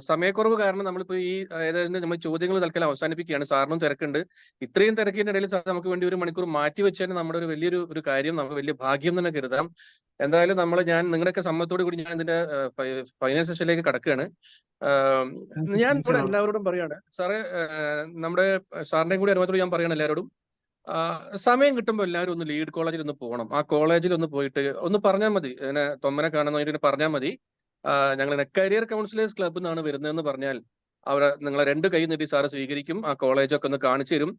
സമയക്കുറവ് കാരണം നമ്മളിപ്പോ ഈ നമ്മൾ ചോദ്യങ്ങൾ തൽക്കാലം അവസാനിപ്പിക്കുകയാണ്. സാറിനും തിരക്കുണ്ട്. ഇത്രയും തിരക്കിന്റെ ഇടയിൽ സാർ നമുക്ക് വേണ്ടി 1 മണിക്കൂർ മാറ്റി വെച്ചാൽ നമ്മുടെ ഒരു വലിയൊരു കാര്യം, നമുക്ക് വലിയ ഭാഗ്യം തന്നെ കരുതാം. എന്തായാലും ഞാൻ നിങ്ങളുടെയൊക്കെ സമ്മതത്തോടു കൂടി ഞാൻ ഇതിന്റെ ഫൈനൽ സെഷനിലേക്ക് കടക്കുകയാണ്. ഞാൻ ഇവിടെ എല്ലാവരോടും പറയാണ് സാറേ, നമ്മുടെ സാറിന്റെയും കൂടി അനുഭവത്തോട് ഞാൻ പറയണം എല്ലാവരോടും, സമയം കിട്ടുമ്പോൾ എല്ലാവരും ഒന്ന് ലീഡ് കോളേജിൽ ഒന്ന് പോകണം. ആ കോളേജിൽ ഒന്ന് പോയിട്ട് ഒന്ന് പറഞ്ഞാൽ മതി, ഇങ്ങനെ തൊമ്മനെ കാണുന്നതിന് പറഞ്ഞാൽ മതി, ഞങ്ങൾ കരിയർ കൗൺസിലേഴ്സ് ക്ലബ് എന്നാണ് വരുന്നതെന്ന് പറഞ്ഞാൽ അവിടെ നിങ്ങളെ 2 കൈ നീട്ടി സാറ് സ്വീകരിക്കും. ആ കോളേജൊക്കെ ഒന്ന് കാണിച്ചു തരും.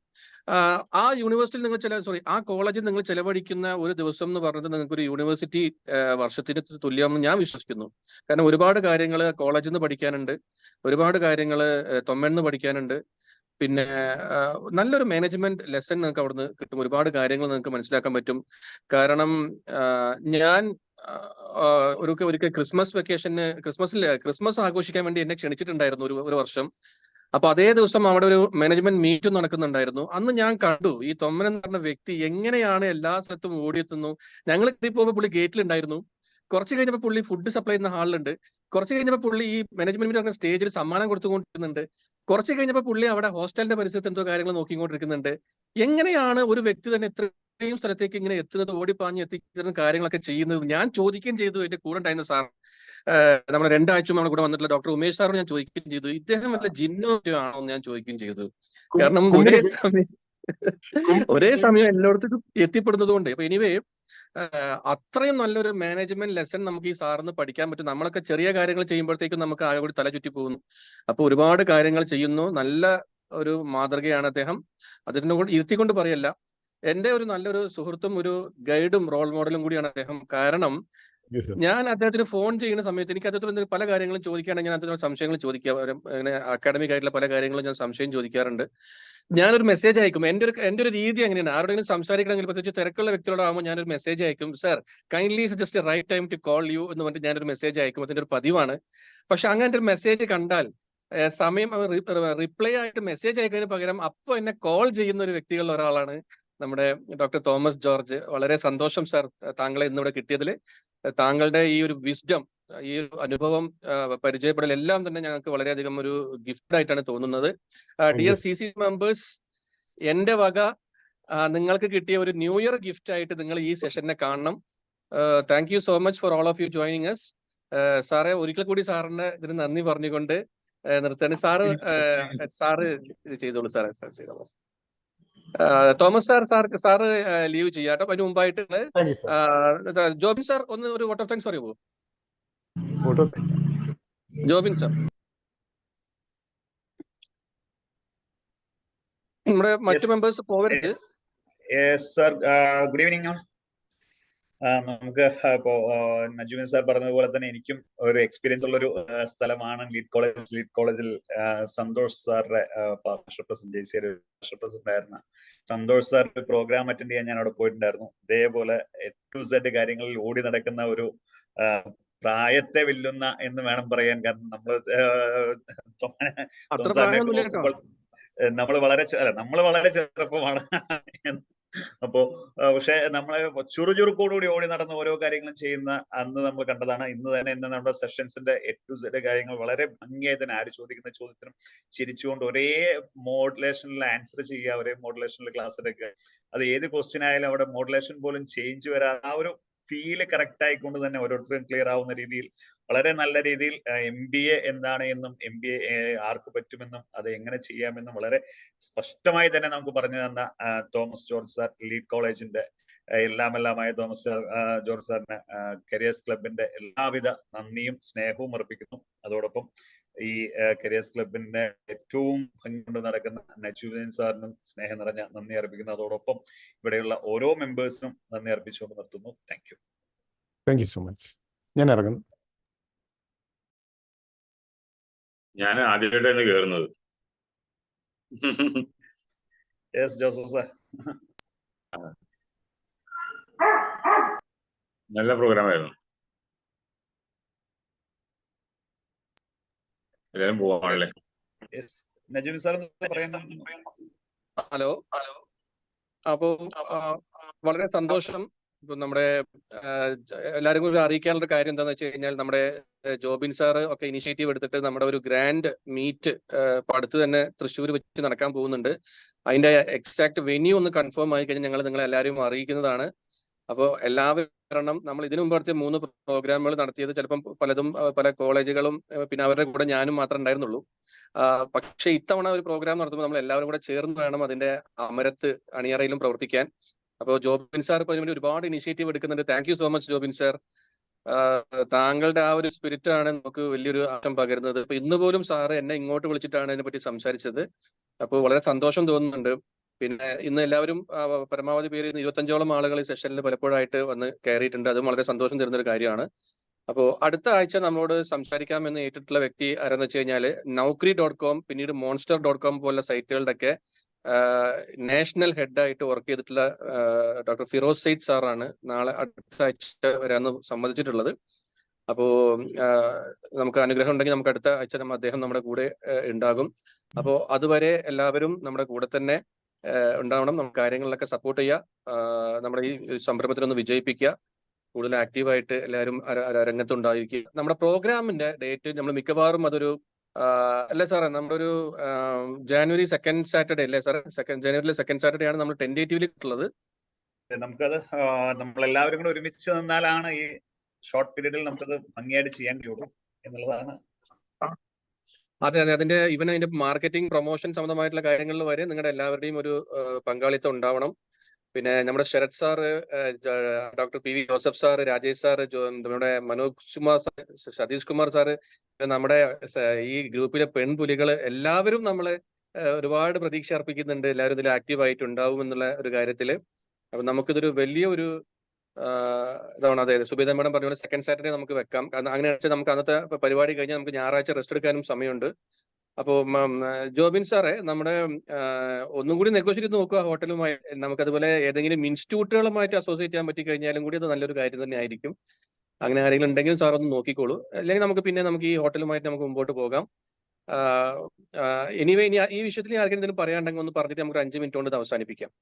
ആ യൂണിവേഴ്സിറ്റിയിൽ നിങ്ങൾ ആ കോളേജിൽ നിങ്ങൾ ചെലവഴിക്കുന്ന ഒരു ദിവസം എന്ന് പറഞ്ഞത് നിങ്ങൾക്ക് ഒരു യൂണിവേഴ്സിറ്റി വർഷത്തിന് തുല്യമെന്ന് ഞാൻ വിശ്വസിക്കുന്നു. കാരണം ഒരുപാട് കാര്യങ്ങൾ കോളേജിൽ നിന്ന് പഠിക്കാനുണ്ട്, ഒരുപാട് കാര്യങ്ങൾ തൊമ്മന്ന് പഠിക്കാനുണ്ട്. പിന്നെ നല്ലൊരു മാനേജ്മെന്റ് ലെസൺ നിങ്ങൾക്ക് അവിടുന്ന് കിട്ടും. ഒരുപാട് കാര്യങ്ങൾ നിങ്ങൾക്ക് മനസ്സിലാക്കാൻ പറ്റും. കാരണം ഞാൻ ഒരിക്കൽ ക്രിസ്മസ് ആഘോഷിക്കാൻ വേണ്ടി എന്നെ ക്ഷണിച്ചിട്ടുണ്ടായിരുന്നു ഒരു വർഷം. അപ്പൊ അതേ ദിവസം അവിടെ ഒരു മാനേജ്മെന്റ് മീറ്റ് നടക്കുന്നുണ്ടായിരുന്നു. അന്ന് ഞാൻ കണ്ടു ഈ തൊമ്മൻ എന്ന് പറഞ്ഞ വ്യക്തി എങ്ങനെയാണ് എല്ലാ സ്ഥലത്തും ഓടിയെത്തുന്നു. ഞങ്ങൾ എത്തി പോകുമ്പോൾ പുള്ളി ഗേറ്റിലുണ്ടായിരുന്നു. കുറച്ച് കഴിഞ്ഞപ്പോൾ പുള്ളി ഫുഡ് സപ്ലൈ ചെയ്യുന്ന ഹാളിലുണ്ട്. കുറച്ച് കഴിഞ്ഞപ്പോൾ പുള്ളി ഈ മാനേജ്മെന്റ് മീറ്റ് നടക്കുന്ന സ്റ്റേജിൽ സമ്മാനം കൊടുത്തുകൊണ്ടിരിക്കുന്നുണ്ട്. കുറച്ച് കഴിഞ്ഞപ്പോൾ പുള്ളി അവിടെ ഹോസ്റ്റലിന്റെ പരിസരത്ത് എന്തോ കാര്യങ്ങൾ നോക്കിക്കൊണ്ടിരിക്കുന്നുണ്ട്. എങ്ങനെയാണ് ഒരു വ്യക്തി തന്നെ ഇത്രയും സ്ഥലത്തേക്ക് ഇങ്ങനെ എത്തുന്നത്, ഓടിപ്പാഞ്ഞ് എത്തിക്കുന്ന കാര്യങ്ങളൊക്കെ ചെയ്യുന്നത്? ഞാൻ ചോദിക്കുകയും ചെയ്തു. എന്റെ കൂടെ ഉണ്ടായിരുന്ന സാർ, നമ്മുടെ 2 ആഴ്ച നമ്മുടെ കൂടെ വന്നിട്ടുള്ള ഡോക്ടർ ഉമേഷ് സാറിന് ഞാൻ ചോദിക്കുകയും ചെയ്തു, ഇദ്ദേഹം വല്ല ജിന്നോ ആണോ എന്ന് ഞാൻ ചോദിക്കുകയും ചെയ്തു. കാരണം ഒരേ സമയം എല്ലായിടത്തും എത്തിപ്പെടുന്നത് കൊണ്ട്. അപ്പൊ എനിവേ, അത്രയും നല്ലൊരു മാനേജ്മെന്റ് ലെസൺ നമുക്ക് ഈ സാറിന് പഠിക്കാൻ പറ്റും. നമ്മളൊക്കെ ചെറിയ കാര്യങ്ങൾ ചെയ്യുമ്പോഴത്തേക്കും നമുക്ക് ആകെ കൂടി തല ചുറ്റി പോകുന്നു. അപ്പൊ ഒരുപാട് കാര്യങ്ങൾ ചെയ്യുന്നു. നല്ല ഒരു മാതൃകയാണ് അദ്ദേഹം. അതിനെ കൊണ്ട് ഇരുത്തിക്കൊണ്ട് പറയല്ല, എന്റെ ഒരു നല്ലൊരു സുഹൃത്തും ഒരു ഗൈഡും റോൾ മോഡലും കൂടിയാണ് അദ്ദേഹം. കാരണം ഞാൻ അദ്ദേഹത്തിന് ഫോൺ ചെയ്യുന്ന സമയത്ത് എനിക്ക് അദ്ദേഹത്തിന് പല കാര്യങ്ങളും ചോദിക്കുകയാണെങ്കിൽ ഞാൻ അദ്ദേഹത്തിന് സംശയങ്ങൾ ചോദിക്കാം. അങ്ങനെ അക്കാഡമിക് ആയിട്ടുള്ള പല കാര്യങ്ങളും ഞാൻ സംശയം ചോദിക്കാറുണ്ട്. ഞാനൊരു മെസ്സേജ് അയക്കും. എന്റെ ഒരു രീതി അങ്ങനെയാണ്. ആരോടെങ്കിലും സംസാരിക്കണമെങ്കിൽ, പ്രത്യേകിച്ച് തിരക്കുള്ള വ്യക്തികളോടാകുമ്പോൾ ഞാനൊരു മെസ്സേജ് അയക്കും. Sir, kindly just write time to call you എന്ന് പറഞ്ഞിട്ട് ഞാനൊരു മെസ്സേജ് അയക്കും. അതിന്റെ ഒരു പതിവാണ്. പക്ഷെ അങ്ങനത്തെ ഒരു മെസ്സേജ് കണ്ടാൽ സമയം റിപ്ലൈ ആയിട്ട് മെസ്സേജ് അയക്കുന്നതിന് പകരം അപ്പോൾ എന്നെ കോൾ ചെയ്യുന്ന ഒരു വ്യക്തികളിൽ ഒരാളാണ് നമ്മുടെ ഡോക്ടർ തോമസ് ജോർജ്. വളരെ സന്തോഷം സാർ താങ്കളെ ഇന്നിവിടെ കിട്ടിയതിൽ. താങ്കളുടെ ഈ ഒരു വിസ്ഡം, ഈ ഒരു അനുഭവം, പരിചയപ്പെടൽ എല്ലാം തന്നെ ഞങ്ങൾക്ക് വളരെയധികം ഒരു ഗിഫ്റ്റ് ആയിട്ടാണ് തോന്നുന്നത്. ഡിയർ CC മെമ്പേഴ്സ്, എന്റെ വക നിങ്ങൾക്ക് കിട്ടിയ ഒരു ന്യൂ ഇയർ ഗിഫ്റ്റ് ആയിട്ട് നിങ്ങൾ ഈ സെഷനെ കാണണം. Thank you so much for all of you joining us. സാറെ, ഒരിക്കൽ കൂടി സാറിന് ഇതിന് നന്ദി പറഞ്ഞുകൊണ്ട് നിർത്തുകയാണ്. സാറ് ഇത് ചെയ്തോളൂ സാറേ, ചെയ്തോളൂ. തോമസ് സാറ് ലീവ് ചെയ്യാട്ടോ. അതിന് മുമ്പായിട്ട് ജോബിൻ സാർ ഒന്ന് ഒരു വോട്ട് ഓഫ് താങ്ക്സ് പറയുമോ? ജോബിൻ സാർ, നമ്മുടെ മറ്റു മെമ്പേഴ്സ് പോകരുത്. Sir, good evening. നമുക്ക് ഇപ്പോ നജുമിൻ സാർ പറഞ്ഞതുപോലെ തന്നെ എനിക്കും ഒരു എക്സ്പീരിയൻസ് ഉള്ള ഒരു സ്ഥലമാണ് ലീഡ് കോളേജിൽ സന്തോഷ് സാറിന്റെ പാർട്ണർഷിപ്പ് പ്രസിഡന്റ്, JCA പ്രസിഡന്റ് ആയിരുന്ന സന്തോഷ് സാറിന്റെ പ്രോഗ്രാം അറ്റൻഡ് ചെയ്യാൻ ഞാൻ അവിടെ പോയിട്ടുണ്ടായിരുന്നു. ഇതേപോലെ A to Z കാര്യങ്ങളിൽ ഓടി നടക്കുന്ന ഒരു പ്രായത്തെ വെല്ലുന്ന എന്ന് വേണം പറയാൻ. കാരണം നമ്മൾ വളരെ ചെറുപ്പമാണ്. അപ്പോ പക്ഷെ നമ്മളെ ചുറുചുറുക്കോടുകൂടി ഓടി നടന്ന ഓരോ കാര്യങ്ങളും ചെയ്യുന്ന അന്ന് നമ്മൾ കണ്ടതാണ്. ഇന്ന് നമ്മുടെ സെഷൻസിന്റെ A to Z കാര്യങ്ങൾ വളരെ ഭംഗിയായി തന്നെ ആര് ചോദിക്കുന്ന ചോദ്യത്തിനും ചിരിച്ചുകൊണ്ട് ഒരേ മോഡുലേഷനിൽ ആൻസർ ചെയ്യുക, ഒരേ മോഡുലേഷനിൽ ക്ലാസ് എടുക്കുക. അത് ഏത് ക്വസ്റ്റ്യൻ ആയാലും അവിടെ മോഡുലേഷൻ പോലും ചേഞ്ച് വരാൻ ആ ഒരു ഫീല് കറക്റ്റ് ആയിക്കൊണ്ട് തന്നെ ഓരോരുത്തരും ക്ലിയർ ആവുന്ന രീതിയിൽ വളരെ നല്ല രീതിയിൽ MBA എന്താണ് എന്നും MBA ആർക്ക് പറ്റുമെന്നും അത് എങ്ങനെ ചെയ്യാമെന്നും വളരെ സ്പഷ്ടമായി തന്നെ നമുക്ക് പറഞ്ഞു തന്ന തോമസ് ജോർജ് സാർ, ലീഡ് കോളേജിന്റെ എല്ലാമായ തോമസ് ജോർജ് സാറിന് കരിയേഴ്സ് ക്ലബിന്റെ എല്ലാവിധ നന്ദിയും സ്നേഹവും അർപ്പിക്കുന്നു. അതോടൊപ്പം ഈ കരിയേഴ്സ് ക്ലബിന്റെ ഏറ്റവും ഭംഗി കൊണ്ട് നടക്കുന്ന നജുദ്ദീൻ സാറിനും സ്നേഹം നിറഞ്ഞ നന്ദി അർപ്പിക്കുന്നു. അതോടൊപ്പം ഇവിടെയുള്ള ഓരോ മെമ്പേഴ്സിനും നന്ദി അർപ്പിച്ചുകൊണ്ട് നിർത്തുന്നു. Thank you so much. ഞാൻ ഇറങ്ങുന്നു. ഞാൻ ആദ്യമായിട്ടാണ് കേറുന്നത്. ജോസഫ് സാർ, നല്ല പ്രോഗ്രാം ആയിരുന്നു. എല്ലാരും പോവാണല്ലേ? നജീബ് സാർ പറയുന്ന. ഹലോ. അപ്പോ വളരെ സന്തോഷം. ഇപ്പൊ നമ്മുടെ എല്ലാവരും കൂടി അറിയിക്കാനുള്ള കാര്യം എന്താണെന്ന് വെച്ച് കഴിഞ്ഞാൽ, നമ്മുടെ ജോബിൻ സാറ് ഒക്കെ ഇനിഷ്യേറ്റീവ് എടുത്തിട്ട് നമ്മുടെ ഒരു ഗ്രാൻഡ് മീറ്റ് അടുത്ത് തന്നെ തൃശ്ശൂർ വെച്ച് നടക്കാൻ പോകുന്നുണ്ട്. അതിന്റെ എക്സാക്ട് വെന്യൂ ഒന്ന് കൺഫേം ആയി കഴിഞ്ഞാൽ ഞങ്ങൾ നിങ്ങളെ എല്ലാവരും അറിയിക്കുന്നതാണ്. അപ്പോൾ എല്ലാവരും, നമ്മൾ ഇതിനു മുമ്പ് നടത്തിയ 3 പ്രോഗ്രാമുകൾ നടത്തിയത് ചിലപ്പം പലതും പല കോളേജുകളും പിന്നെ അവരുടെ കൂടെ ഞാനും മാത്രമേ ഉണ്ടായിരുന്നുള്ളൂ. പക്ഷെ ഇത്തവണ ഒരു പ്രോഗ്രാം നടത്തുമ്പോൾ നമ്മൾ എല്ലാവരും കൂടെ ചേർന്ന് വേണം അതിന്റെ അമരത്ത് അണിയറയിലും പ്രവർത്തിക്കാൻ. അപ്പോൾ ജോബിൻ സാർ ഇപ്പോൾ ഇതിനുവേണ്ടി ഒരുപാട് ഇനിഷ്യേറ്റീവ് എടുക്കുന്നുണ്ട്. Thank you so much Jobin sir. താങ്കളുടെ ആ ഒരു സ്പിരിറ്റ് ആണ് നമുക്ക് വലിയൊരു ആശം പകരുന്നത്. ഇപ്പൊ ഇന്ന് പോലും സാറ് എന്നെ ഇങ്ങോട്ട് വിളിച്ചിട്ടാണ് ഇതിനെപ്പറ്റി സംസാരിച്ചത്. അപ്പോൾ വളരെ സന്തോഷം തോന്നുന്നുണ്ട്. പിന്നെ ഇന്ന് എല്ലാവരും പരമാവധി പേര് 25ഓളം ആളുകൾ ഈ സെഷനിൽ പലപ്പോഴായിട്ട് വന്ന് കയറിയിട്ടുണ്ട്. അതും വളരെ സന്തോഷം തരുന്ന ഒരു കാര്യമാണ്. അപ്പോൾ അടുത്ത ആഴ്ച നമ്മളോട് സംസാരിക്കാമെന്ന് ഏറ്റിട്ടുള്ള വ്യക്തി ആരെന്ന് വെച്ച് കഴിഞ്ഞാൽ Naukri.com, പിന്നീട് Monster.com പോലുള്ള സൈറ്റുകളുടെ ഒക്കെ നാഷണൽ ഹെഡായിട്ട് വർക്ക് ചെയ്തിട്ടുള്ള ഡോക്ടർ ഫിറോസ് സെയ്ദ് സാറാണ് നാളെ അടുത്ത ആഴ്ച വരാന്ന് സമ്മതിച്ചിട്ടുള്ളത്. അപ്പോ നമുക്ക് അനുഗ്രഹം ഉണ്ടെങ്കിൽ നമുക്ക് അടുത്ത ആഴ്ച അദ്ദേഹം നമ്മുടെ കൂടെ ഉണ്ടാകും. അപ്പോൾ അതുവരെ എല്ലാവരും നമ്മുടെ കൂടെ തന്നെ ഉണ്ടാവണം. നമുക്ക് കാര്യങ്ങളിലൊക്കെ സപ്പോർട്ട് ചെയ്യുക. നമ്മുടെ ഈ സംരംഭത്തിനൊന്ന് വിജയിപ്പിക്കുക. കൂടുതൽ ആക്റ്റീവായിട്ട് എല്ലാവരും രംഗത്തുണ്ടായിരിക്കുക. നമ്മുടെ പ്രോഗ്രാമിന്റെ ഡേറ്റ് നമ്മൾ മിക്കവാറും അതൊരു അല്ലേ സാറേ, നമ്മുടെ ഒരു ജാനുവരി 2nd സാറ്റർഡേ അല്ലേ സാറേ? ജനുവരിയിലെ 2nd സാറ്റർഡേ ആണ് നമ്മൾ ടെന്റേറ്റീവ്ലി ഉള്ളത്. നമുക്കത് നമ്മളെല്ലാവരും കൂടെ ഒരുമിച്ച് നിന്നാലാണ് ഈ ഷോർട്ട് പീരീഡിൽ നമുക്കത് ഭംഗിയായിട്ട് ചെയ്യാൻ കഴിയുള്ളൂ എന്നുള്ളതാണ്. അതെ അതെ, അതിന്റെ മാർക്കറ്റിംഗ് പ്രൊമോഷൻ സംബന്ധമായിട്ടുള്ള കാര്യങ്ങളിൽ വരെ നിങ്ങളുടെ എല്ലാവരുടെയും ഒരു പങ്കാളിത്തം ഉണ്ടാവണം. പിന്നെ നമ്മുടെ Sarath sir, doctor P V Joseph sir, Rajesh sir, നമ്മുടെ മനോജ് കുമാർ സാർ, സതീഷ് കുമാർ സാറ്, നമ്മുടെ ഈ ഗ്രൂപ്പിലെ പെൺപുലികള് എല്ലാവരും നമ്മളെ ഒരുപാട് പ്രതീക്ഷ അർപ്പിക്കുന്നുണ്ട്. എല്ലാവരും ഇതിൽ ആക്റ്റീവ് ആയിട്ട് ഉണ്ടാവും എന്നുള്ള ഒരു കാര്യത്തില്. അപ്പൊ നമുക്കിതൊരു വലിയ ഒരു ഇതാണ്. അതെ, സുബേദ മേഡം പറഞ്ഞ പോലെ 2nd സാറ്റർഡേ നമുക്ക് വെക്കാം. അങ്ങനെ വെച്ചാൽ നമുക്ക് അന്നത്തെ പരിപാടി കഴിഞ്ഞാൽ നമുക്ക് ഞായറാഴ്ച റെസ്റ്റ് എടുക്കാനും സമയമുണ്ട്. അപ്പോ ജോബിൻ സാറേ, നമ്മുടെ ഒന്നും കൂടി നെഗോഷിയേറ്റ് ചെയ്ത് നോക്കുക ഹോട്ടലുമായി. നമുക്കതുപോലെ ഏതെങ്കിലും ഇൻസ്റ്റിറ്റ്യൂട്ടുകളുമായിട്ട് അസോസിയേറ്റ് ചെയ്യാൻ പറ്റി കഴിഞ്ഞാലും കൂടി അത് നല്ലൊരു കാര്യം തന്നെ ആയിരിക്കും. അങ്ങനെ ആരെങ്കിലും ഉണ്ടെങ്കിലും സാർ ഒന്ന് നോക്കിക്കോളൂ. അല്ലെങ്കിൽ നമുക്ക് ഈ ഹോട്ടലുമായിട്ട് നമുക്ക് മുമ്പോട്ട് പോകാം. എനിവേ, ഇനി ഈ വിഷയത്തിൽ ആർക്കെങ്കിലും പറയാനുണ്ടെങ്കിൽ ഒന്ന് പറഞ്ഞിട്ട് നമുക്ക് 5 മിനിറ്റ് കൊണ്ട് ഇത് അവസാനിപ്പിക്കാം.